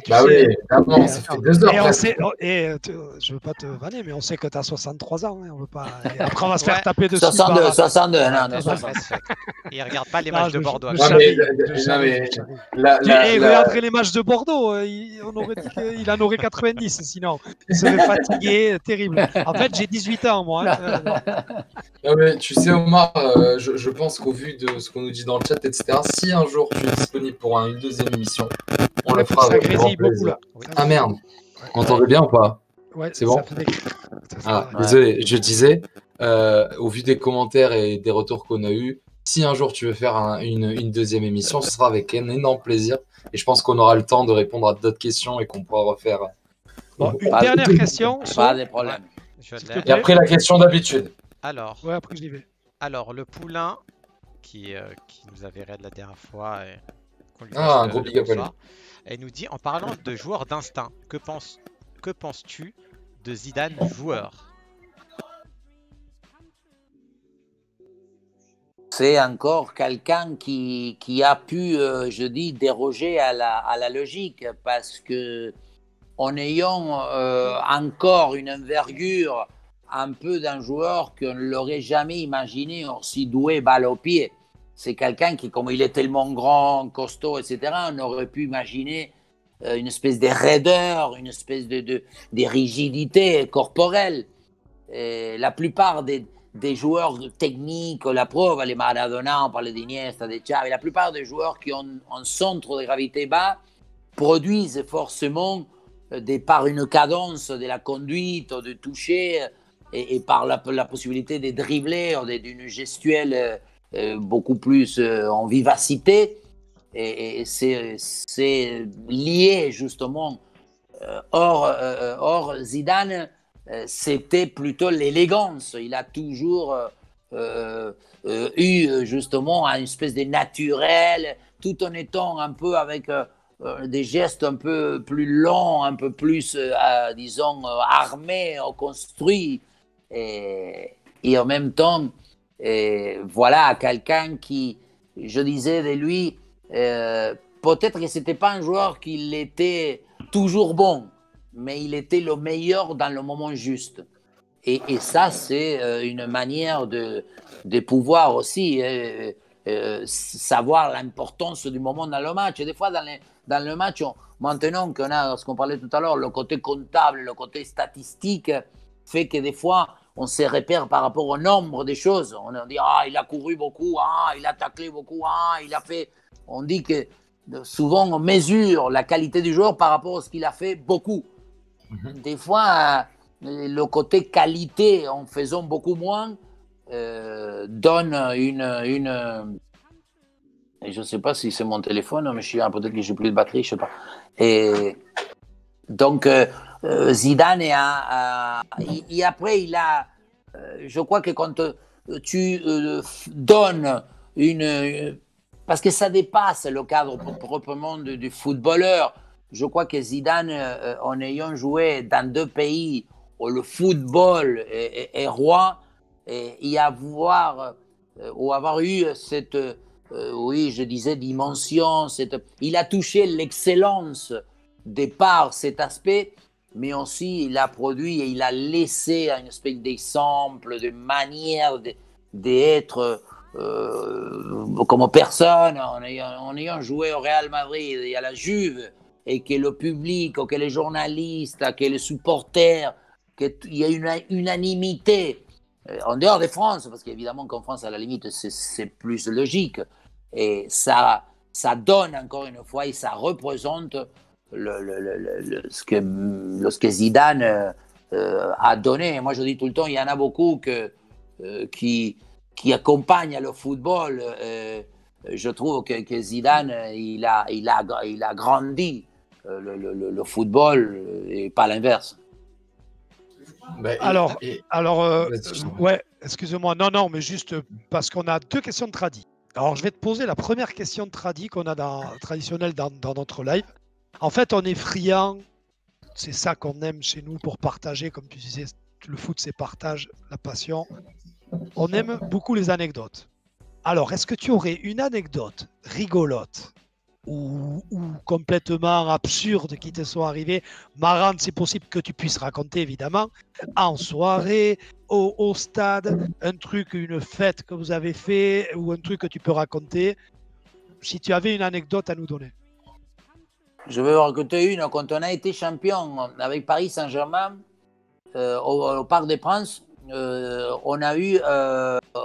tu sais. Oui, évidemment, ça fait 2 heures. Je ne veux pas te vanner, mais on sait que tu as 63 ans. Hein, on veut pas... Et après, on va se faire taper dessus. 62. Il ne regarde pas les matchs de Bordeaux. Regardez les matchs de Bordeaux. On aurait dit qu'il en aurait 90, sinon. Il serait fatigué, terrible. En fait, j'ai 18 ans, moi. Non, mais tu sais, Omar, je pense qu'au vu de ce qu'on nous dit dans le chat, etc., si un jour tu es disponible pour une deuxième émission, on le fera. Ça grésille beaucoup, là. Ah merde, on entendait bien ou pas? Ouais, c'est bon. Désolé, je disais, au vu des commentaires et des retours qu'on a eus, si un jour tu veux faire une deuxième émission, ce sera avec un énorme plaisir. Et je pense qu'on aura le temps de répondre à d'autres questions et qu'on pourra refaire. Bon, une dernière question. Pas de problème. Et après la question d'habitude. Alors, après j'y vais. Alors, le poulain qui nous avait raid la dernière fois, un gros big up. Elle nous dit, en parlant de joueurs d'instinct, que penses-tu de Zidane joueur? c'est encore quelqu'un qui a pu, je dis, déroger à la logique, parce que en ayant encore une envergure un peu d'un joueur qu'on ne l'aurait jamais imaginé aussi doué balle au pied. C'est quelqu'un qui, comme il est tellement grand, costaud, etc., on aurait pu imaginer une espèce de raideur, une espèce de rigidité corporelle. Et la plupart des joueurs techniques, la preuve, les Maradona, on parlait d'Iniesta, de Xavi, la plupart des joueurs qui ont un centre de gravité bas produisent forcément par une cadence de la conduite, de toucher, et par la possibilité de dribbler, d'une gestuelle beaucoup plus en vivacité. Et c'est lié justement. Or Zidane, c'était plutôt l'élégance. Il a toujours eu justement une espèce de naturel, tout en étant un peu avec des gestes un peu plus longs, un peu plus, disons, armés, construits. Et en même temps, voilà, quelqu'un qui, je disais de lui, peut-être que ce n'était pas un joueur qui était toujours bon, mais il était le meilleur dans le moment juste. Et ça, c'est une manière de pouvoir aussi savoir l'importance du moment dans le match. Et des fois, dans le match, maintenant qu'on a, ce qu'on parlait tout à l'heure, le côté comptable, le côté statistique, fait que des fois, on se repère par rapport au nombre des choses. On dit, il a couru beaucoup, il a taclé beaucoup, il a fait... On dit que souvent, on mesure la qualité du joueur par rapport à ce qu'il a fait beaucoup. Des fois, le côté qualité, en faisant beaucoup moins, donne une... Je ne sais pas si c'est mon téléphone, mais peut-être que j'ai plus de batterie, je ne sais pas. Et donc, Zidane, et après, il a... je crois que quand tu donnes parce que ça dépasse le cadre proprement du footballeur. Je crois que Zidane, en ayant joué dans deux pays où le football est roi, et avoir eu cette, oui, je disais, dimension, il a touché l'excellence de par cet aspect, mais aussi il a produit et il a laissé une espèce d'exemple, de manière d'être comme personne, en ayant joué au Real Madrid et à la Juve, et que le public, que les journalistes, que les supporters, qu'il y a une unanimité en dehors de France, parce qu'évidemment qu'en France, à la limite, c'est plus logique, et ça donne encore une fois, et ça représente ce que Zidane a donné. Moi, je dis tout le temps, il y en a beaucoup qui accompagnent le football. Je trouve que Zidane, il a grandi le football, et pas l'inverse. Ouais, excuse-moi, non, mais juste parce qu'on a deux questions de tradi. Alors, je vais te poser la première question de tradi qu'on a traditionnelle dans notre live. En fait, on est friand, c'est ça qu'on aime chez nous pour partager, comme tu disais, le foot c'est partage, la passion. On aime beaucoup les anecdotes. Alors, est-ce que tu aurais une anecdote rigolote ou complètement absurde qui te soit arrivée, marrante, c'est possible que tu puisses raconter évidemment, en soirée, au stade, un truc, une fête que vous avez fait, ou un truc que tu peux raconter, si tu avais une anecdote à nous donner. Je vais vous raconter une. Quand on a été champion avec Paris Saint-Germain au Parc des Princes, on a eu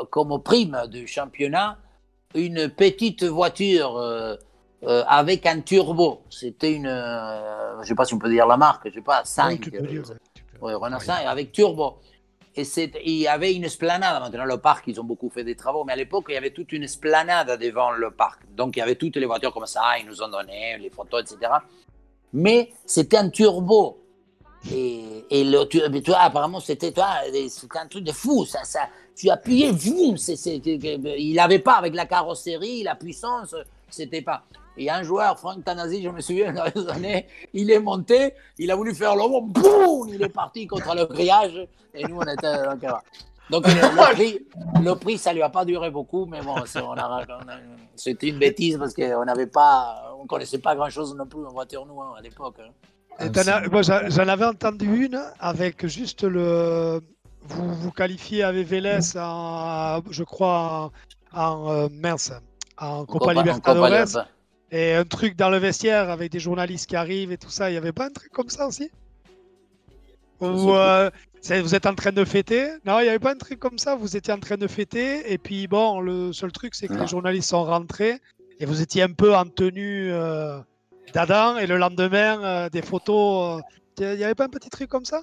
comme prime du championnat une petite voiture avec un turbo. C'était une, je ne sais pas si on peut dire la marque, je ne sais pas, 5. Oui, Renault 5 avec turbo. Et il y avait une esplanade. Maintenant, le parc, ils ont beaucoup fait des travaux, mais à l'époque, il y avait toute une esplanade devant le parc. Donc, il y avait toutes les voitures comme ça, ils nous ont donné les photos, etc. Mais c'était un turbo. Et tu vois, apparemment, c'était un truc de fou. Tu appuyais, boum, il n'avait pas avec la carrosserie, la puissance, c'était pas. Et un joueur, Franck Tanasi, je me souviens, dans les années, il est monté, il a voulu faire le boum, il est parti contre le grillage, et nous, on était dans le Donc le prix, ça lui a pas duré beaucoup, mais bon, c'était une bêtise parce qu'on connaissait pas grand-chose non plus en voiture nous à l'époque. Moi, j'en avais entendu une avec juste vous qualifiez avec Vélez je crois en Copa Libertadores. Et un truc dans le vestiaire avec des journalistes qui arrivent et tout ça, il n'y avait pas un truc comme ça aussi? Ou vous êtes en train de fêter? Non, il n'y avait pas un truc comme ça, vous étiez en train de fêter, et puis bon, le seul truc, c'est que les journalistes sont rentrés, et vous étiez un peu en tenue d'Adam, et le lendemain, des photos. Il n'y avait pas un petit truc comme ça?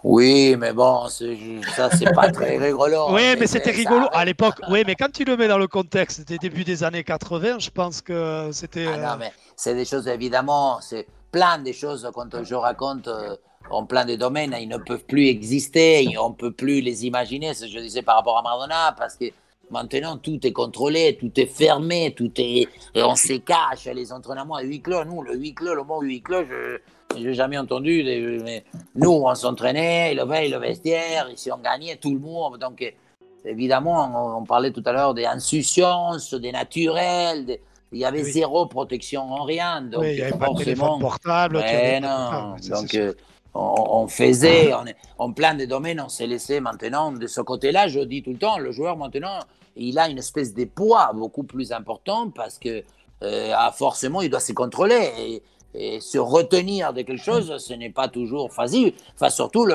Oui, mais bon, ça, c'est pas très rigolo. Oui, mais c'était rigolo à l'époque. Oui, mais quand tu le mets dans le contexte des débuts des années 80, je pense que c'était. Non, mais c'est des choses, évidemment, c'est plein de choses quand je raconte en plein de domaines, ils ne peuvent plus exister, on ne peut plus les imaginer, ce que je disais par rapport à Maradona, parce que maintenant, tout est contrôlé, tout est fermé, et on se cache, les entraînements à huis clos. Nous, le mot huis clos, je n'ai jamais entendu. Mais nous, on s'entraînait, le vestiaire, ici, on gagnait tout le monde. Donc, évidemment, on parlait tout à l'heure des insouciances, des naturels, il y avait zéro protection en rien. Donc, il n'y avait pas de téléphone portable. Donc, on faisait, en plein de domaines, on s'est laissé maintenant de ce côté-là. Je dis tout le temps, le joueur maintenant, il a une espèce de poids beaucoup plus important parce que forcément, il doit se contrôler et se retenir de quelque chose, ce n'est pas toujours facile. Enfin, surtout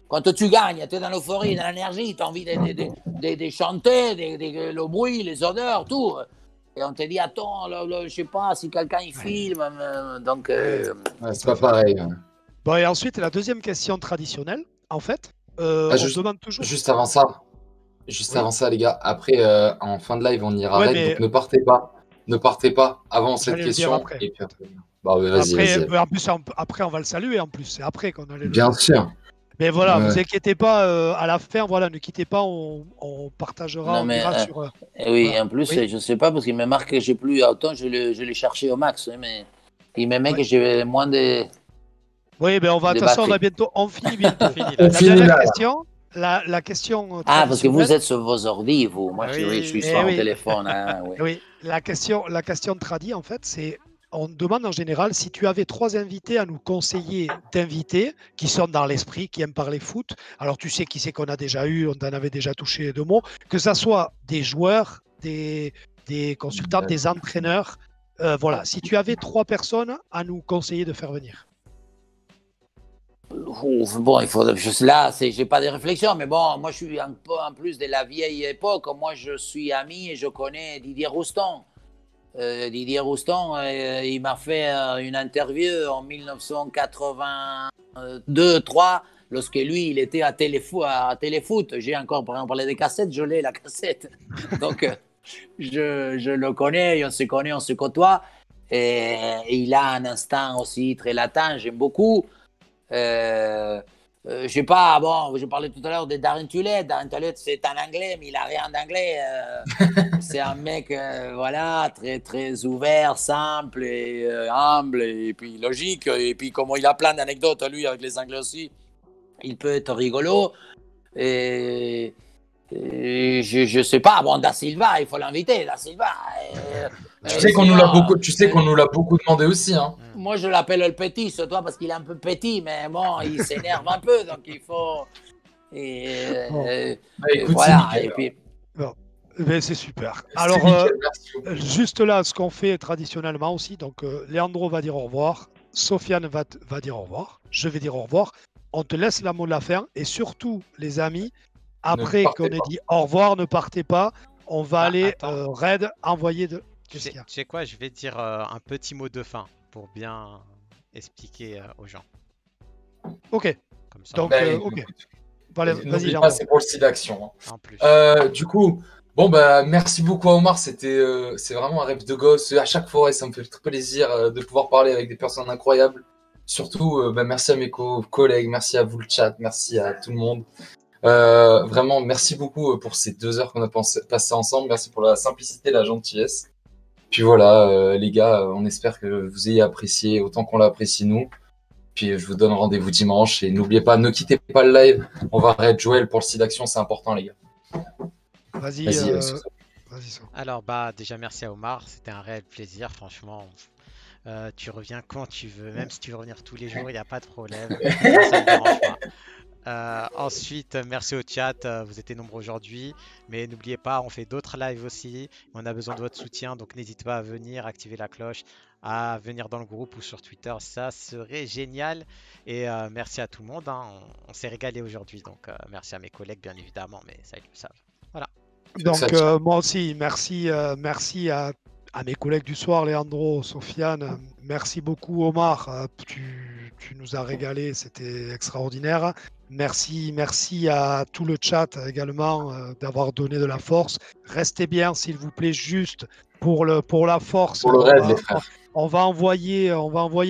quand tu gagnes, tu es dans l'euphorie, dans l'énergie, tu as envie de chanter, le bruit, les odeurs, tout. Et on te dit, attends, je ne sais pas si quelqu'un il filme. Donc, c'est pas pareil. Bon, et ensuite, la deuxième question traditionnelle, en fait, on demande toujours. Juste avant ça, les gars, après, en fin de live, on ira arrête, donc ne partez pas avant cette question. Après. Et puis après, vas-y. En plus, après, on va le saluer, en plus. C'est après qu'on allait le. Bien sûr. Mais voilà, vous inquiétez pas, à la fin, voilà, ne quittez pas, on partagera, sur. Oui, voilà. En plus, je ne sais pas, parce qu'il me marque que j'ai plus autant, je l'ai cherché au max, mais il me met que j'ai moins de. Oui, ben de toute façon, on finit bientôt. La question. Parce que vous êtes sur vos ordi, vous. Moi, je suis sur mon téléphone. Oui, la question tradie, en fait, c'est. On demande en général si tu avais 3 invités à nous conseiller d'invités qui sont dans l'esprit, qui aiment parler foot. Alors, tu sais qui c'est qu'on a déjà eu, on en avait déjà touché 2 mots. Que ça soit des joueurs, des consultants, des entraîneurs. Voilà, si tu avais 3 personnes à nous conseiller de faire venir. Bon, il faut. Là, j'ai pas de réflexion, mais bon, moi, je suis un peu en plus de la vieille époque. Moi, je suis ami et je connais Didier Roustan. Didier Roustan, il m'a fait une interview en 1982-3, lorsque lui, il était à Téléfoot. J'ai encore, par exemple, parlé des cassettes, je l'ai, la cassette. Donc, je le connais, on se connaît, on se côtoie. Et il a un instinct aussi très latin, j'aime beaucoup. Je sais pas, bon, je parlais tout à l'heure de Darren Tullet. Darren Tullet, c'est un anglais, mais il a rien d'anglais. C'est un mec, voilà, très, très ouvert, simple et humble, et puis logique. Et puis, comme il a plein d'anecdotes, lui, avec les anglais aussi, il peut être rigolo. Et je sais pas, bon, Da Silva, il faut l'inviter, Da Silva. Tu sais qu'on nous l'a beaucoup demandé aussi, hein. Moi, je l'appelle le petit, c'est toi, parce qu'il est un peu petit, mais bon, il s'énerve un peu, donc il faut. Écoute, voilà. C'est nickel, et puis. Bon. Ben, c'est super. Alors, juste là, ce qu'on fait traditionnellement aussi, donc Leandro va dire au revoir, Sofiane va dire au revoir, je vais dire au revoir. On te laisse la mot de la fin, et surtout, les amis, après qu'on ait dit au revoir, ne partez pas. On va aller raid envoyer de. Tu sais quoi, je vais dire un petit mot de fin pour bien expliquer aux gens. Ok. Comme ça. Donc, ok. Vas-y, pas, c'est pour le site d'action. En plus. Du coup, bon merci beaucoup à Omar. C'est vraiment un rêve de gosse. À chaque fois, ça me fait très plaisir de pouvoir parler avec des personnes incroyables. Surtout, merci à mes collègues, merci à vous le chat, merci à tout le monde. Vraiment, merci beaucoup pour ces 2 heures qu'on a passées ensemble. Merci pour la simplicité et la gentillesse. Puis voilà, les gars, on espère que vous ayez apprécié autant qu'on l'a apprécié nous. Puis je vous donne rendez-vous dimanche. Et n'oubliez pas, ne quittez pas le live. On va arrêter Joël pour le site d'action, c'est important, les gars. Vas-y. Alors, déjà, merci à Omar. C'était un réel plaisir, franchement. Tu reviens quand tu veux, même si tu veux revenir tous les jours, il n'y a pas de problème. Ça me dérange pas. Ensuite, merci au chat, vous étiez nombreux aujourd'hui, mais n'oubliez pas, on fait d'autres lives aussi, on a besoin de votre soutien, donc n'hésitez pas à venir, activer la cloche, à venir dans le groupe ou sur Twitter, ça serait génial. Et merci à tout le monde, hein. On s'est régalé aujourd'hui, donc merci à mes collègues bien évidemment, mais ça ils le savent. Voilà. Donc moi aussi, merci à mes collègues du soir, Leandro, Sofiane. Merci beaucoup, Omar. Tu nous as régalé, c'était extraordinaire. Merci à tout le chat également d'avoir donné de la force. Restez bien, s'il vous plaît, juste pour la force. Pour le raid, les frères. On va envoyer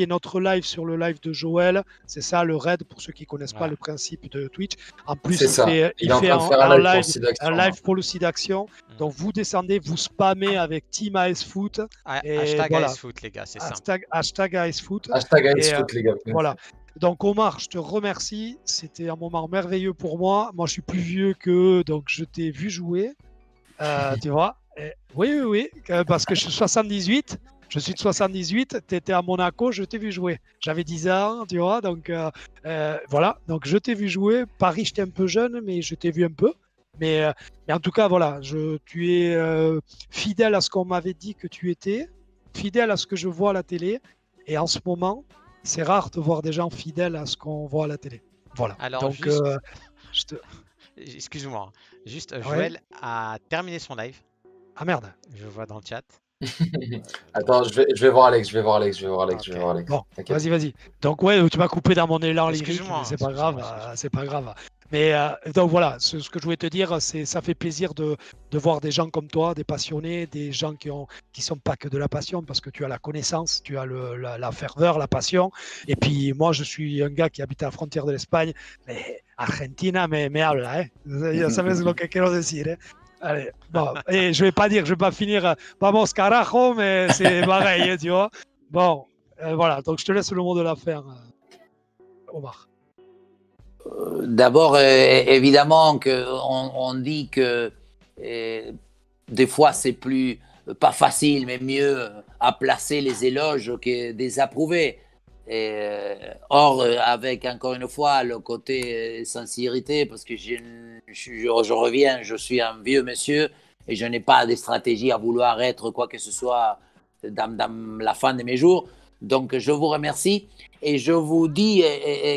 notre live sur le live de Joël. C'est ça le raid pour ceux qui ne connaissent pas le principe de Twitch. En plus, il fait un live pour le site d'action. Donc vous descendez, vous spammez avec Team ASFoot. Hashtag voilà. ASFoot, les gars, c'est ça. Hashtag ASFoot. Hashtag ASFoot, les gars. Voilà. Donc Omar, je te remercie. C'était un moment merveilleux pour moi. Moi, je suis plus vieux qu'eux, donc je t'ai vu jouer. Tu vois. Oui, parce que je suis 78. Je suis de 78, tu étais à Monaco, je t'ai vu jouer. J'avais 10 ans, tu vois, donc voilà. Donc je t'ai vu jouer. Paris, j'étais un peu jeune, mais je t'ai vu un peu. Mais en tout cas, voilà, tu es fidèle à ce qu'on m'avait dit que tu étais, fidèle à ce que je vois à la télé. Et en ce moment, c'est rare de voir des gens fidèles à ce qu'on voit à la télé. Voilà. Alors, donc, excuse-moi, juste Joël a terminé son live. Ah merde. Je vois dans le chat. Attends, je vais voir Alex. Bon, vas-y. Donc tu m'as coupé dans mon élan lyrique, mais c'est pas grave. Mais donc voilà, ce que je voulais te dire, c'est ça fait plaisir de voir des gens comme toi, des passionnés, des gens qui sont pas que de la passion, parce que tu as la connaissance, tu as la ferveur, la passion. Et puis moi, je suis un gars qui habite à la frontière de l'Espagne, mais Argentina me habla, ¿eh? Ya sabes lo que quiero decir, ¿eh? Allez, bon, et je vais pas finir vamos carajo, mais c'est pareil, tu vois. Bon, voilà, donc je te laisse le mot de la fin, Omar. D'abord, évidemment, on dit que des fois c'est pas facile, mais mieux à placer les éloges que désapprouver. Or, avec encore une fois le côté sincérité, parce que je reviens, je suis un vieux monsieur et je n'ai pas de stratégie à vouloir être quoi que ce soit dans la fin de mes jours. Donc, je vous remercie et je vous dis,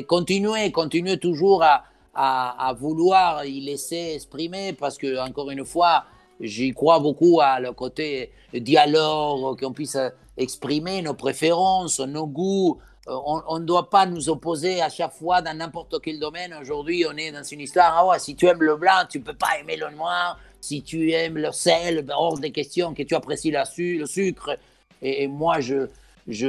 continuez toujours à vouloir y laisser exprimer, parce que encore une fois, j'y crois beaucoup à le côté dialogue, qu'on puisse exprimer nos préférences, nos goûts. On ne doit pas nous opposer à chaque fois dans n'importe quel domaine. Aujourd'hui, on est dans une histoire, si tu aimes le blanc, tu ne peux pas aimer le noir. Si tu aimes le sel, hors des questions que tu apprécies le sucre. Et moi,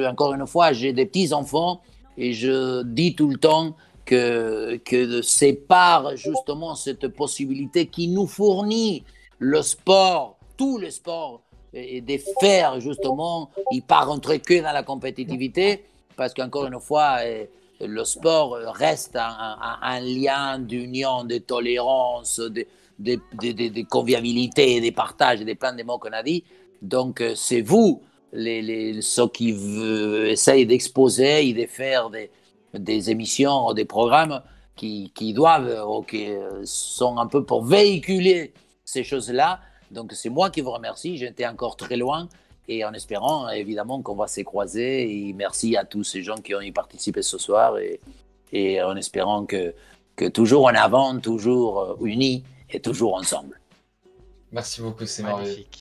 encore une fois, j'ai des petits-enfants et je dis tout le temps que c'est par justement cette possibilité qui nous fournit le sport, tout le sport, et de faire justement, il ne pas rentrer que dans la compétitivité, parce qu'encore une fois, le sport reste un lien d'union, de tolérance, de convivialité, de partage, de plein de mots qu'on a dit. Donc, c'est vous, ceux qui essayent d'exposer et de faire des émissions, des programmes qui doivent, ou qui sont un peu pour véhiculer ces choses-là. Donc, c'est moi qui vous remercie. J'étais encore très loin. Et en espérant, évidemment, qu'on va se croiser. Et merci à tous ces gens qui ont y participé ce soir. Et en espérant que toujours en avant, toujours unis et toujours ensemble. Merci beaucoup, c'est merveilleux.